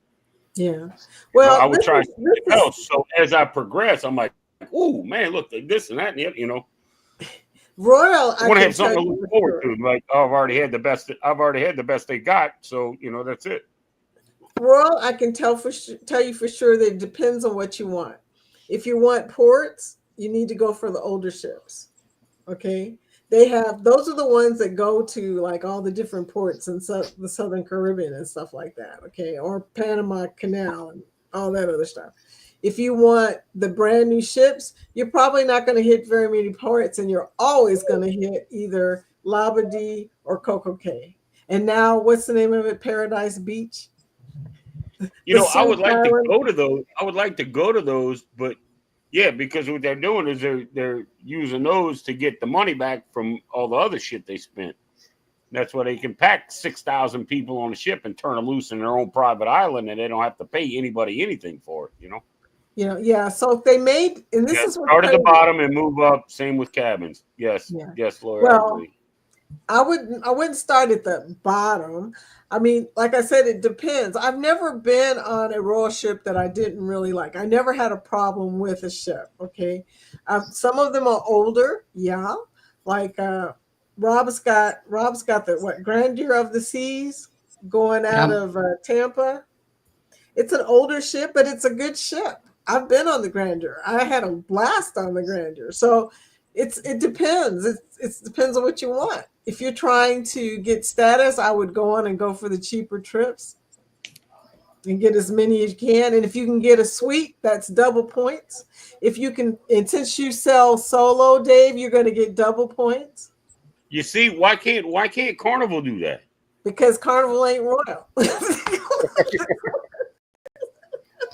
Yeah. Well, I would try something else. So as I progress, I'm like, oh, man, look, this and that, Royal, I want to have something to look forward to. Like, I've already had the best they got. So, that's it. Royal, I can tell you for sure that it depends on what you want. If you want ports, you need to go for the older ships. Okay. Those are the ones that go to like all the different ports in the Southern Caribbean and stuff like that. Okay. Or Panama Canal and all that other stuff. If you want the brand new ships, you're probably not going to hit very many ports, and you're always going to hit either Labadee or Coco Cay. And now, what's the name of it? Paradise Beach. I would like to go to those. I would like to go to those, but yeah, because what they're doing is they're using those to get the money back from all the other shit they spent. That's why they can pack 6,000 people on a ship and turn them loose in their own private island, and they don't have to pay anybody anything for it. Yeah. So if they made, and this is what start at the bottom and move up. Same with cabins. Yes. Yeah. Yes, Lord. Well, I wouldn't start at the bottom. I mean, like I said, it depends. I've never been on a royal ship that I didn't really like. I never had a problem with a ship. Okay. Some of them are older. Yeah. Like Rob's got the Grandeur of the Seas going out of Tampa. It's an older ship, but it's a good ship. I've been on the Grandeur. I had a blast on the Grandeur. So it depends. It depends on what you want. If you're trying to get status, I would go on and go for the cheaper trips and get as many as you can. And if you can get a suite, that's double points. If you can, and since you sell solo, Dave, you're going to get double points. You see, why can't Carnival do that? Because Carnival ain't royal.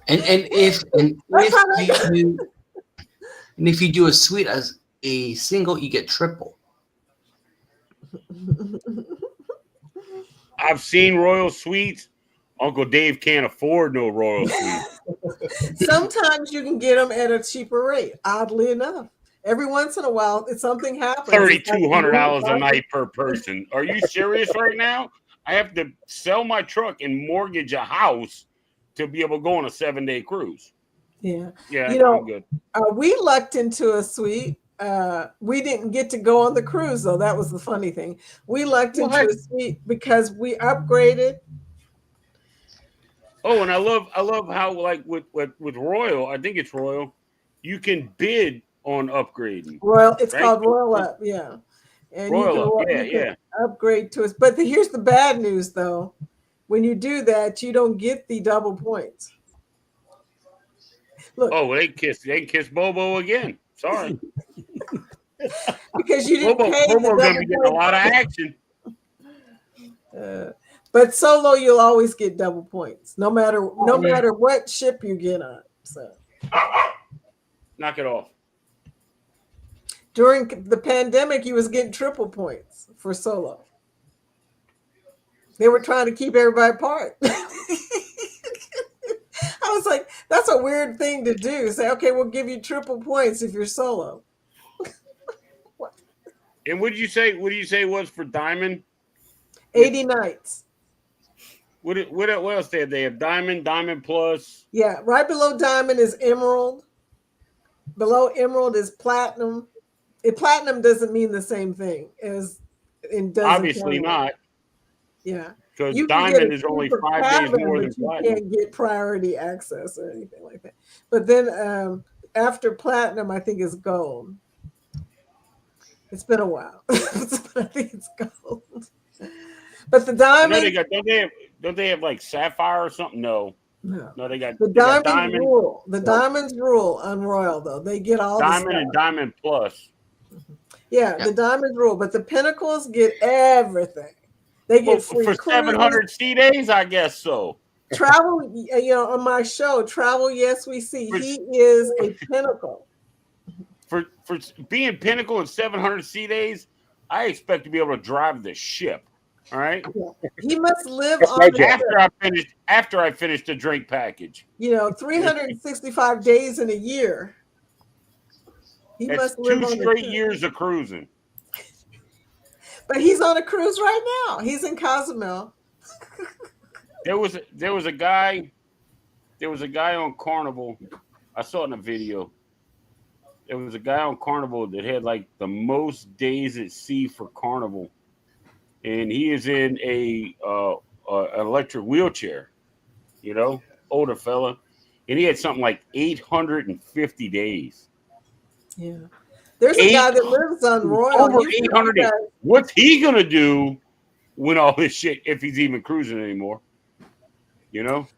And if you do a suite as a single, you get triple. I've seen royal suites. Uncle Dave can't afford no royal suite. Sometimes you can get them at a cheaper rate. Oddly enough, every once in a while, if something happens, $3,200 a night per person. Are you serious right now? I have to sell my truck and mortgage a house to be able to go on a 7-day cruise. Yeah. Yeah, I'm good. We lucked into a suite. We didn't get to go on the cruise, though. That was the funny thing. We lucked into a suite because we upgraded. Oh, and I love how, like, with Royal, I think it's Royal, you can bid on upgrading. Royal, it's called Royal Up, yeah. And Royal Up, you can upgrade to us. But here's the bad news, though. When you do that, you don't get the double points. Look. Oh, they kiss Bobo again. Sorry. Because you didn't pay Bobo's going to be getting a lot of action. But solo, you'll always get double points, no matter what ship you get on. So, knock it off. During the pandemic, you was getting triple points for solo. They were trying to keep everybody apart. I was like, that's a weird thing to do. Say, okay, we'll give you triple points if you're solo. And what did you say it was for Diamond? 80 nights. What else they have? They have Diamond Plus. Yeah, right below Diamond is Emerald. Below Emerald is Platinum. Platinum doesn't mean the same thing as in doesn't. Obviously not. Yeah. Because Diamond is only 5 days more than Platinum. You can't get priority access or anything like that. But then after Platinum, I think is Gold. It's been a while. I think it's Gold. But the Diamond. Don't they have like Sapphire or something? No, they got the Diamond rule. The Diamonds rule on Royal, though. They get all Diamond the and Diamond Plus. Yeah, the Diamond rule. But the Pinnacles get everything. They get free for 700 sea days, I guess so. Travel, on my show, Travel, Yes, We See. He is a Pinnacle. For being Pinnacle in 700 sea days, I expect to be able to drive the ship. All right. Yeah. He must live on after I finished the drink package. 365 days in a year. That's 2 straight years of cruising. But he's on a cruise right now. He's in Cozumel. There was a guy on Carnival. I saw it in a video. There was a guy on Carnival that had like the most days at sea for Carnival, and he is in an electric wheelchair. Older fella, and he had something like 850 days. Yeah. There's a guy that lives on Royal. Over 800 days. What's he gonna do when all this shit, if he's even cruising anymore? He'll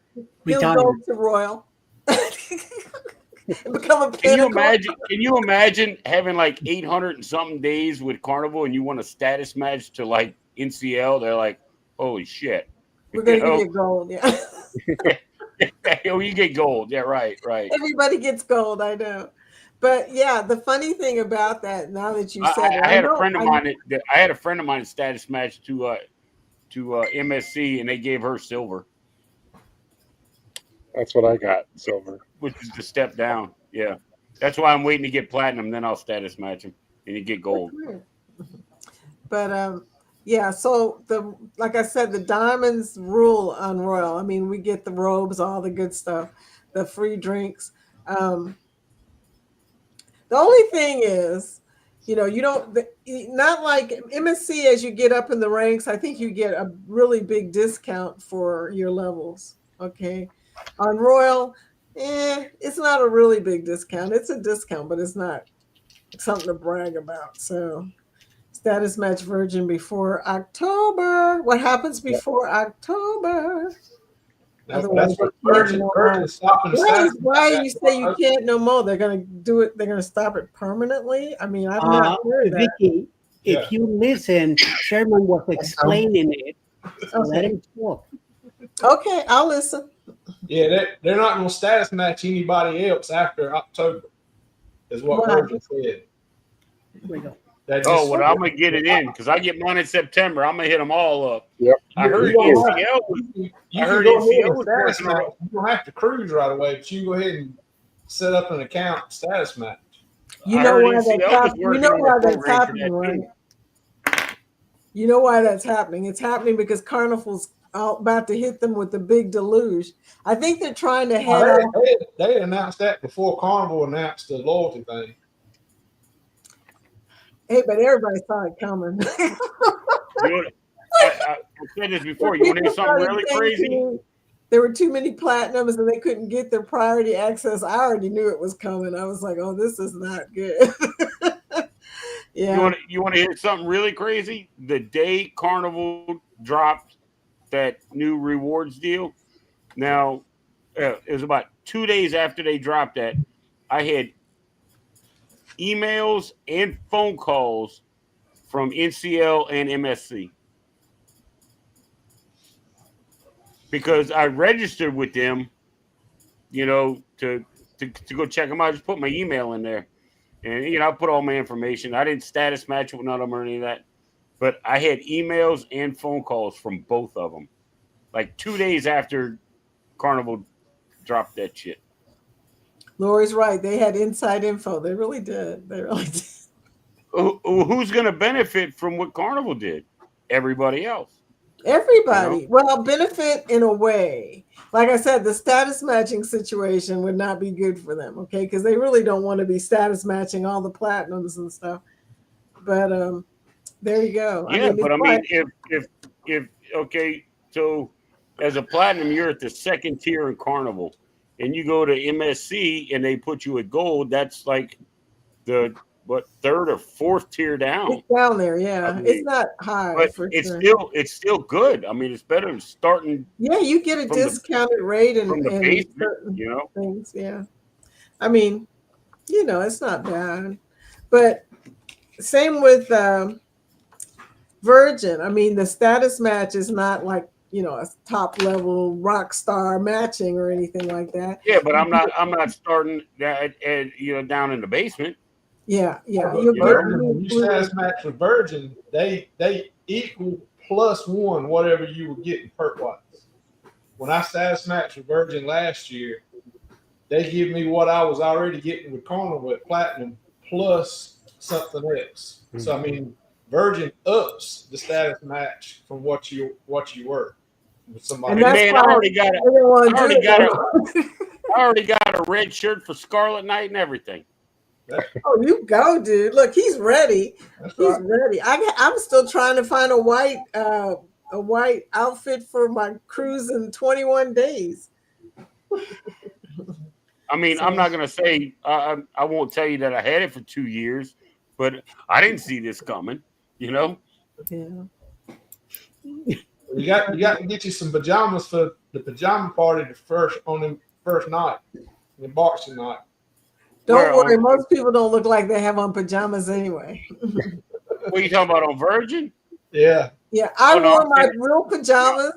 go to Royal. Become a Pinnacle. Can you imagine having like 800 and something days with Carnival and you want a status match to like NCL? They're like, holy shit. We're gonna give you gold, yeah. You get gold. Yeah, right. Everybody gets gold, I know. But yeah, the funny thing about that, now that you said it, I had a friend of mine that status match to MSC, and they gave her silver. That's what I got, silver. Which is the step down. Yeah. That's why I'm waiting to get platinum, then I'll status match him and you get gold. But yeah, so like I said, the diamonds rule on Royal. I mean, we get the robes, all the good stuff, the free drinks. The only thing is, you know, you don't, not like MSC, as you get up in the ranks, I think you get a really big discount for your levels. Okay. On Royal, it's not a really big discount. It's a discount, but it's not something to brag about. So status match Virgin before October. What happens before October? Otherwise, Virgin stopping the status. why you say you can't no more? They're gonna do it. They're gonna stop it permanently. I mean, I've not heard that. Vicky, if you listen, Sherman was explaining it. So let him talk. Okay, I'll listen. Yeah, they're not going to status match anybody else after October, is what Virgin said. Oh, well, I'm going to get it in because I get mine in September. I'm going to hit them all up. Yep. I heard NCL was working on it. You don't have to cruise right away, but you can go ahead and set up an account status match. You know why that's happening. You know why that's happening, right? You know why that's happening. It's happening because Carnival's about to hit them with the big deluge. I think they're trying to head off. They announced that before Carnival announced the loyalty thing. Hey, but everybody saw it coming. I said this before. You want to hear something really crazy? There were too many platinums and they couldn't get their priority access. I already knew it was coming. I was like, oh, this is not good. Yeah. You want to hear something really crazy? The day Carnival dropped that new rewards deal. Now, it was about 2 days after they dropped that. I had emails and phone calls from NCL and MSC because I registered with them, you know, to go check them out. I just put my email in there, and you know, I put all my information. I didn't status match with none of them or any of that, but I had emails and phone calls from both of them, like 2 days after Carnival dropped that shit. Lori's right. They had inside info. They really did. They really did. Who's going to benefit from what Carnival did? Everybody else. Everybody. You know? Well, benefit in a way. Like I said, the status matching situation would not be good for them, okay? Because they really don't want to be status matching all the platinums and stuff. But there you go. Yeah, if okay, so as a platinum, you're at the second tier in Carnival, and you go to MSC and they put you at gold. That's like the third or fourth tier down. It's down there, yeah. I mean, it's not high, but for it's sure. still good. I mean, it's better than starting. Yeah, you get a discounted rate and basement, you know, things. Yeah, I mean, you know, it's not bad. But same with Virgin. I mean, the status match is not like, you know, a top level rock star matching or anything like that. Yeah, but I'm not starting that at, you know, down in the basement. Yeah. When you status match with Virgin, they equal +1 whatever you were getting perk wise. When I status matched with Virgin last year, they give me what I was already getting with Carnival at Platinum plus something else. Mm-hmm. So I mean, Virgin ups the status match from what you were with somebody. Man, I already got a red shirt for Scarlet Night and everything. Oh, you go, dude. Look, he's ready. He's ready. I'm still trying to find a white outfit for my cruise in 21 days. I mean, I'm not gonna say I won't tell you that I had it for 2 years, but I didn't see this coming. You know. Yeah. You got to get you some pajamas for the pajama party on the first night, the boxing night. Don't worry, most people don't look like they have on pajamas anyway. What are you talking about on Virgin? Yeah. Yeah, I wore my real pajamas.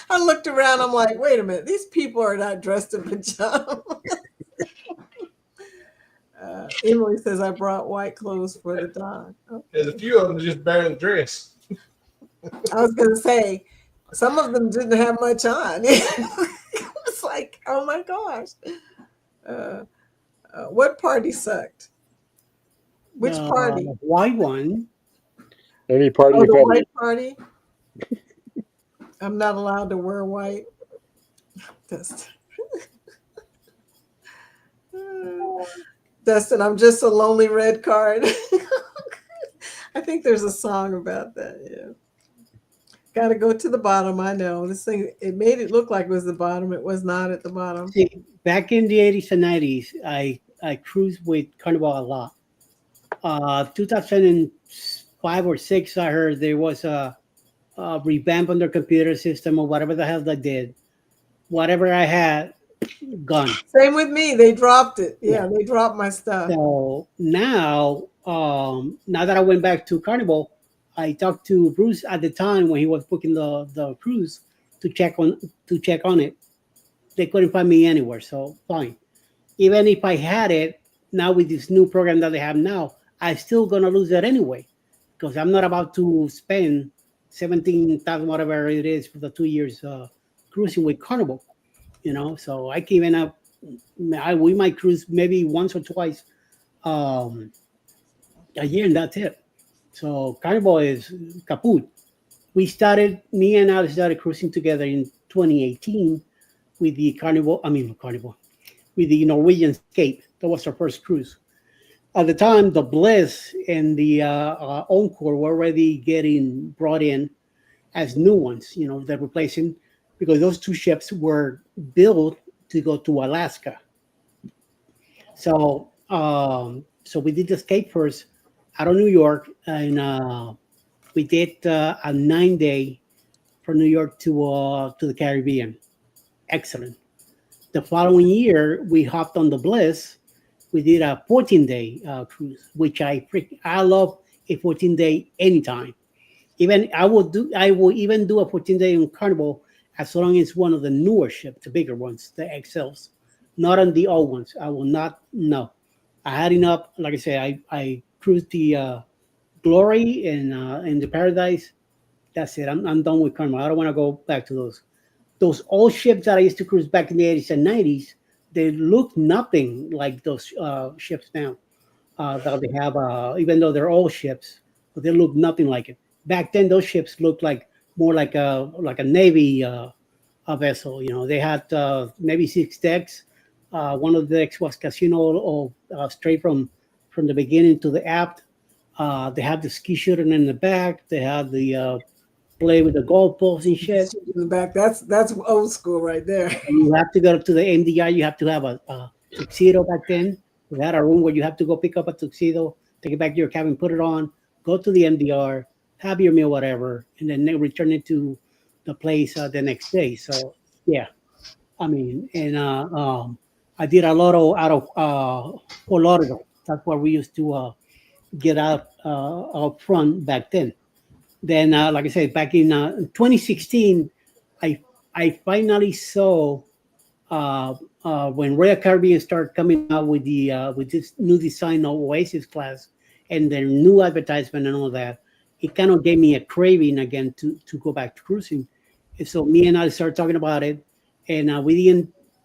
I looked around, I'm like, wait a minute, these people are not dressed in pajamas. Emily says I brought white clothes for the dog. Okay. There's a few of them just barely dressed. I was going to say, Some of them didn't have much on. It's like, oh my gosh. What party sucked? Which party? White one. Any party Oh, you've the had. white party? I'm not allowed to wear white. Dustin, I'm just a lonely red card. I think there's a song about that. Yeah. Got to go to the bottom. I know this thing. It made it look like it was the bottom. It was not at the bottom. See, back in the 80s and 90s, I cruised with Carnival a lot. 2005 or 6, I heard there was a revamp on their computer system or whatever the hell they did. Whatever I had, gone. Same with me. They dropped it. Yeah, they dropped my stuff. So now that I went back to Carnival, I talked to Bruce at the time when he was booking the cruise to check on it. They couldn't find me anywhere, so fine. Even if I had it now with this new program that they have now, I still gonna lose that anyway, because I'm not about to spend 17,000 whatever it is for the 2 years cruising with Carnival. So I can even up. We might cruise maybe once or twice a year, and that's it. So Carnival is kaput. Me and Ali started cruising together in 2018 with the Carnival, with the Norwegian Escape. That was our first cruise. At the time, the Bliss and the Encore were already getting brought in as new ones, they're replacing, because those two ships were built to go to Alaska. So we did the Escape first out of New York, and we did a 9-day from New York to the Caribbean. Excellent. The following year, we hopped on the Bliss. We did a 14-day cruise, which I love a 14-day anytime. I will even do a 14-day on Carnival as long as one of the newer ships, the bigger ones, the XLs, not on the old ones. I will not. No, I had enough. Like I say, I cruised the Glory and the Paradise. That's it. I'm done with Carnival. I don't want to go back to those. Those old ships that I used to cruise back in the 80s and 90s, they look nothing like those ships now that they have, even though they're old ships, but they look nothing like it. Back then, those ships looked more like a Navy a vessel. They had maybe 6 decks. One of the decks was casino or straight from the beginning to the aft. They had the ski shooting in the back. They had the play with the goalposts and shit. In the back, that's old school right there. And you have to go to the MDI. You have to have a tuxedo back then. We had a room where you have to go pick up a tuxedo, take it back to your cabin, put it on, go to the MDR, have your meal, whatever, and then return it to the place the next day. So yeah, I did a lot out of Fort Lauderdale. That's where we used to get out front back then. Then, like I said, back in 2016, I finally saw when Royal Caribbean started coming out with this new design of Oasis class and their new advertisement and all that. It kind of gave me a craving again to go back to cruising. And so me and I started talking about it, and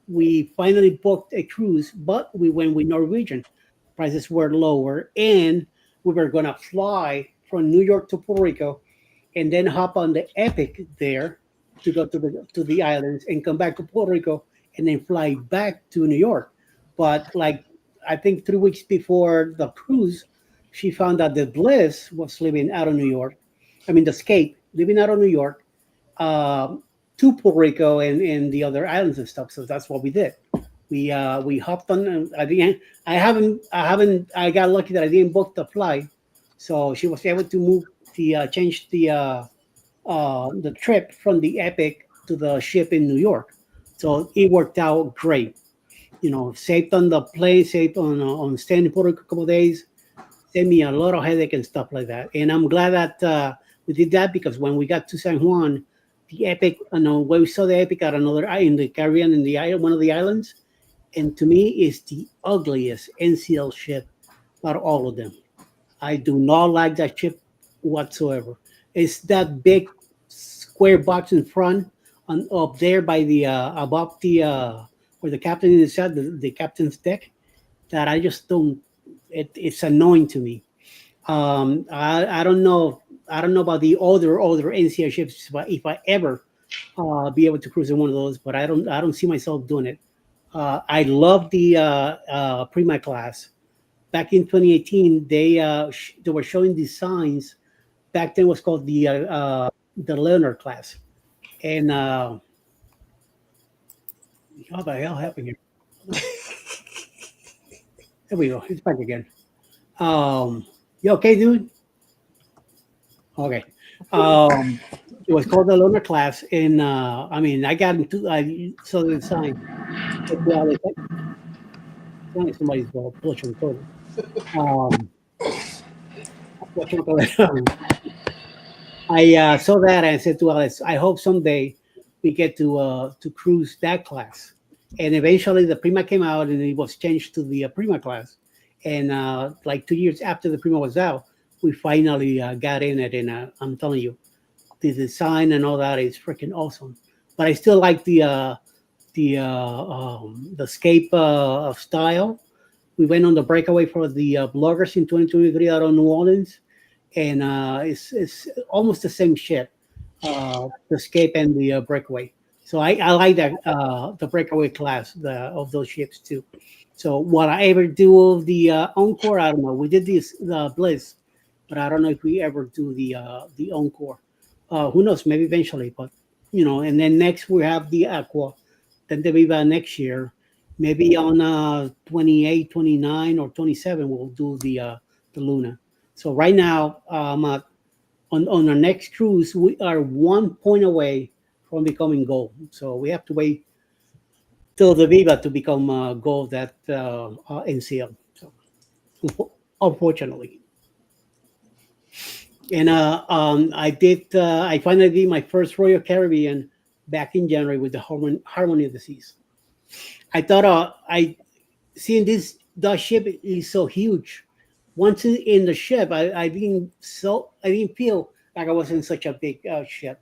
we finally booked a cruise, but we went with Norwegian. Prices were lower, and we were gonna fly from New York to Puerto Rico, and then hop on the Epic there to go to the islands and come back to Puerto Rico, and then fly back to New York. But I think 3 weeks before the cruise, she found out the Bliss was living out of New York. I mean, the Escape living out of New York to Puerto Rico and the other islands and stuff. So that's what we did. We hopped on. I got lucky that I didn't book the flight, so she was able to change the trip from the Epic to the ship in New York. So it worked out great. Saved on the plane, saved on staying in Puerto Rico a couple of days, saved me a lot of headache and stuff like that. And I'm glad that we did that, because when we got to San Juan, the Epic, when we saw the Epic at another in the Caribbean, in one of the islands, and to me is the ugliest NCL ship out of all of them. I do not like that ship whatsoever. It's that big square box in front, on up there by the above the where the captain is at, the captain's deck. That I just don't. It's annoying to me. I don't know. I don't know about the older NCR ships, but if I ever be able to cruise in one of those, but I don't see myself doing it. I love the Prima class. Back in 2018, they were showing designs. Back then, it was called the Leonard class, and what the hell happened here? There we go. It's back again. You okay, dude? Okay. It was called the Leonard class, and I mean, I got into. I saw the design. Well, it's like somebody's pushing code. Um, what you call it? I saw that and I said to Alex, I hope someday we get to cruise that class. And eventually the Prima came out and it was changed to the Prima class. And like 2 years after the Prima was out, we finally got in it. And I'm telling you, the design and all that is freaking awesome. But I still like the escape of style. We went on the breakaway for the bloggers in 2023 out of New Orleans, and it's almost the same ship, the escape and the breakaway. So I like that the breakaway class of those ships too. So what I ever do of the encore, I don't know. We did the Bliss, but I don't know if we ever do the encore. Who knows? Maybe eventually, but And then next we have the Aqua, then the Viva next year. Maybe on 28, 29, or 27, we'll do the Luna. So right now, on our next cruise, we are 1 point away from becoming gold. So we have to wait till the Viva to become gold at NCL. So unfortunately. And I finally did my first Royal Caribbean back in January with the Harmony of the Seas. I thought seeing the ship is so huge. Once in the ship, I didn't feel like I was in such a big ship.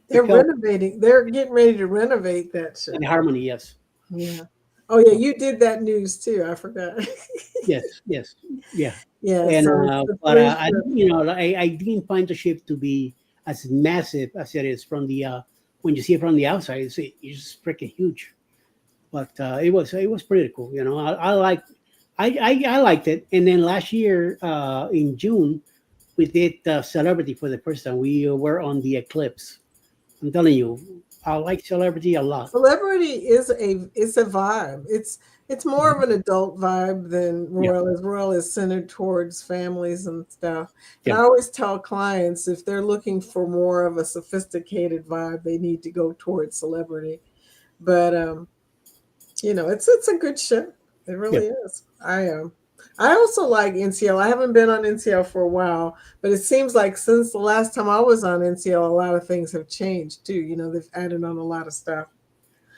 They're renovating. They're getting ready to renovate that ship. In Harmony, yes. Yeah. Oh yeah, you did that news too. I forgot. yes, yeah. Yeah. And So but I didn't find the ship to be as massive as it is from the when you see it from the outside. It's just freaking huge. But it was pretty cool. I liked it. And then last year in June, we did Celebrity for the first time. We were on the Eclipse. I'm telling you, I like Celebrity a lot. Celebrity is a vibe. It's more of an adult vibe than Royal. As Royal is centered towards families and stuff. And I always tell clients if they're looking for more of a sophisticated vibe, they need to go towards Celebrity. But it's a good show. It really is. I also like NCL. I haven't been on NCL for a while, but it seems like since the last time I was on NCL, a lot of things have changed too. They've added on a lot of stuff.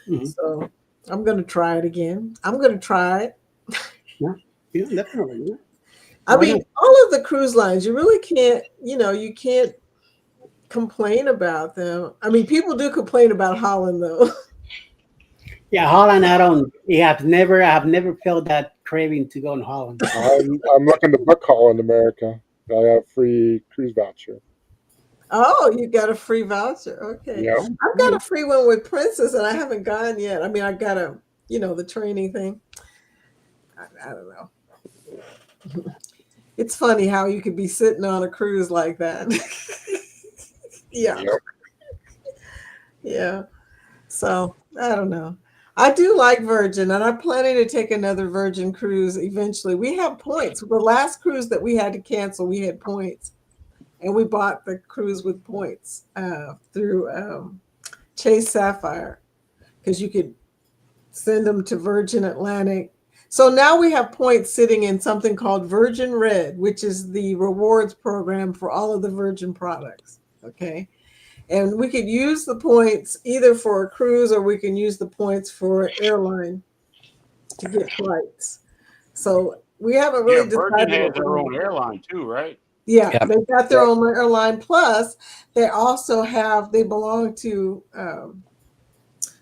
Mm-hmm. So I'm going to try it again. I'm going to try it. Yeah, definitely. Yeah. I mean, all of the cruise lines, you really can't, you can't complain about them. I mean, people do complain about Holland though. Yeah, Holland, I've never felt that craving to go in Holland. I'm looking to book Holland, America. I have free cruise voucher. Oh, you got a free voucher. Okay. Yeah. I've got a free one with Princess and I haven't gone yet. I mean, I got the training thing. I don't know. It's funny how you could be sitting on a cruise like that. Yeah. Yep. Yeah. So I don't know. I do like Virgin, and I'm planning to take another Virgin cruise eventually. We have points. The last cruise that we had to cancel, we had points, and we bought the cruise with points through Chase Sapphire because you could send them to Virgin Atlantic. So now we have points sitting in something called Virgin Red, which is the rewards program for all of the Virgin products. Okay. And we could use the points either for a cruise or we can use the points for airline to get flights. So we haven't really decided. Virgin has their own airline too, right? Yeah, Yep. they got their own airline. Plus, they belong to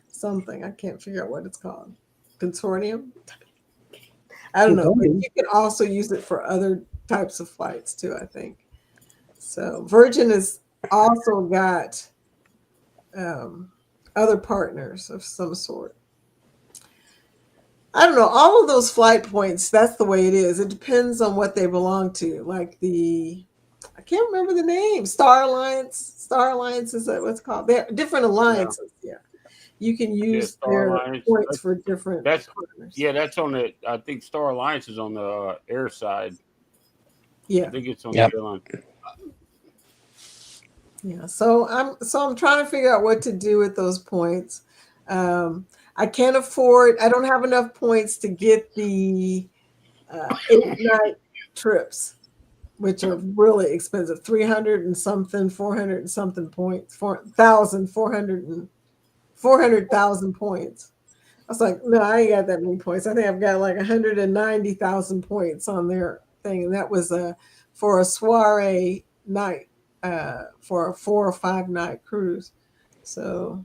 something. I can't figure out what it's called. Consortium? I don't know. But you can also use it for other types of flights too, I think. So Virgin has also got other partners of some sort. I don't know. All of those flight points, that's the way it is. It depends on what they belong to. Like I can't remember the name. Star Alliance. Star Alliance, is that what's called? They're different alliances. Yeah. You can use their Alliance. points for different That's partners. that's on the. I think Star Alliance is on the air side. Yeah. I think it's on the airline. Yeah. So I'm trying to figure out what to do with those points. I can't afford. I don't have enough points to get the 8-night trips, which are really expensive. 300 and something, 400 and something points, 400,000 points. I was like, no, I ain't got that many points. I think I've got like 190,000 points on their thing. And that was for a soiree night, for a 4 or 5 night cruise. So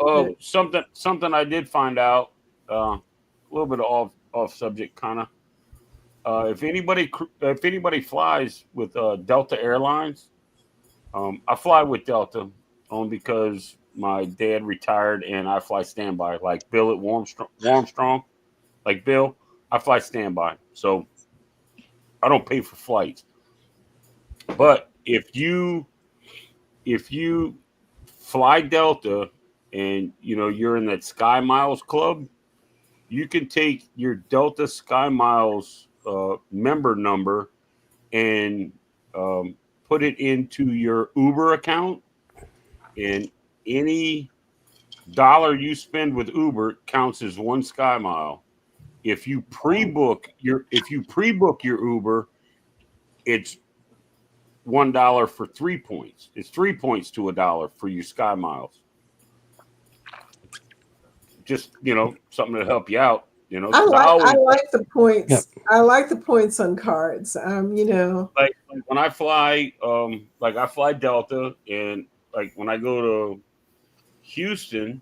Oh, something I did find out, a little bit off subject, kind of. If anybody flies with Delta Airlines, I fly with Delta only because my dad retired and I fly standby. Like Bill at Warmstrong, like Bill, I fly standby, so I don't pay for flights. But if you fly Delta and you're in that Sky Miles Club, you can take your Delta Sky Miles member number and put it into your Uber account, and any dollar you spend with Uber counts as one Sky Mile. If you pre-book your Uber, it's $1 for 3 points. It's 3 points to $1 for your Sky Miles. Just something to help you out. I like the points. Yep. I like the points on cards. Like when I fly, I fly Delta, and like when I go to Houston,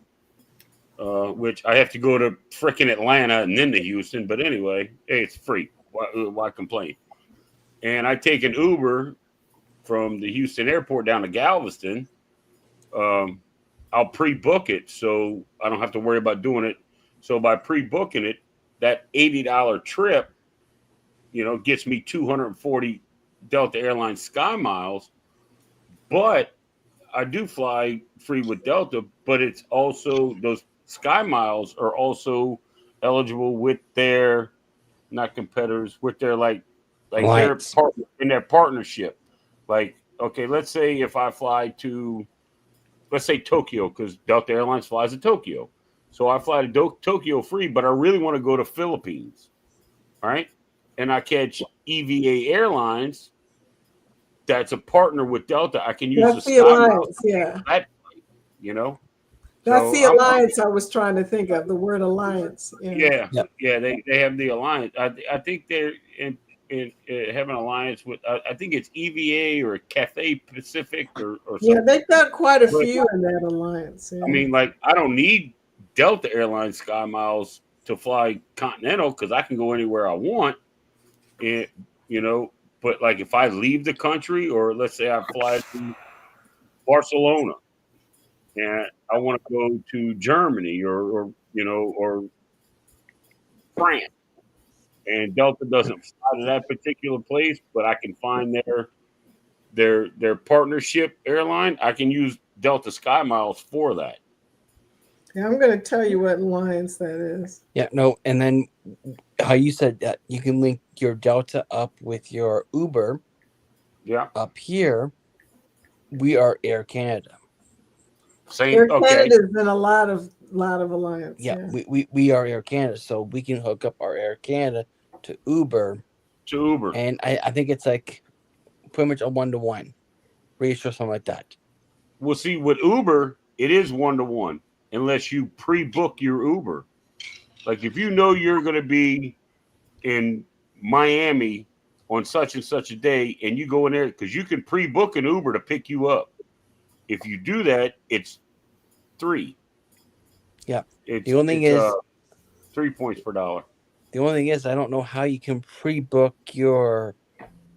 which I have to go to frickin' Atlanta and then to Houston. But anyway, hey, it's free. Why complain? And I take an Uber from the Houston airport down to Galveston. I'll pre-book it so I don't have to worry about doing it. So by pre-booking it, that $80 trip, gets me 240 Delta Airlines Sky Miles. But I do fly free with Delta, but it's also those Sky Miles are also eligible with their, not competitors, with their like their partner in their partnership. Like, okay, let's say if I fly to, let's say Tokyo, because Delta Airlines flies to Tokyo. So I fly to Tokyo free, but I really want to go to Philippines. All right. And I catch EVA Airlines. That's a partner with Delta. I can use the alliance. Yeah. That's the alliance I was trying to think of, the word alliance. Yeah. They have the alliance. I think they're in have an alliance with, I think it's EVA or Cathay Pacific or something. Yeah, they've got quite a few in that alliance. Yeah. I mean, like, I don't need Delta Airlines Sky Miles to fly Continental because I can go anywhere I want. And, but like if I leave the country, or let's say I fly to Barcelona and I want to go to Germany or France, and Delta doesn't fly to that particular place, but I can find their partnership airline, I can use Delta Sky Miles for that. Yeah, I'm going to tell you what alliance that is. Yeah, no, and then how you said that you can link your Delta up with your Uber. Yeah. Up here, we are Air Canada. Air Canada is in a lot of alliance. Yeah, we are Air Canada, so we can hook up our Air Canada to Uber. And I think it's like pretty much a 1-to-1 ratio, something like that. Well, see, with Uber, it is 1-to-1 unless you pre-book your Uber. Like if you're going to be in Miami on such and such a day, and you go in there because you can pre-book an Uber to pick you up. If you do that, it's $3. Yeah. It's, the only thing is 3 points per dollar. The only thing is, I don't know how you can pre-book your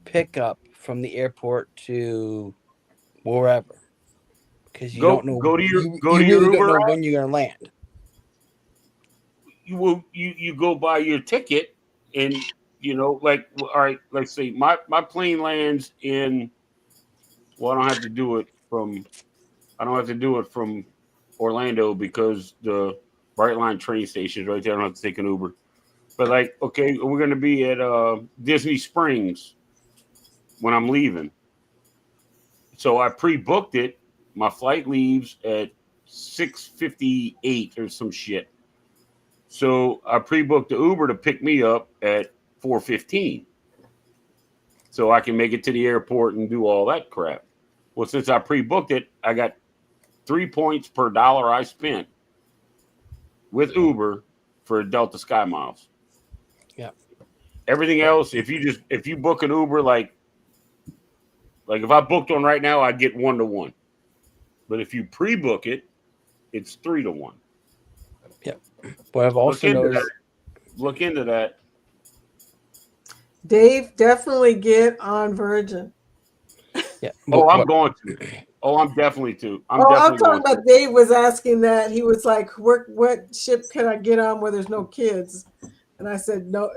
pickup from the airport to wherever, because you don't know. You really don't know when you're gonna land. You go buy your ticket, and like, all right, let's say my plane lands in. Well, I don't have to do it from Orlando because the Brightline train station is right there. I don't have to take an Uber. But like, okay, we're gonna be at Disney Springs when I'm leaving. So I pre-booked it. My flight leaves at 6:58 or some shit. So I pre-booked the Uber to pick me up at 4:15. So I can make it to the airport and do all that crap. Well, since I pre-booked it, I got 3 points per dollar I spent with Uber for Delta Sky Miles. Yeah. Everything else, if you book an Uber, like if I booked one right now, I'd get 1-to-1. But if you pre-book it, it's 3-to-1. Yeah. But I've also noticed. Look into that. Dave, definitely get on Virgin. Yeah. I'm going to. Oh, I'm definitely to. I'm talking about Dave was asking that. He was like, what ship can I get on where there's no kids? And I said, no.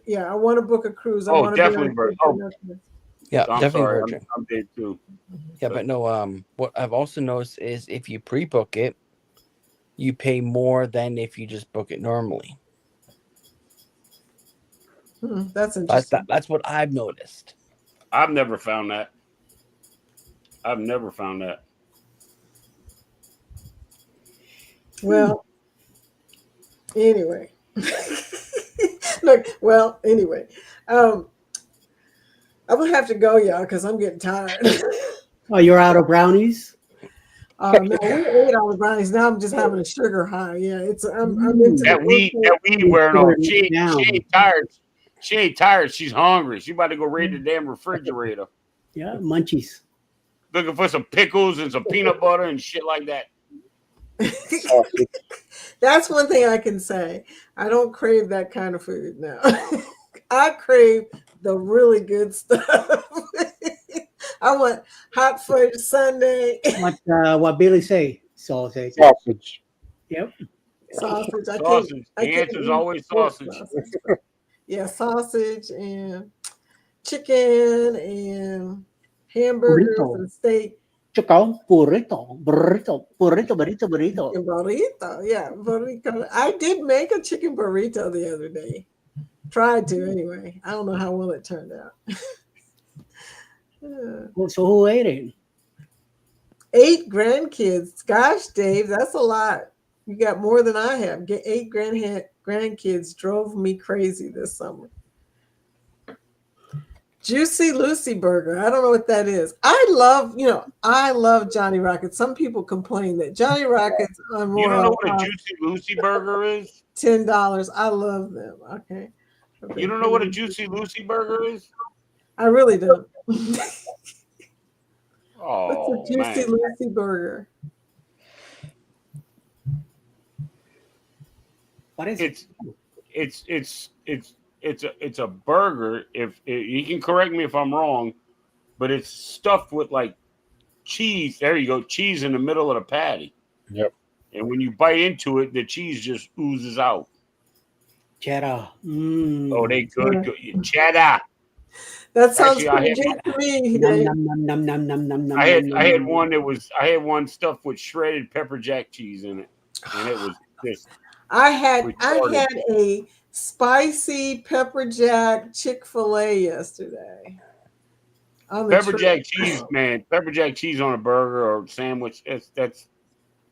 Yeah, I want to book a cruise. I want to definitely Virgin. Yeah, I'm definitely sorry. Virgin. I'm Dave too. Yeah, but no. What I've also noticed is if you pre-book it, you pay more than if you just book it normally. That's interesting. That's what I've noticed. I've never found that. Well, anyway. Look, anyway. I'm gonna have to go, y'all, because I'm getting tired. Oh, you're out of brownies? No, we ate all the brownies. Now I'm just having a sugar high. Yeah, I'm into that weed wearing off. She ain't tired. She ain't tired. She's hungry. She about to go raid the damn refrigerator. Yeah, munchies. Looking for some pickles and some peanut butter and shit like that. That's one thing I can say. I don't crave that kind of food now. I crave the really good stuff. I want hot fudge sundae. What Billy say? Sausage. Yep. Sausage. The answer is always sausage. Yeah, sausage and chicken and hamburgers and steak. Burrito. Yeah, burrito. I did make a chicken burrito the other day. Tried to anyway. I don't know how well it turned out. So who ate it? 8 grandkids. Gosh, Dave, that's a lot. You got more than I have. 8 grandkids drove me crazy this summer. Juicy Lucy Burger. I don't know what that is. I love Johnny Rockets. Some people complain that Johnny Rockets are more. You don't know what a Juicy Lucy Burger is? $10. I love them. Okay. You don't know what a Juicy Lucy Burger is? I really don't. Oh, what's a Juicy Lucy Burger? What is it? It's a burger. If you can correct me if I'm wrong, but it's stuffed with like cheese. There you go, cheese in the middle of the patty. Yep. And when you bite into it, the cheese just oozes out. Cheddar. Oh, they good. Cheddar. That sounds pretty good to me. I had one that was. I had one stuffed with shredded pepper jack cheese in it, and it was just. I had a spicy pepper jack Chick-fil-A yesterday. Pepper jack cheese, man. Pepper jack cheese on a burger or sandwich. That's.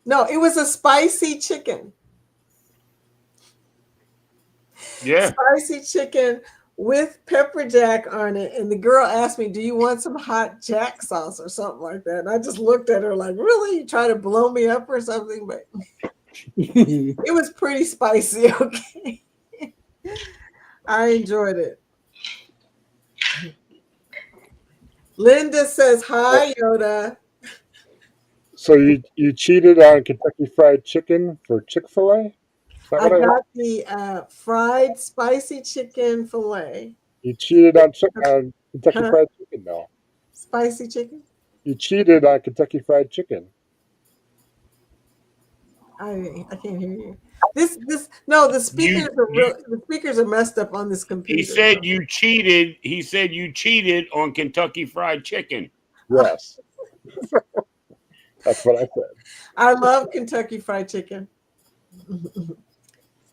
No, it was a spicy chicken. Yeah. Spicy chicken with pepper jack on it. And the girl asked me, do you want some hot jack sauce or something like that? And I just looked at her like, really? You try to blow me up or something? But it was pretty spicy, okay? I enjoyed it. Linda says hi, Yoda. So you cheated on Kentucky Fried Chicken for Chick-fil-A? I got the fried spicy chicken fillet. You cheated on Kentucky Huh? Fried Chicken, though. Spicy chicken? You cheated on Kentucky Fried Chicken. I can't hear you. The speakers are messed up on this computer. He said you cheated. He said you cheated on Kentucky Fried Chicken. Yes. That's what I said. I love Kentucky Fried Chicken.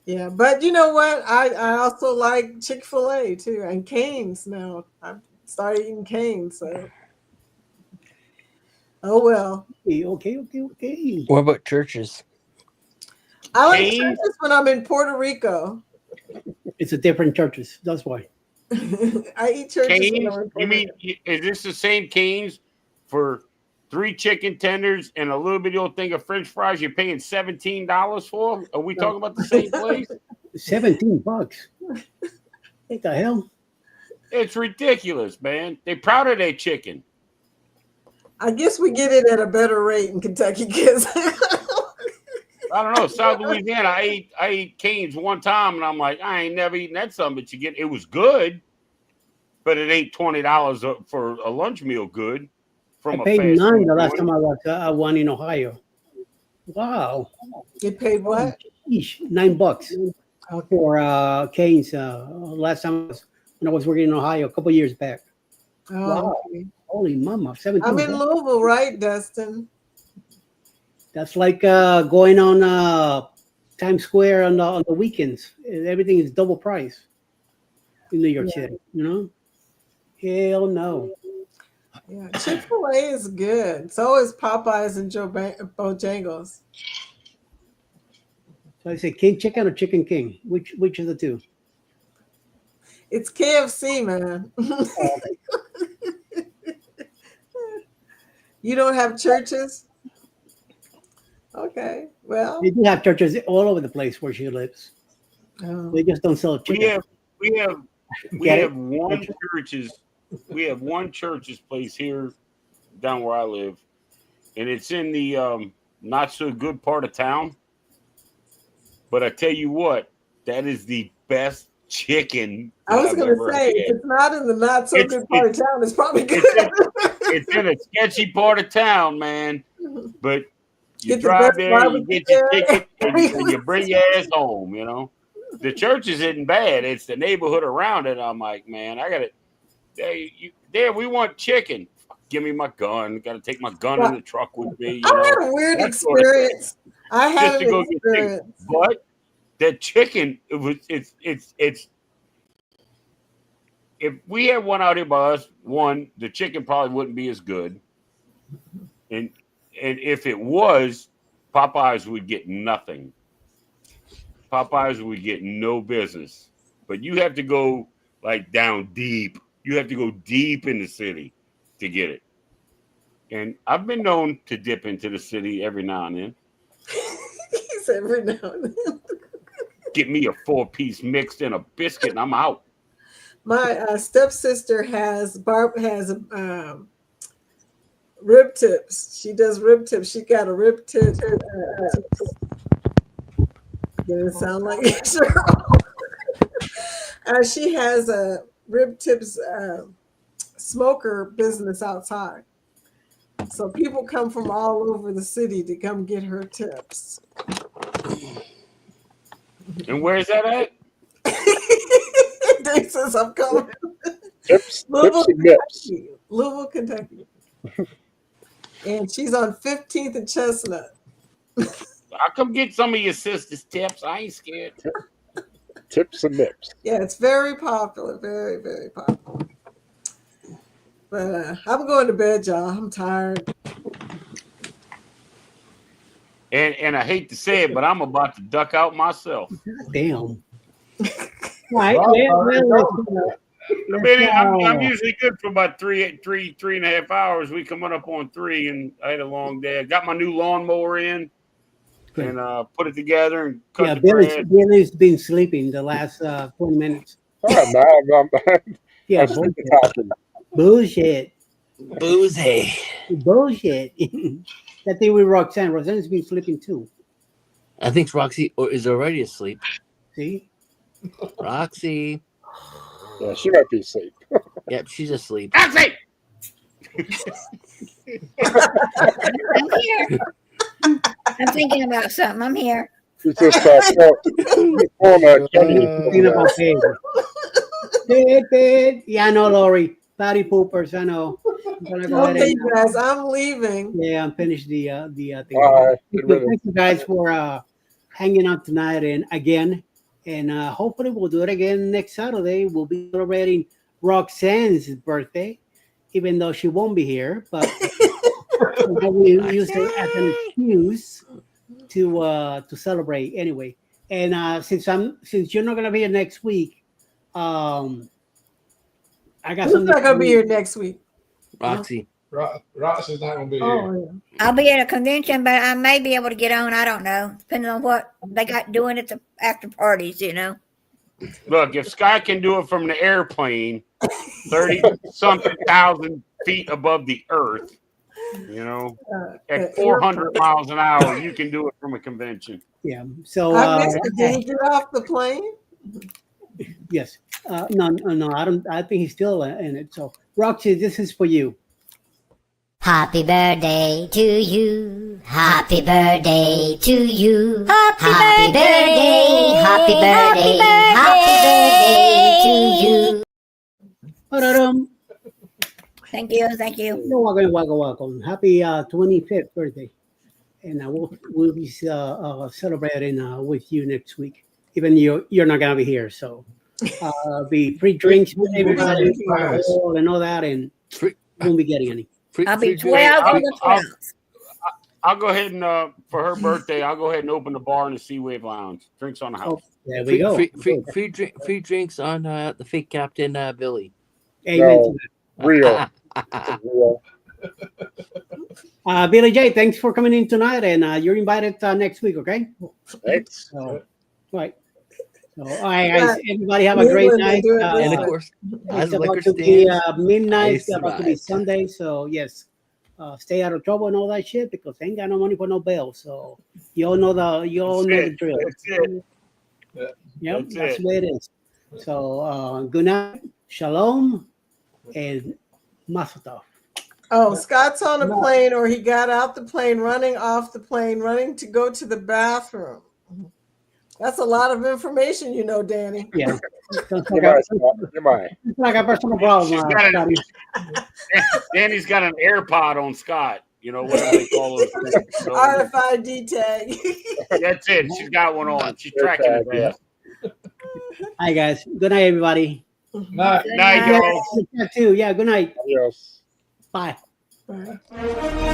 Yeah, but you know what? I also like Chick-fil-A too, and Cane's now. I've started eating Cane's, so oh well. Okay. What about churches? I like churches when I'm in Puerto Rico. It's a different churches. That's why. I eat churches. Cane's? You mean is this the same Cane's for 3 chicken tenders and a little bitty old thing of French fries? You're paying $17 for? Are we talking about the same place? $17. What the hell? It's ridiculous, man. They proud of their chicken. I guess we get it at a better rate in Kentucky, kids. I don't know. South Louisiana, I ate Cane's one time, and I'm like, I ain't never eaten that something. But it was good, but it ain't $20 for a lunch meal good. I paid $9 the last time I was one in Ohio. Wow. You paid what? $9 for Cane's. Last time when I was working in Ohio a couple years back. Oh, wow. okay. Holy mama. 17 I'm in Louisville, right, Dustin? That's like going on Times Square on the weekends. Everything is double price in New York City, you know? Hell no. Yeah, Chick-fil-A is good. So is Popeyes and Bojangles. So I say King Chicken or Chicken King? Which of the two? It's KFC, man. You don't have churches? Okay, well. They do have churches all over the place where she lives. Oh. They just don't sell chicken. We have one church's place here down where I live, and it's in the not so good part of town. But I tell you what, that is the best chicken. I was going to say, if it's not in the not so good part of town, it's probably good. It's in a sketchy part of town, man. But you Get drive there, you get your ticket, and you bring your ass home, you know. The church isn't bad. It's the neighborhood around it. I'm like, man, I got it. There, we want chicken. Give me my gun. Got to take my gun in the truck with me. I had a weird experience. I had an experience. But that chicken, it's. If we had one out here by us, the chicken probably wouldn't be as good. And if it was, Popeyes would get nothing. Popeyes would get no business. But you have to go like down deep. You have to go deep in the city to get it. And I've been known to dip into the city every now and then. He said every now and then. Get me a 4-piece mixed and a biscuit, and I'm out. My stepsister has rib tips. She does rib tips. She got a rib tip. Doesn't sound like it. She has a rib tips smoker business outside. So people come from all over the city to come get her tips. And where's that at? Dave says I'm coming. Louisville, Kentucky. Louisville, Kentucky. And she's on 15th and Chestnut. I'll come get some of your sister's tips. I ain't scared. Tips and nips. Yeah, it's very popular. Very, very popular. But I'm going to bed, y'all. I'm tired. And I hate to say it, but I'm about to duck out myself. Damn. Right. I'm usually good for about three and a half hours. We coming up on 3, and I had a long day. I got my new lawnmower in and put it together and cut the grass. Billy's been sleeping the last 20 minutes. Oh, no, yeah, bullshit. Boozy. Bullshit. That thing with Roxanne. Roxanne's been sleeping too. I think Roxy is already asleep. See? Roxy. Yeah, she might be asleep. Yep, she's asleep. Roxy! I'm here. I'm thinking about something. I'm here. She's just pulling a Kenny. Thinking about bed. Yeah, I know, Lori. Patty poopers, I know. I'm gonna go ahead Okay, and, guys, I'm leaving. yeah, I'm finished the thing. Bye. Thank you guys for hanging out tonight and again. And hopefully we'll do it again next Saturday. We'll be celebrating Roxanne's birthday, even though she won't be here. But we use it as an excuse to celebrate anyway. And since you're not gonna be here next week, I got Who's something. not gonna be here next week? Roxy. Roxy's not gonna be here. Oh, yeah. I'll be at a convention, but I may be able to get on. I don't know, depending on what they got doing at the after parties. Look, if Sky can do it from the airplane, 30-something thousand feet above the earth, at 400 miles an hour, you can do it from a convention. Yeah. So I missed it. Did he get off the plane? yes. No. I don't. I think he's still in it. So Roxy, this is for you. Happy birthday to you. Happy birthday to you. Happy birthday. Happy birthday. Happy birthday to you. Thank you. You're welcome. Happy 25th birthday, and we'll be celebrating with you next week. Even you're not gonna be here, so be free drinks for everybody and all that, and won't be getting any. I'll be 12 on the 12th. I'll go ahead and for her birthday, I'll go ahead and open the bar in the Seawave Lounge. Drinks on the house. There we go. Free drinks on the fake Captain Billy. Amen. No, real. Billy J, thanks for coming in tonight, and you're invited next week. Okay. Thanks. Right. So, all right, guys. Everybody have a great night. And of course, it's about to be midnight. It's about to be Sunday. So yes, stay out of trouble and all that shit because they ain't got no money for no bail. So you all know the drill. Yep, that's the way it is. So good night, shalom, and mazel tov. Oh, Scott's on a plane, or he got out the plane, running off the plane, running to go to the bathroom. That's a lot of information, Danny. Yeah. It's like a personal problem. Danny's got an AirPod on Scott. Whatever they call it. So, RFID tag. That's it. She's got one on. She's tracking it. Yeah. Hi, guys. Good night, everybody. Night, y'all. Yeah, good night. Adios. Bye. Bye.